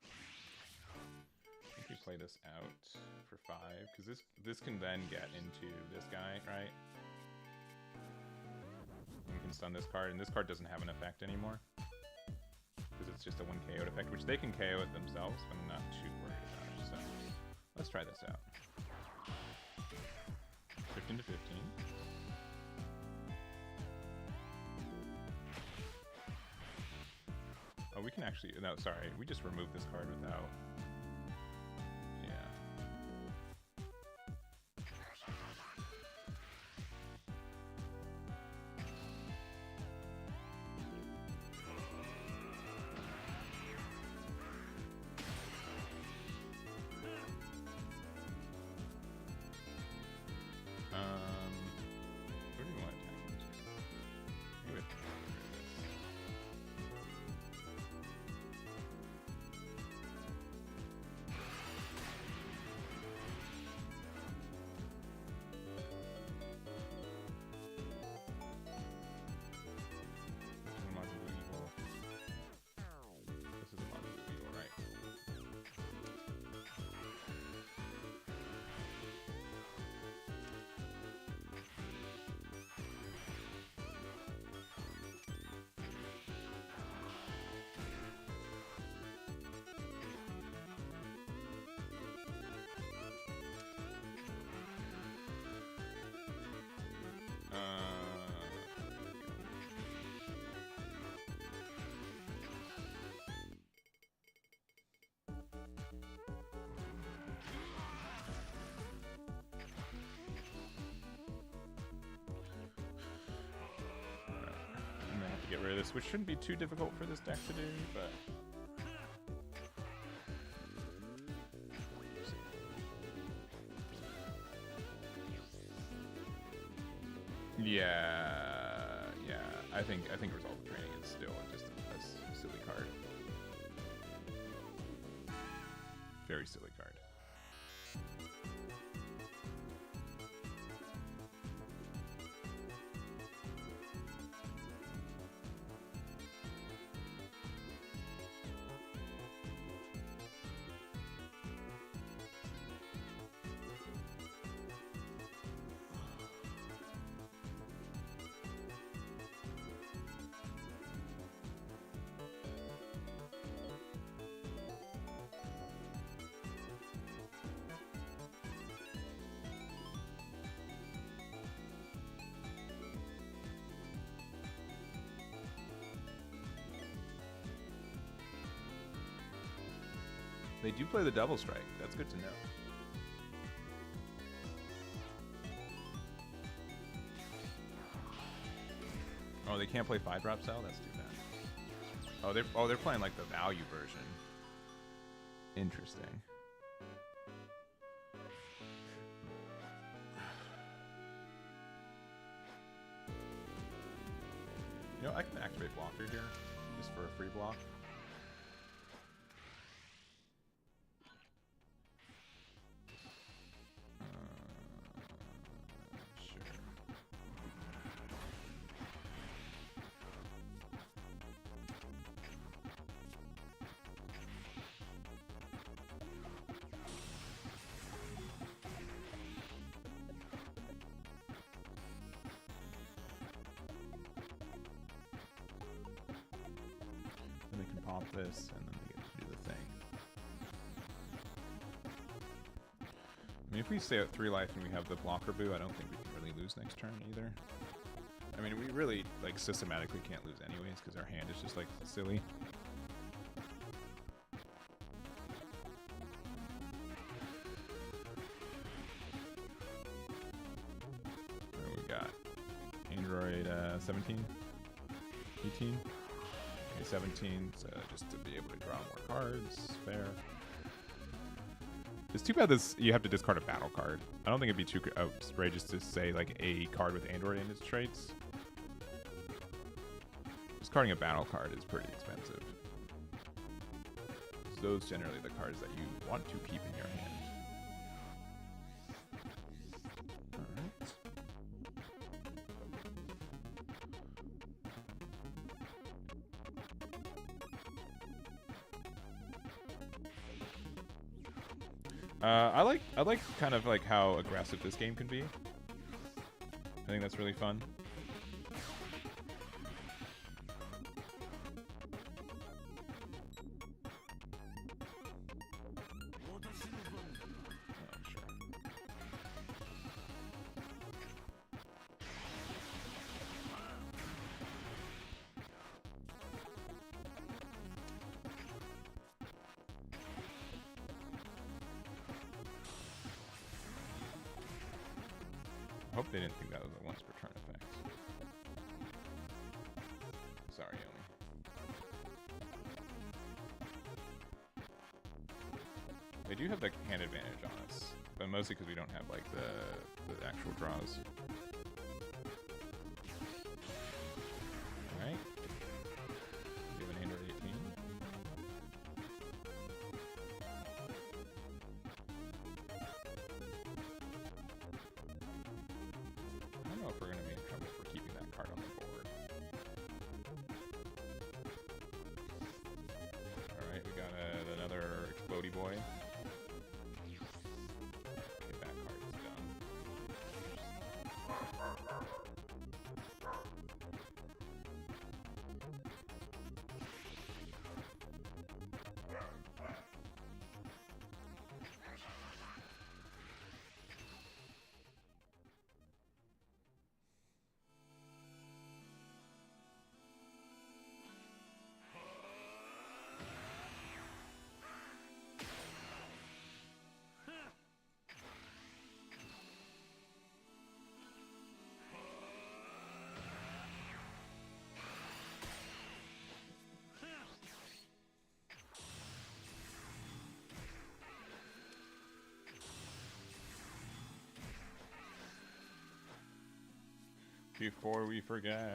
Speaker 1: I think we play this out for 5, because this can then get into this guy, right? We can stun this card, and this card doesn't have an effect anymore, because it's just a 1 KO effect, which they can KO it themselves, but I'm not too worried about it. So let's try this out. 15 to 15. Oh, we can actually, no, sorry, we just removed this card without, yeah. Where do you want to attack? Maybe with this. get rid of this, which shouldn't be too difficult for this deck to do, but... Yeah. I think Resolve Training is still just a silly card. Very silly card. They do play the double strike. That's good to know. Oh, they can't play 5-drop cell? That's too bad. Oh, they're playing like the value version. Interesting. You know, I can activate blocker here just for a free block. This and then they get to do the thing. I mean, if we stay at 3 life and we have the blocker boo, I don't think we can really lose next turn either. I mean, we really like systematically can't lose anyways because our hand is just like silly. What do we got? Aandroidd 17, 18. 17, so just to be able to draw more cards. Fair. It's too bad this you have to discard a battle card. I don't think it'd be too outrageous to say like a card with Aandroidd in its traits. Discarding a battle card is pretty expensive. So those generally the cards that you want to keep in your hand. I like kind of like how aggressive this game can be. I think that's really fun. I hope they didn't think that was a once per turn effect. Sorry, Yomi. They do have the hand advantage on us, but mostly because we don't have like the actual draws. Alright. We have an Aandroidd 18. I don't know if we're going to be in trouble for keeping that card on the board. Alright, we got another Explodey Boy. Okay, that card is done. before we forget.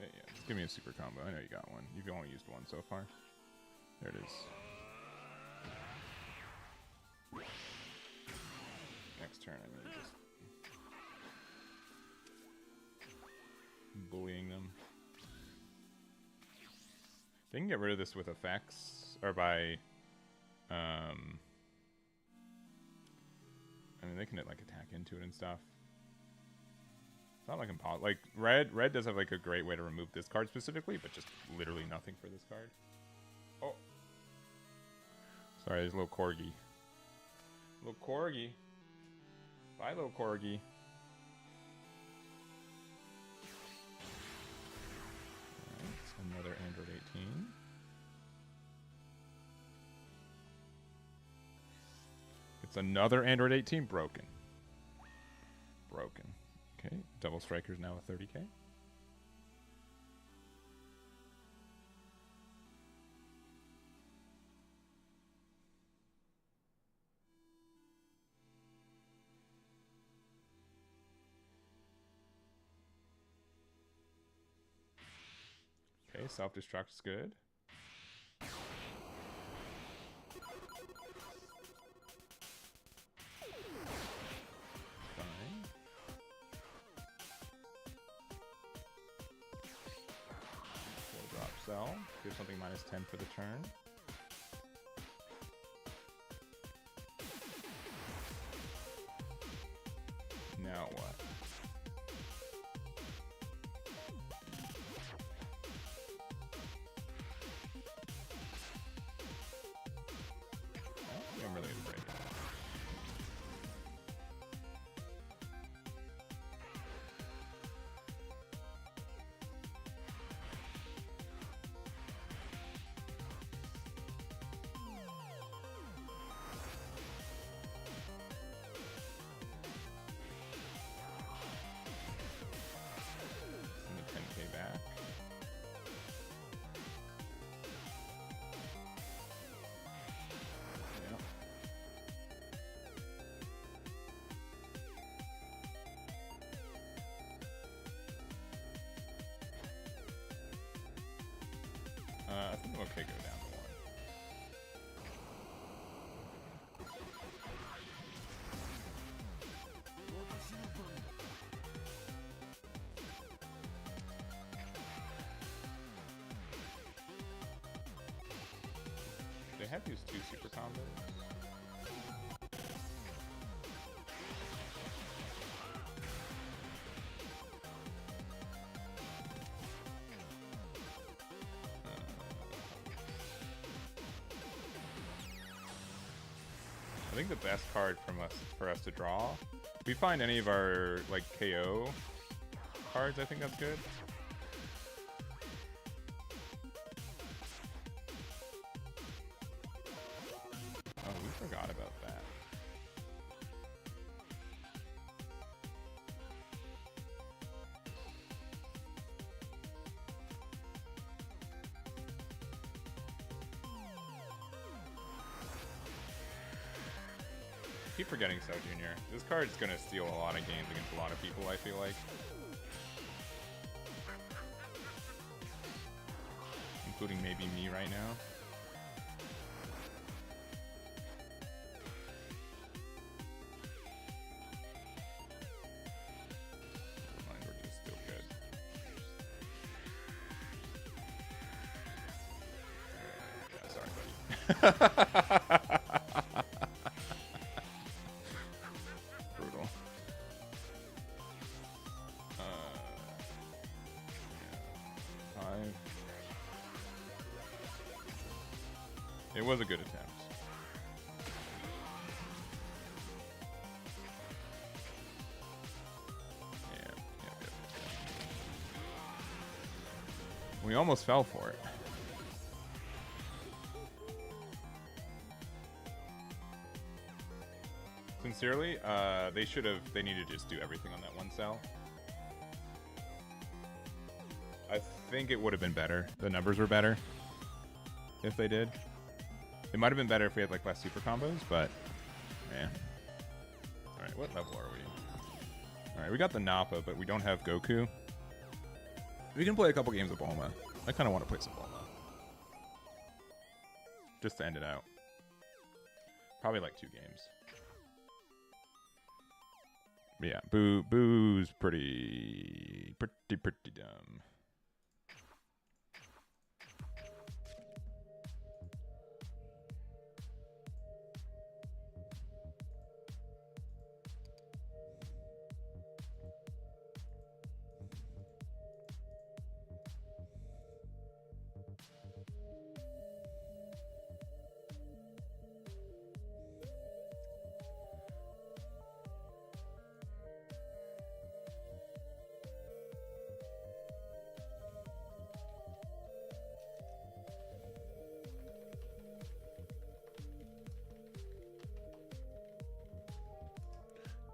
Speaker 1: Yeah, just give me a super combo. I know you got one. You've only used one so far. There it is. Next turn, I mean, just bullying them. They can get rid of this with effects, or by, I mean, they can like attack into it and stuff. It's not like impossible. Like red does have like a great way to remove this card specifically, but just literally nothing for this card. Oh, sorry, there's a little corgi. Little corgi. Bye, little corgi. Alright, another Aandroidd 18. It's another Aandroidd 18 broken. Broken. Okay, Double Striker's now a 30k. Okay, self-destruct is good. Fine. Full drop cell. Give something -10 for the turn. Now what? I'm really gonna break it. Send the 10k back. I think I'm okay, go down to 1. They have used 2 super combos. I think the best card for us to draw, if we find any of our like KO cards, I think that's good. Oh, we forgot about that. Keep forgetting So Junior. This card's gonna steal a lot of games against a lot of people, I feel like. Including maybe me right now. Never mind, we're just still good. Yeah, sorry, buddy. It was a good attempt. Yeah. We almost fell for it. Sincerely, they need to just do everything on that one cell. I think it would have been better. The numbers were better if they did. It might have been better if we had like less super combos, but yeah. Alright, what level are we? Alright, we got the Nappa, but we don't have Goku. We can play a couple games of Bulma. I kind of want to play some Bulma. Just to end it out. Probably like 2 games. But yeah, Boo's pretty dumb.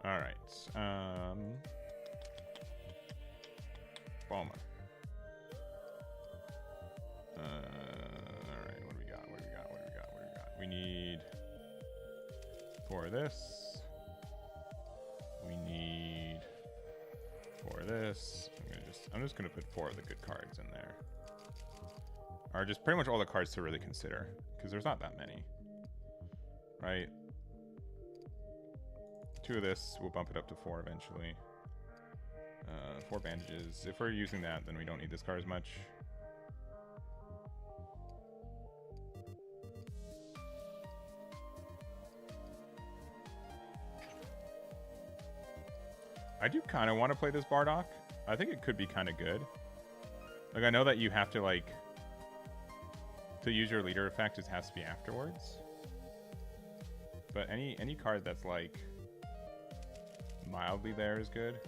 Speaker 1: All right. Bulma. All right. What do we got? We need 4 of this. We need 4 of this. I'm just gonna put 4 of the good cards in there. Or just pretty much all the cards to really consider, because there's not that many, right? 2 of this, we'll bump it up to 4 eventually. 4 bandages. If we're using that, then we don't need this card as much. I do kind of want to play this Bardock. I think it could be kind of good. Like, I know that you have to, like, to use your leader effect, it has to be afterwards. But any card that's, like, mildly there is good.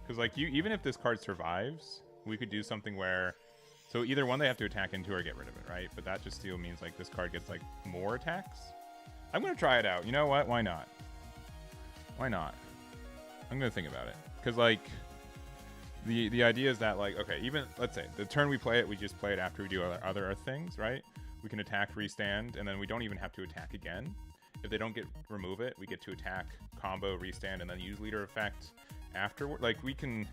Speaker 1: Because, like, even if this card survives, we could do something where... So either one they have to attack into or get rid of it, right? But that just still means, like, this card gets, like, more attacks. I'm going to try it out. You know what? Why not? Why not? I'm going to think about it. Because, like, the idea is that, like, okay, even, let's say, the turn we play it, we just play it after we do other things, right? We can attack, restand, and then we don't even have to attack again. If they don't remove it, we get to attack, combo, restand, and then use leader effect afterward. Like, we can...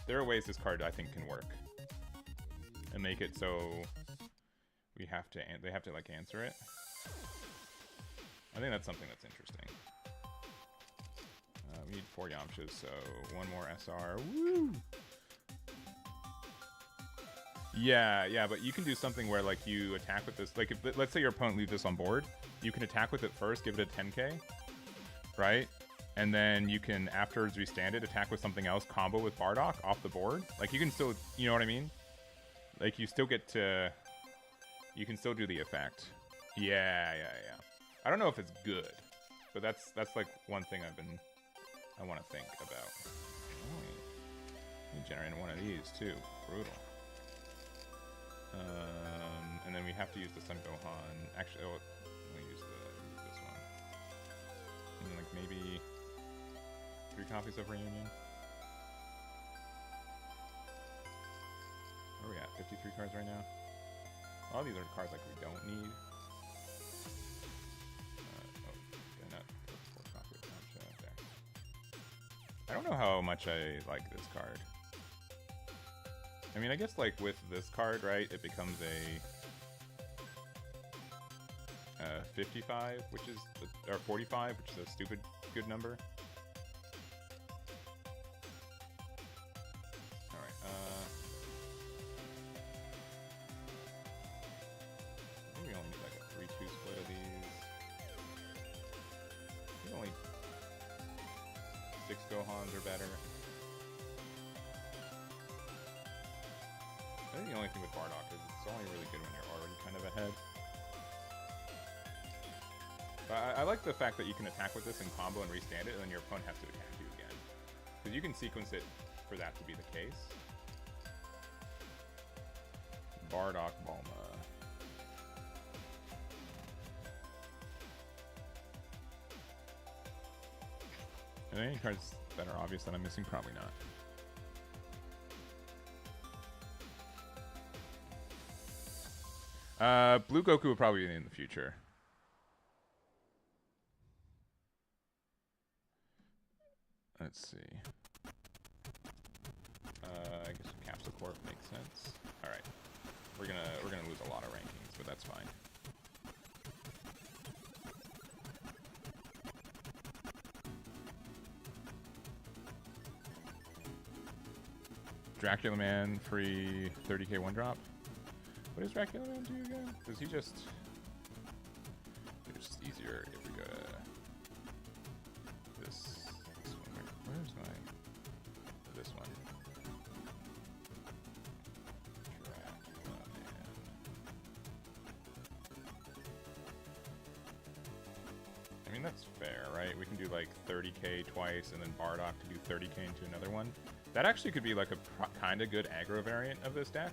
Speaker 1: There are ways this card, I think, can work. And make it so they have to, like, answer it. I think that's something that's interesting. We need 4 Yamchas, so 1 more SR. Woo! Yeah, but you can do something where, like, you attack with this. Like, if, let's say your opponent leaves this on board, you can attack with it first, give it a 10k, right? And then you can, afterwards, restand it, attack with something else, combo with Bardock off the board. Like, you can still, you know what I mean? Like, you still get to... You can still do the effect. Yeah. I don't know if it's good, but that's like, one thing I want to think about. Oh, you generated one of these, too. Brutal. And then we have to use the Sun Gohan. Actually, let me use this one. And then, like, maybe 3 copies of Reunion. Where are we at? 53 cards right now? A lot of these are cards like we don't need. I don't know how much I like this card. I mean, I guess, like, with this card, right, it becomes a 55, which is, or 45, which is a stupid good number. Alright, I think we only need, like, a 3-2 split of these. I think only 6 Gohans are better. I think the only thing with Bardock is it's only really good when you're already kind of ahead. But I like the fact that you can attack with this in combo and restand it, and then your opponent has to attack you again. Because you can sequence it for that to be the case. Bardock Bulma. Are there any cards that are obvious that I'm missing? Probably not. Blue Goku will probably be in the future. Let's see. I guess Capsule Corp makes sense. All right, we're gonna lose a lot of rankings, but that's fine. Dracula Man free 30k one drop. What does Dracula Man do again? Does he just? It's just easier if we go to this one. Where's my this one? Dracula Man. I mean that's fair, right? We can do like 30k twice, and then Bardock to do 30k into another one. That actually could be like a kind of good aggro variant of this deck.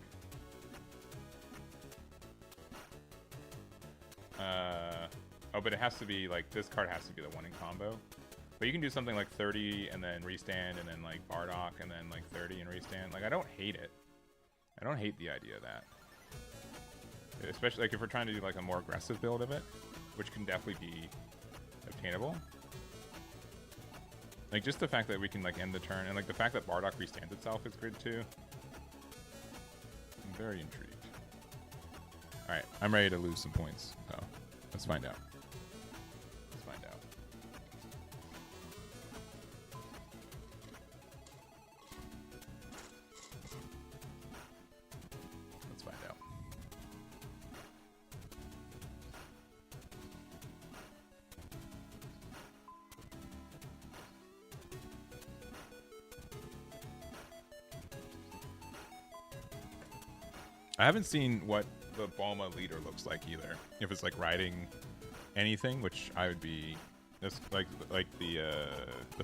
Speaker 1: Oh, but it has to be like, this card has to be the one in combo. But you can do something like 30 and then restand and then like Bardock and then like 30 and restand. Like, I don't hate it. I don't hate the idea of that. Especially like if we're trying to do like a more aggressive build of it, which can definitely be obtainable. Like, just the fact that we can, like, end the turn, and, like, the fact that Bardock restands itself is good, too. I'm very intrigued. Alright, I'm ready to lose some points, so let's find out. Let's find out. Let's find out. I haven't seen what the Bulma leader looks like either. If it's like riding anything, which I would be, just like the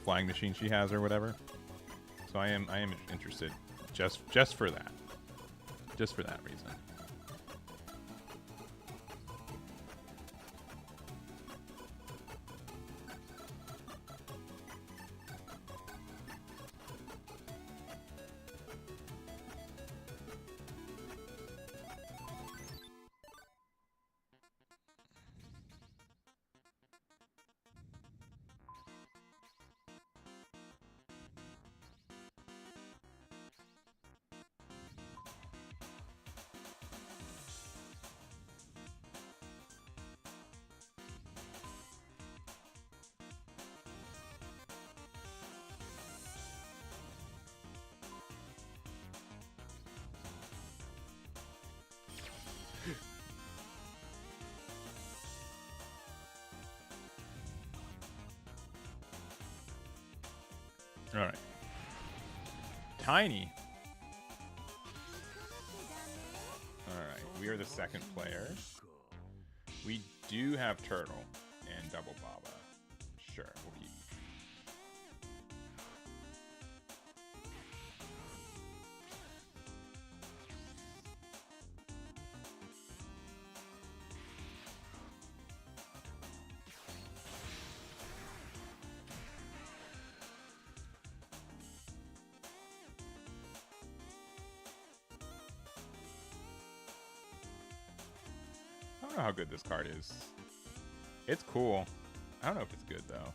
Speaker 1: flying machine she has or whatever. So I am interested just for that, just for that reason. All right. Tiny. All right. We are the second player. We do have Turtle and Double Baba. Sure, we'll keep. I don't know how good this card is. It's cool. I don't know if it's good though.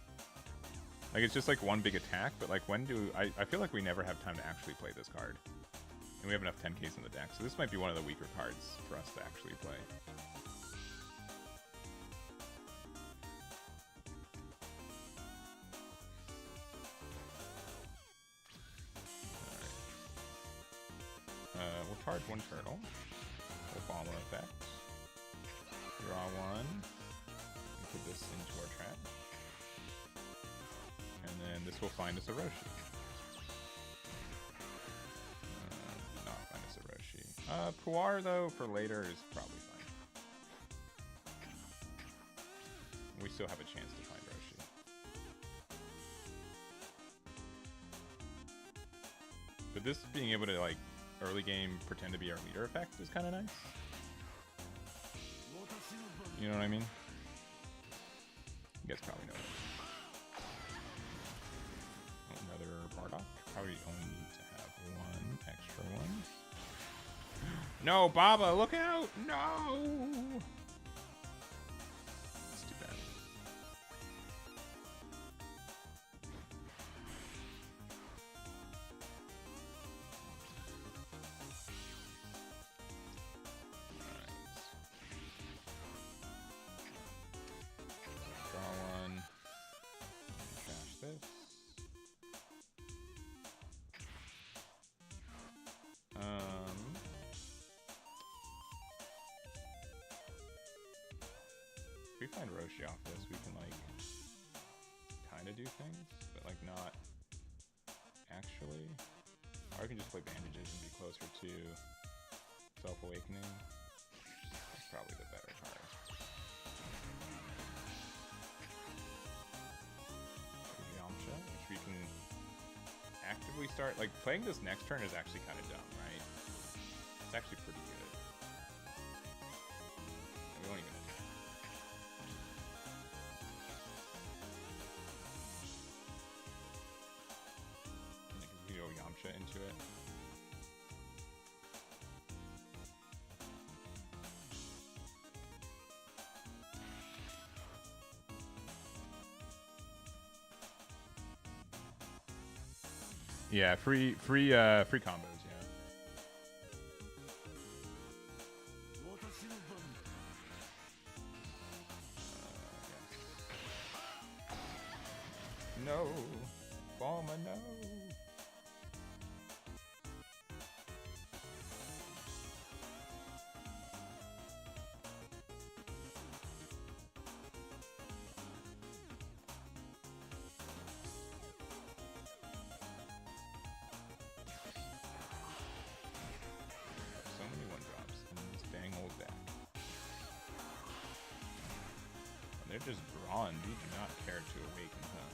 Speaker 1: Like, it's just like one big attack, but like when do I feel like we never have time to actually play this card. And we have enough 10Ks in the deck, so this might be one of the weaker cards for us to actually play. Alright. We'll charge one turtle. We'll Bulma effect. Draw one. Put this into our trap. And then this will find us a Roshi. Not find us a Roshi. Puar, though, for later is probably fine. We still have a chance to find Roshi. But this being able to, like, early game pretend to be our leader effect is kind of nice. You know what I mean? You guys probably know it. Probably only need to have one extra one. No, Baba, look out! No! That's too bad. Alright. Draw one. Trash this. If we find Roshi off this, we can, like, kind of do things, but, like, not actually. Or I can just play bandages and be closer to Self-Awakening. That's probably the better card. Yamcha, which we can actively start. Like, playing this next turn is actually kind of dumb, right? It's actually pretty good. And we won't even attack. We can go Yamcha into it. Yeah, free combos, yeah. No, Bulma, no. So many one drops in this dang old deck. They're just drawn. You do not care to awaken, huh?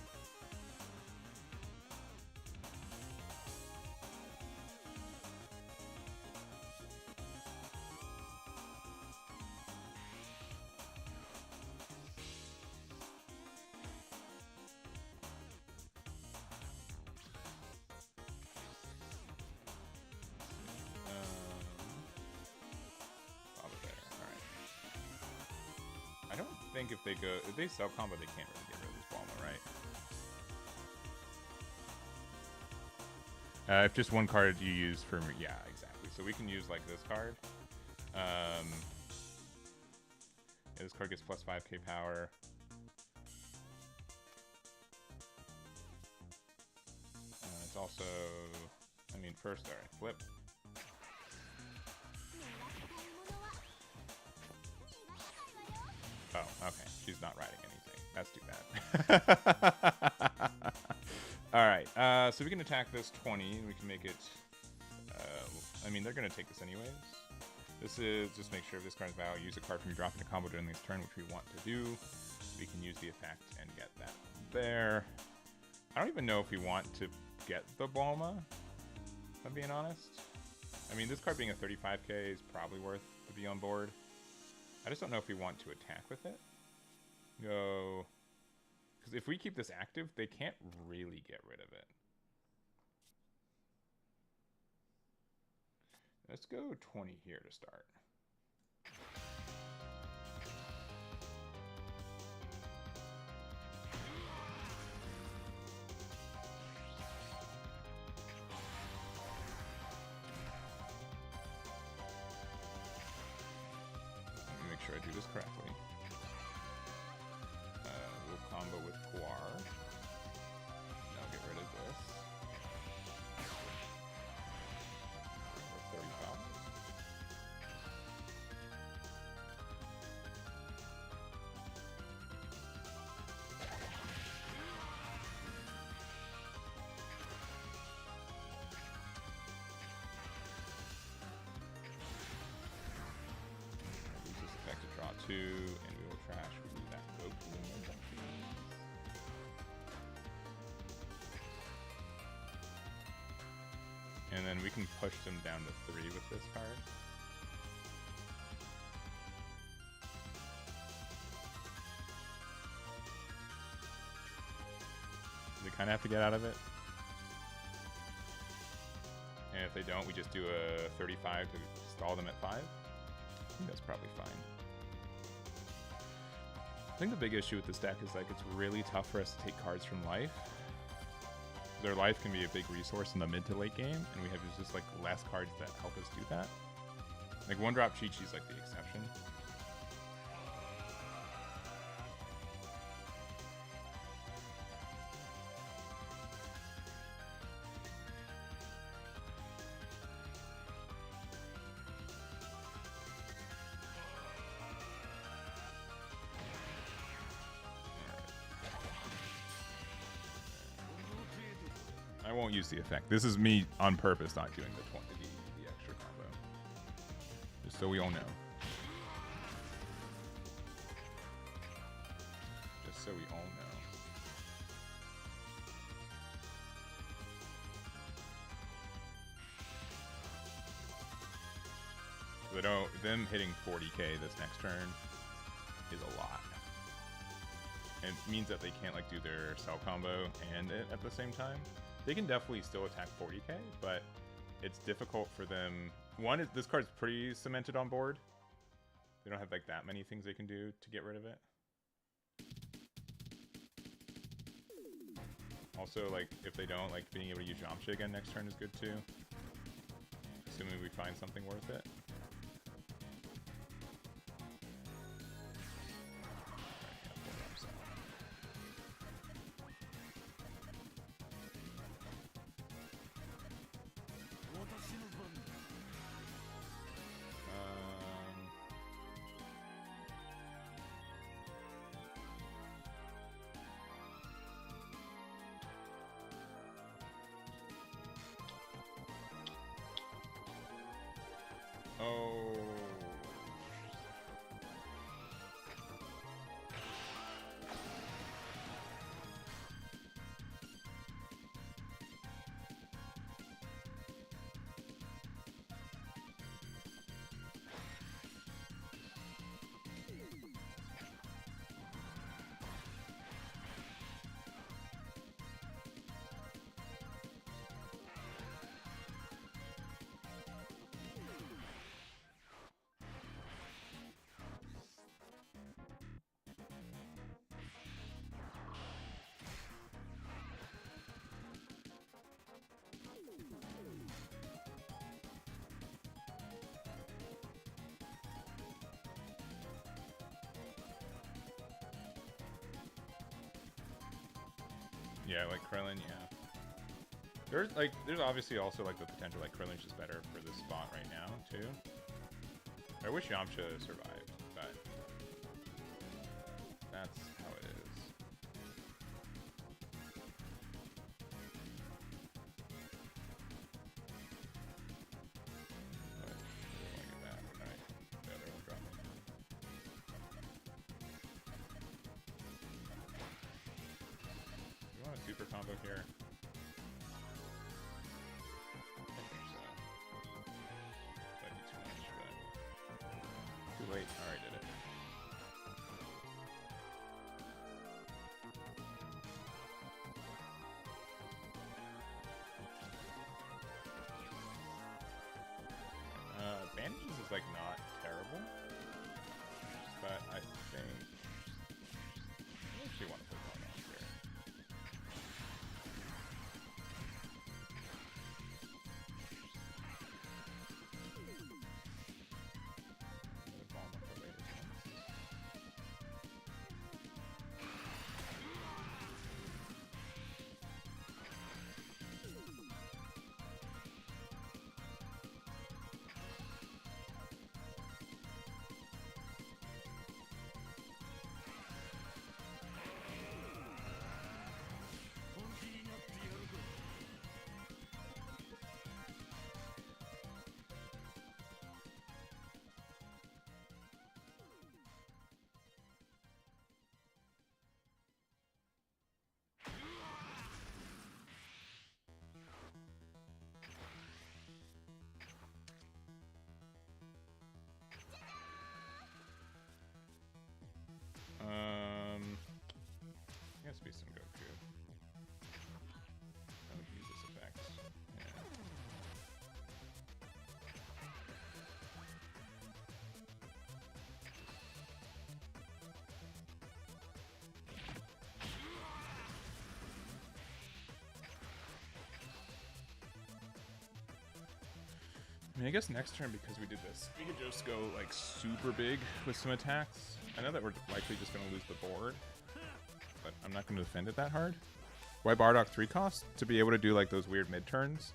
Speaker 1: I don't think if they sell combo, they can't really get rid of this Bulma, right? If just one card you use for, yeah, exactly. So we can use like this card. Yeah, this card gets plus 5k power. It's also, I mean, first, alright, flip. Oh, okay. She's not riding anything. That's too bad. Alright, so we can attack this 20, and we can make it... I mean, they're going to take this anyways. This is just make sure if this card's value, use a card from your drop in a combo during this turn, which we want to do. We can use the effect and get that there. I don't even know if we want to get the Bulma, if I'm being honest. I mean, this card being a 35k is probably worth to be on board. I just don't know if we want to attack with it. Go... Because if we keep this active, they can't really get rid of it. Let's go 20 here to start. Let me make sure I do this correctly. We'll combo with Puar. Now get rid of this. For 35. Use this effect to draw 2, and we will trash. We do that. And then we can push them down to 3 with this card. They kind of have to get out of it. And if they don't, we just do a 35 to stall them at 5. I think that's probably fine. I think the big issue with this deck is like it's really tough for us to take cards from life. Their life can be a big resource in the mid to late game, and we have just like less cards that help us do that. Like one drop Chi Chi's like the exception. I won't use the effect. This is me on purpose not doing the extra combo. Just so we all know. Just so we all know. They don't, them hitting 40k this next turn is a lot. And it means that they can't like do their cell combo and it at the same time. They can definitely still attack 40k, but it's difficult for them. One is this card's pretty cemented on board. They don't have like that many things they can do to get rid of it. Also, like if they don't, like being able to use Yamcha again next turn is good too. Assuming we find something worth it. Yeah, like Krillin, yeah. There's obviously also like the potential like Krillin's just better for this spot right now too. I wish Yamcha survived, but that's how it is. But I don't want to get that. Alright, the other one dropped me. You want a super combo here? Too late. I already did it. Bandages is like not terrible, but I think I actually want to put one on here. I mean, I guess next turn, because we did this, we could just go like super big with some attacks. I know that we're likely just going to lose the board, but I'm not going to defend it that hard. Why Bardock 3 cost? To be able to do like those weird mid turns.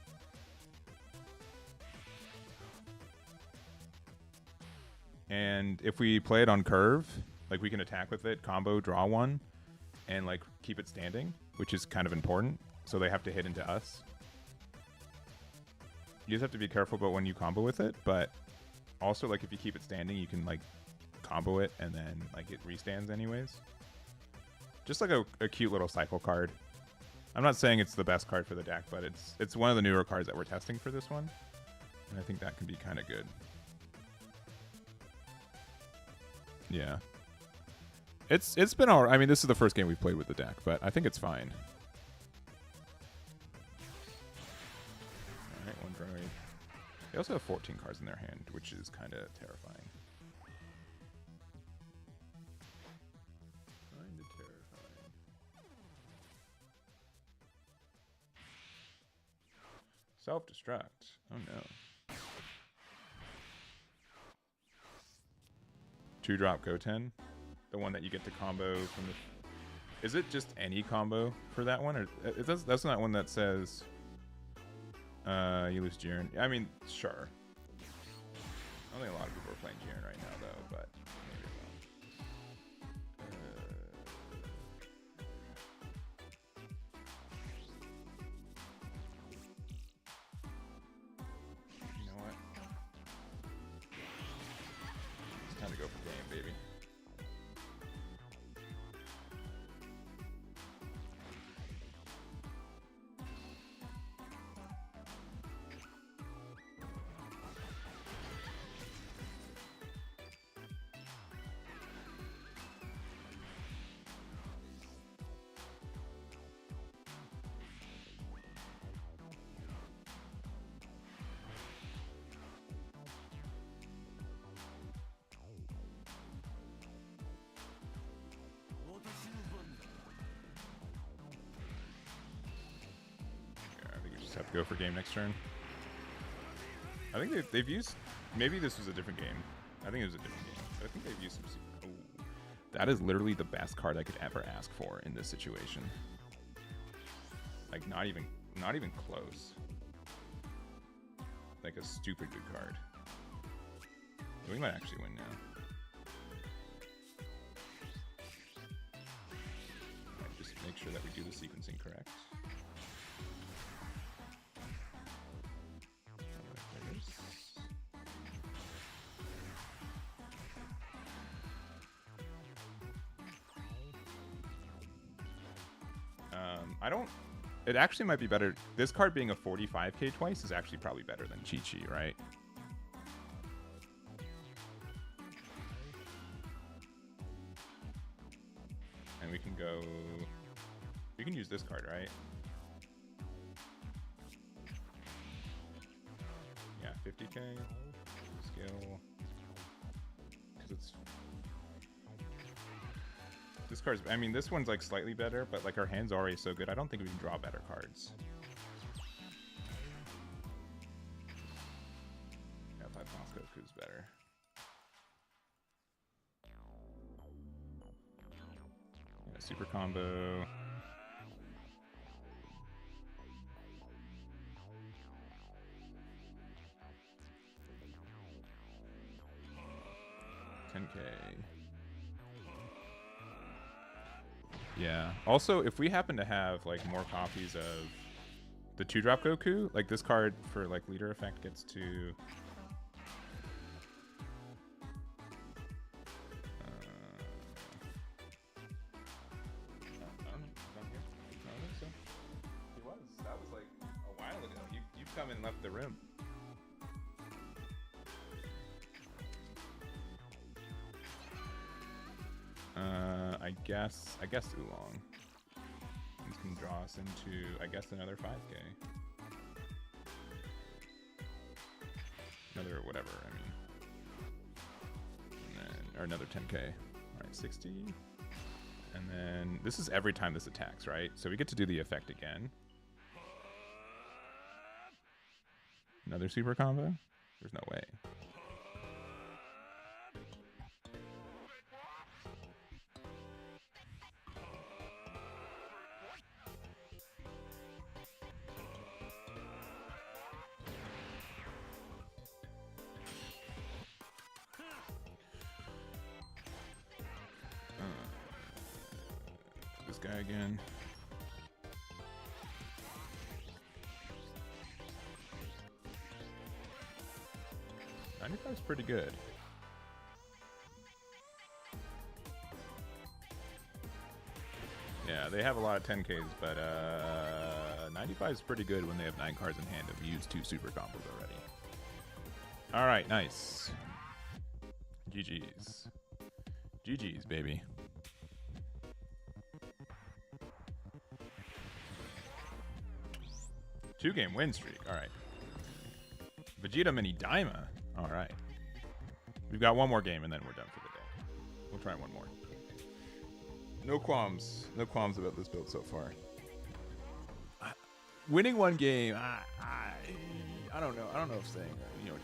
Speaker 1: And if we play it on curve, like we can attack with it, combo, draw one, and like keep it standing, which is kind of important. So they have to hit into us. You just have to be careful about when you combo with it, but also like if you keep it standing, you can like combo it and then like it restands anyways. Just like a cute little cycle card. I'm not saying it's the best card for the deck, but it's one of the newer cards that we're testing for this one. And I think that can be kind of good. Yeah. It's been alright. I mean, this is the first game we've played with the deck, but I think it's fine. Alright, one droid. They also have 14 cards in their hand, which is kind of terrifying. Kind of terrifying. Self-destruct. Oh no. 2-drop Goten. The one that you get to combo from the... Is it just any combo for that one? Or that's not one that says... you lose Jiren. I mean, sure. I don't think a lot of people are playing Jiren right now, though, but maybe you know what? It's time to go for game, baby. Have to go for game next turn. I think they've used... Maybe this was a different game. I think it was a different game. But I think they've used some... Oh, that is literally the best card I could ever ask for in this situation. Like, not even close. Like a stupid good card. We might actually win now. Right, just make sure that we do the sequencing correct. I don't... It actually might be better... This card being a 45k twice is actually probably better than Chi-Chi, right? And we can go... We can use this card, right? Yeah, 50k. Skill. Because it's... This card's... I mean, this one's like slightly better, but like our hand's already so good. I don't think we can draw better cards. Yeah, I thought Goku's better. Yeah, super combo. $10K. Yeah. Also, if we happen to have like more copies of the 2-drop Goku, like this card for like leader effect gets to that was like a while ago. You've come and left the room. I guess Oolong. This can draw us into, I guess, another 5k. Another whatever, I mean. And then, or another 10k. Alright, 60. And then, this is every time this attacks, right? So we get to do the effect again. Another super combo. There's no way. This guy again. 95 is pretty good. Yeah, they have a lot of 10Ks, but 95 is pretty good when they have 9 cards in hand and use 2 super combos already. All right, nice. GG's. GG's, baby. Two-game win streak. All right. Vegeta Mini Daima. All right. We've got one more game and then we're done for the day. We'll try one more. No qualms. No qualms about this build so far. Winning one game, I don't know. I don't know if saying,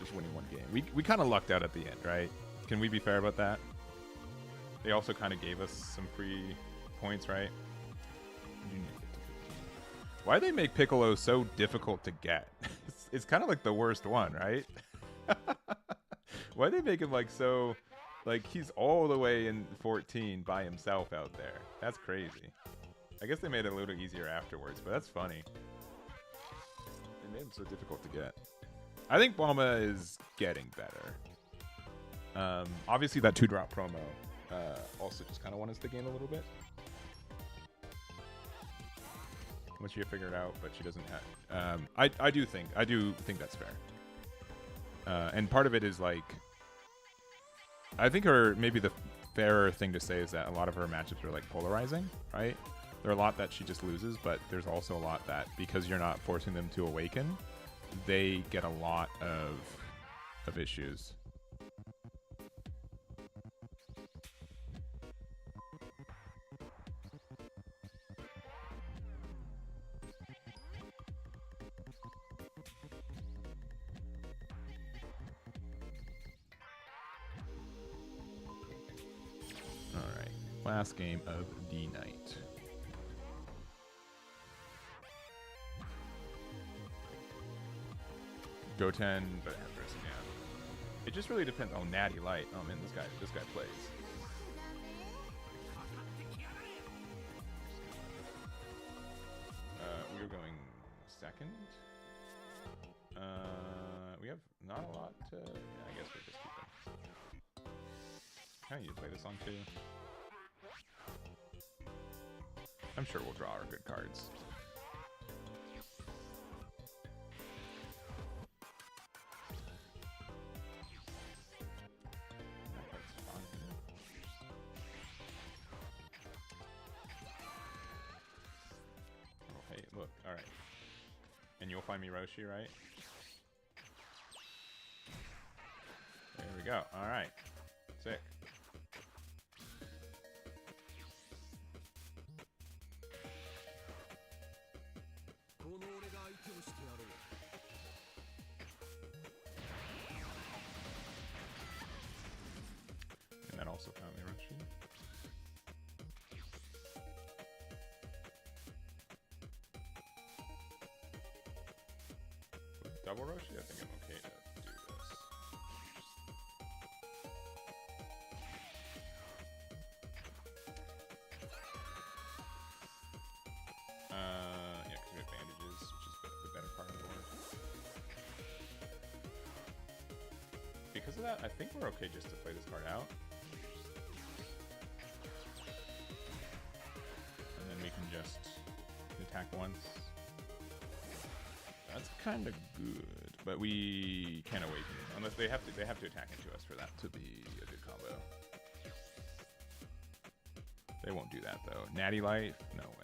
Speaker 1: just winning one game. We kind of lucked out at the end, right? Can we be fair about that? They also kind of gave us some free points, right? Why do they make Piccolo so difficult to get? It's kind of like the worst one, right? Why do they make him like so... Like, he's all the way in 14 by himself out there. That's crazy. I guess they made it a little easier afterwards, but that's funny. They made him so difficult to get. I think Bulma is getting better. Obviously, that 2-drop promo also just kind of won us the game a little bit. Once you figure it out, but she doesn't have... I do think that's fair. And part of it is like... I think maybe the fairer thing to say is that a lot of her matchups are like polarizing, right? There are a lot that she just loses, but there's also a lot that because you're not forcing them to awaken, they get a lot of issues. Last game of the night. Goten, but Empress again. It just really depends. Oh, Natty Light. Oh man, this guy plays. We are going second. We have not a lot to... Yeah, I guess we'll just keep it. Can you play this on too? I'm sure we'll draw our good cards. That card's fine. Oh, hey, look. All right. And you'll find me Roshi, right? There we go. All right. Sick. And that also found me Roshi. With double Roshi, I think I'm okay to do this. Yeah, because we have bandages, which is the better part of the board. Because of that, I think we're okay just to play this card out. And then we can just attack once. That's kind of good, but we can't awaken it unless they have to attack into us for that to be a good combo. They won't do that though. Natty Light? No way.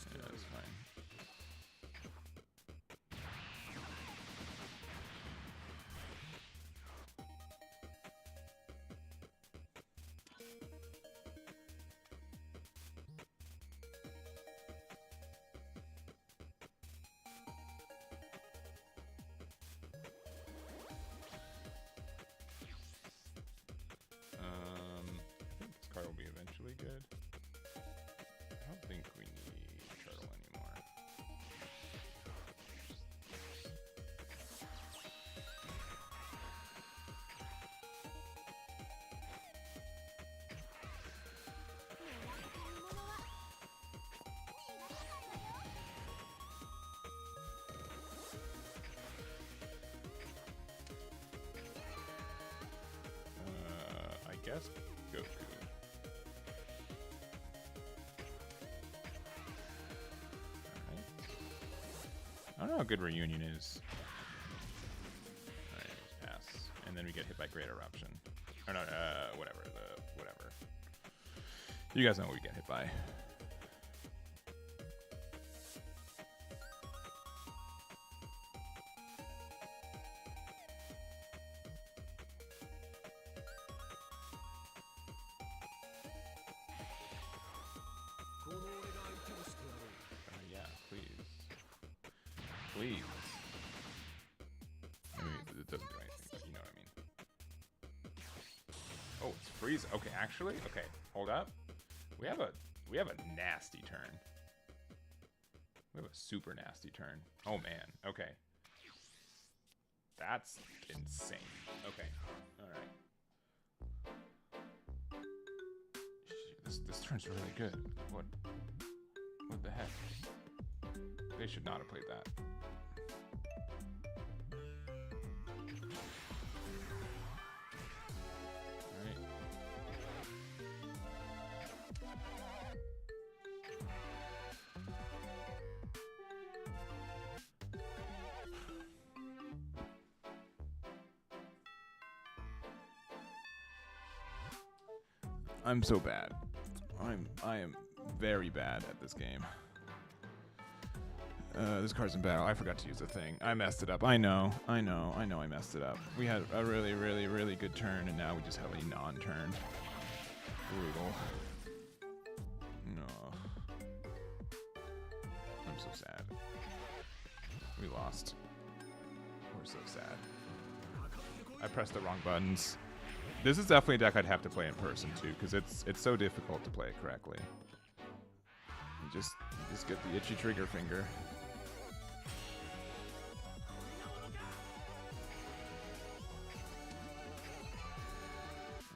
Speaker 1: Yeah, that's fine. I think this card will be eventually good. I don't think we need turtle anymore. I guess Goku. I don't know how good Reunion is. Alright, pass. And then we get hit by Great Eruption. Or no, whatever. You guys know what we get hit by. Yeah, please. Please. I mean, it doesn't do anything, but you know what I mean. Oh, it's freeze. Okay, actually, okay. Hold up. We have a nasty turn. We have a super nasty turn. Oh man. Okay. That's insane. Okay. All right. This turn's really good. What the heck? They should not have played that. Alright. I'm so bad. I am very bad at this game. This card's in battle. I forgot to use the thing. I messed it up. I know I messed it up. We had a really good turn, and now we just have a non-turn. Brutal. No. I'm so sad. We lost. We're so sad. I pressed the wrong buttons. This is definitely a deck I'd have to play in person too, because it's so difficult to play it correctly. You just get the itchy trigger finger.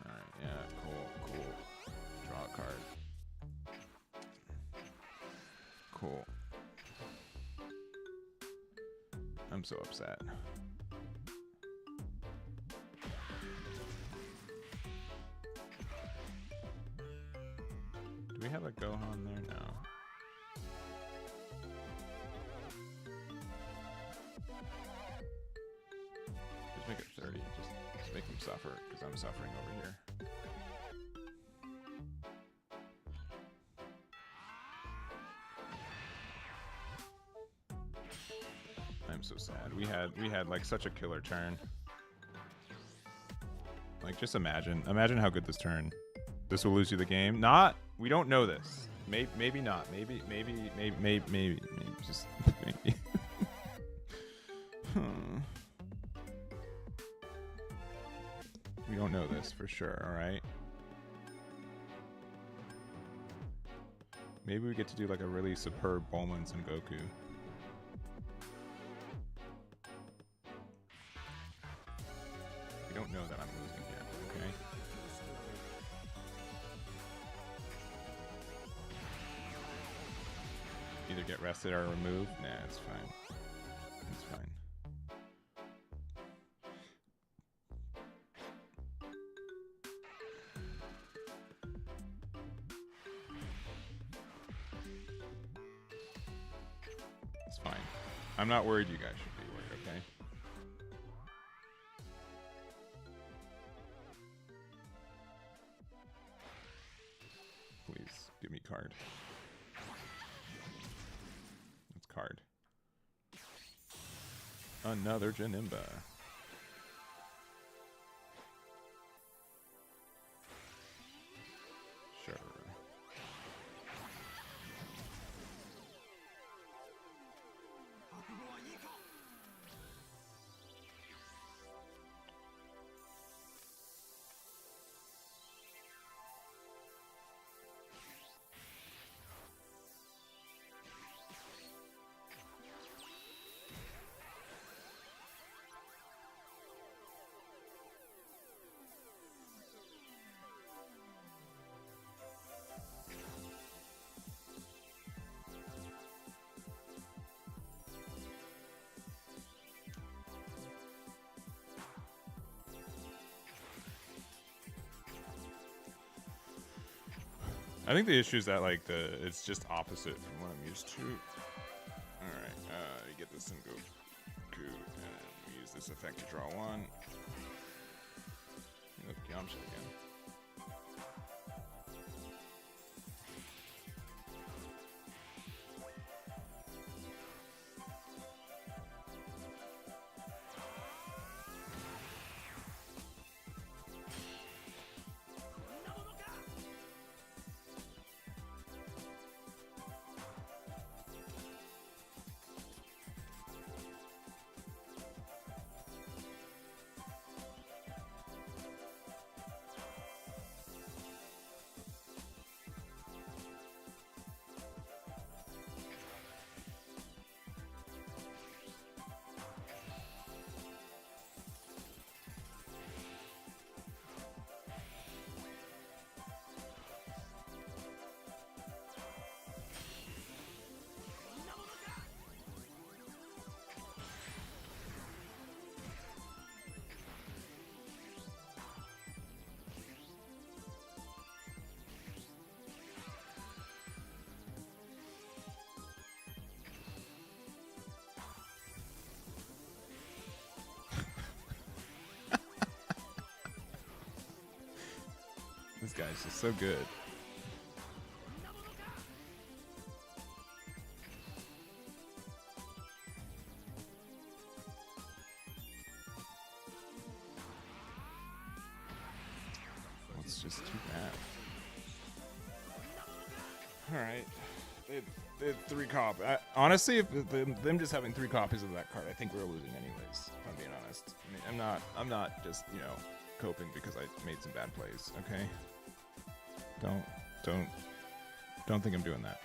Speaker 1: Alright, yeah, cool. Draw a card. Cool. I'm so upset. Do we have a Gohan there? No. Just make it 30. Just make him suffer, because I'm suffering over here. I'm so sad. We had like such a killer turn. Like, just imagine how good this turn. This will lose you the game. Not. We don't know this. Maybe not. Maybe. Just maybe. We don't know this for sure. All right. Maybe we get to do like a really superb Bulma and Son Goku. We don't know that I'm losing yet. Okay. Either get rested or removed. Nah, it's fine. It's fine. It's fine. I'm not worried. You guys should be worried, okay? Please, give me card. card. Another Janemba. Sure. I think the issue is that like it's just opposite from what I'm used to. All right, you get this and go, and we use this effect to draw one. Look, Yamcha again. This guy's just so good. It's just too bad. All right. They had 3 copies. Honestly, if them just having 3 copies of that card, I think we're losing anyways, if I'm being honest. I mean, I'm not just, you know, coping because I made some bad plays, okay? Don't think I'm doing that.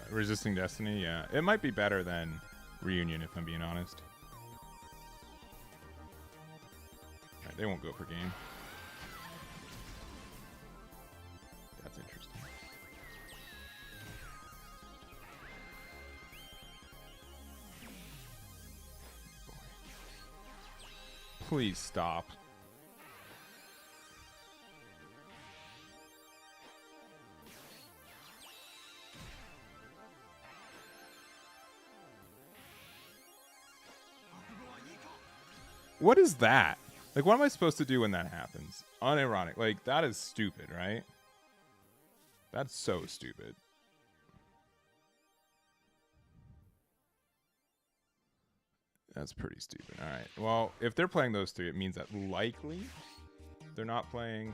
Speaker 1: Resisting Destiny, yeah. It might be better than Reunion, if I'm being honest. Alright, they won't go per game. That's interesting. Boy. Please stop. What is that? Like, what am I supposed to do when that happens? Unironic. Like, that is stupid, right? That's so stupid. That's pretty stupid. All right. Well, if they're playing those 3, it means that likely they're not playing...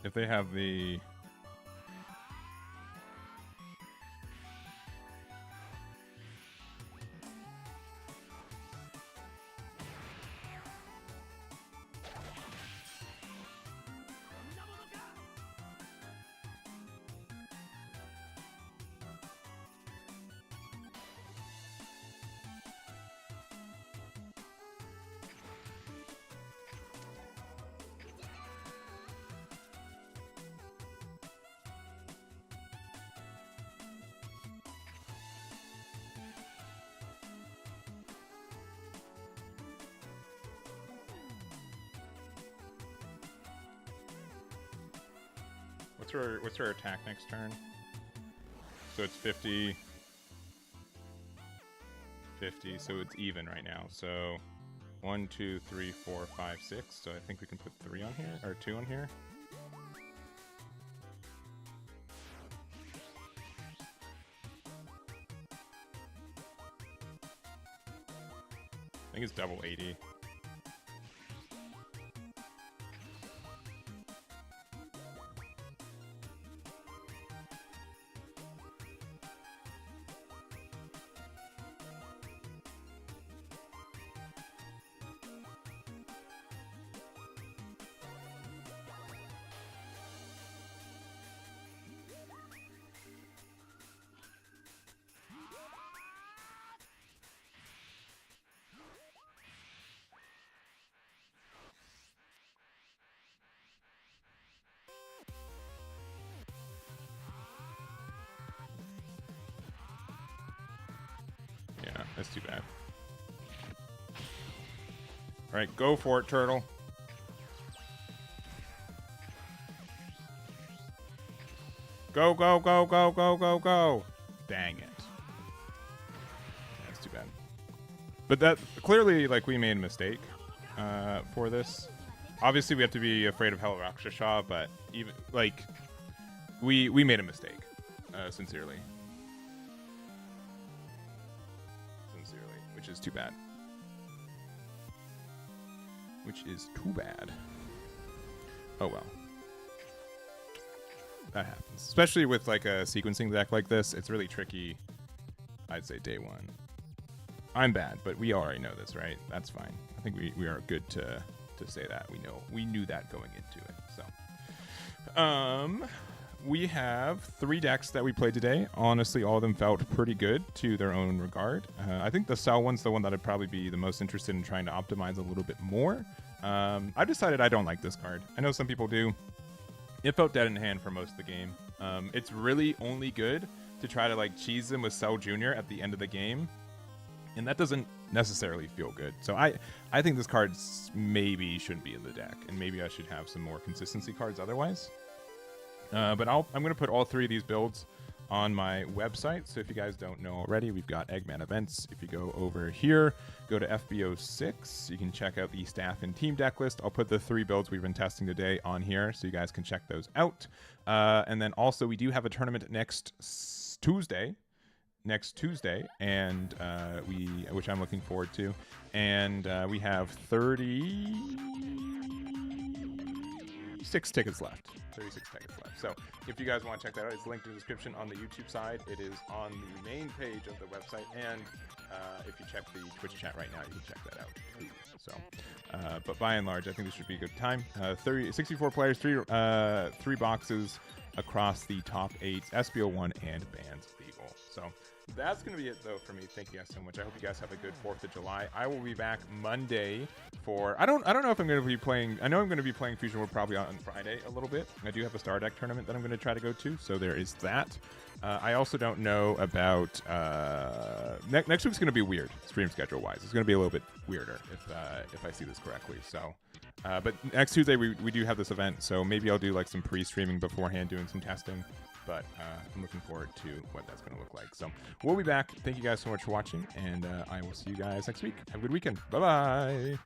Speaker 1: if they have the... What's her attack next turn? So it's 50, 50. So it's even right now. So 1, 2, 3, 4, 5, 6. So I think we can put 3 on here or 2 on here. I think it's double 80. Yeah, that's too bad. All right, go for it, turtle. Go, go, go, go, go, go, go. Dang it. That's too bad. But that clearly, like, we made a mistake for this. Obviously, we have to be afraid of Hell Rakshasa, but even, like, we made a mistake, sincerely. Which is too bad. Which is too bad. Oh well. That happens. Especially with like a sequencing deck like this, it's really tricky. I'd say day one. I'm bad, but we already know this, right? That's fine. I think we are good to say that. We knew that going into it. So we have 3 decks that we played today. Honestly, all of them felt pretty good to their own regard. I think the Cell one's the one that I'd probably be the most interested in trying to optimize a little bit more. I've decided I don't like this card. I know some people do. It felt dead in hand for most of the game. It's really only good to try to like cheese them with Cell Jr. at the end of the game. And that doesn't necessarily feel good. So I think this card maybe shouldn't be in the deck. And maybe I should have some more consistency cards otherwise. But I'm going to put all 3 of these builds on my website. So if you guys don't know already, we've got Eggman events. If you go over here, go to SB06, you can check out the staff and team deck list. I'll put the 3 builds we've been testing today on here so you guys can check those out. And then also we do have a tournament next Tuesday, and which I'm looking forward to. And we have 36 tickets left. 36 tickets left. So if you guys want to check that out, it's linked in the description on the YouTube side. It is on the main page of the website, and if you check the Twitch chat right now, you can check that out too. So, but by and large, I think this should be a good time. 64 players, 3 boxes across the top 8, SB01 and Bands Legal. So that's going to be it, though, for me. Thank you guys so much. I hope you guys have a good 4th of July. I will be back Monday for... I don't know if I'm going to be playing... I know I'm going to be playing Fusion World probably on Friday a little bit. I do have a Star Deck tournament that I'm going to try to go to, so there is that. I also don't know about... next week's going to be weird, stream schedule-wise. It's going to be a little bit weirder if I see this correctly, so... but next Tuesday, we do have this event, so maybe I'll do like some pre-streaming beforehand, doing some testing. But I'm looking forward to what that's going to look like. So we'll be back. Thank you guys so much for watching, and I will see you guys next week. Have a good weekend. Bye-bye.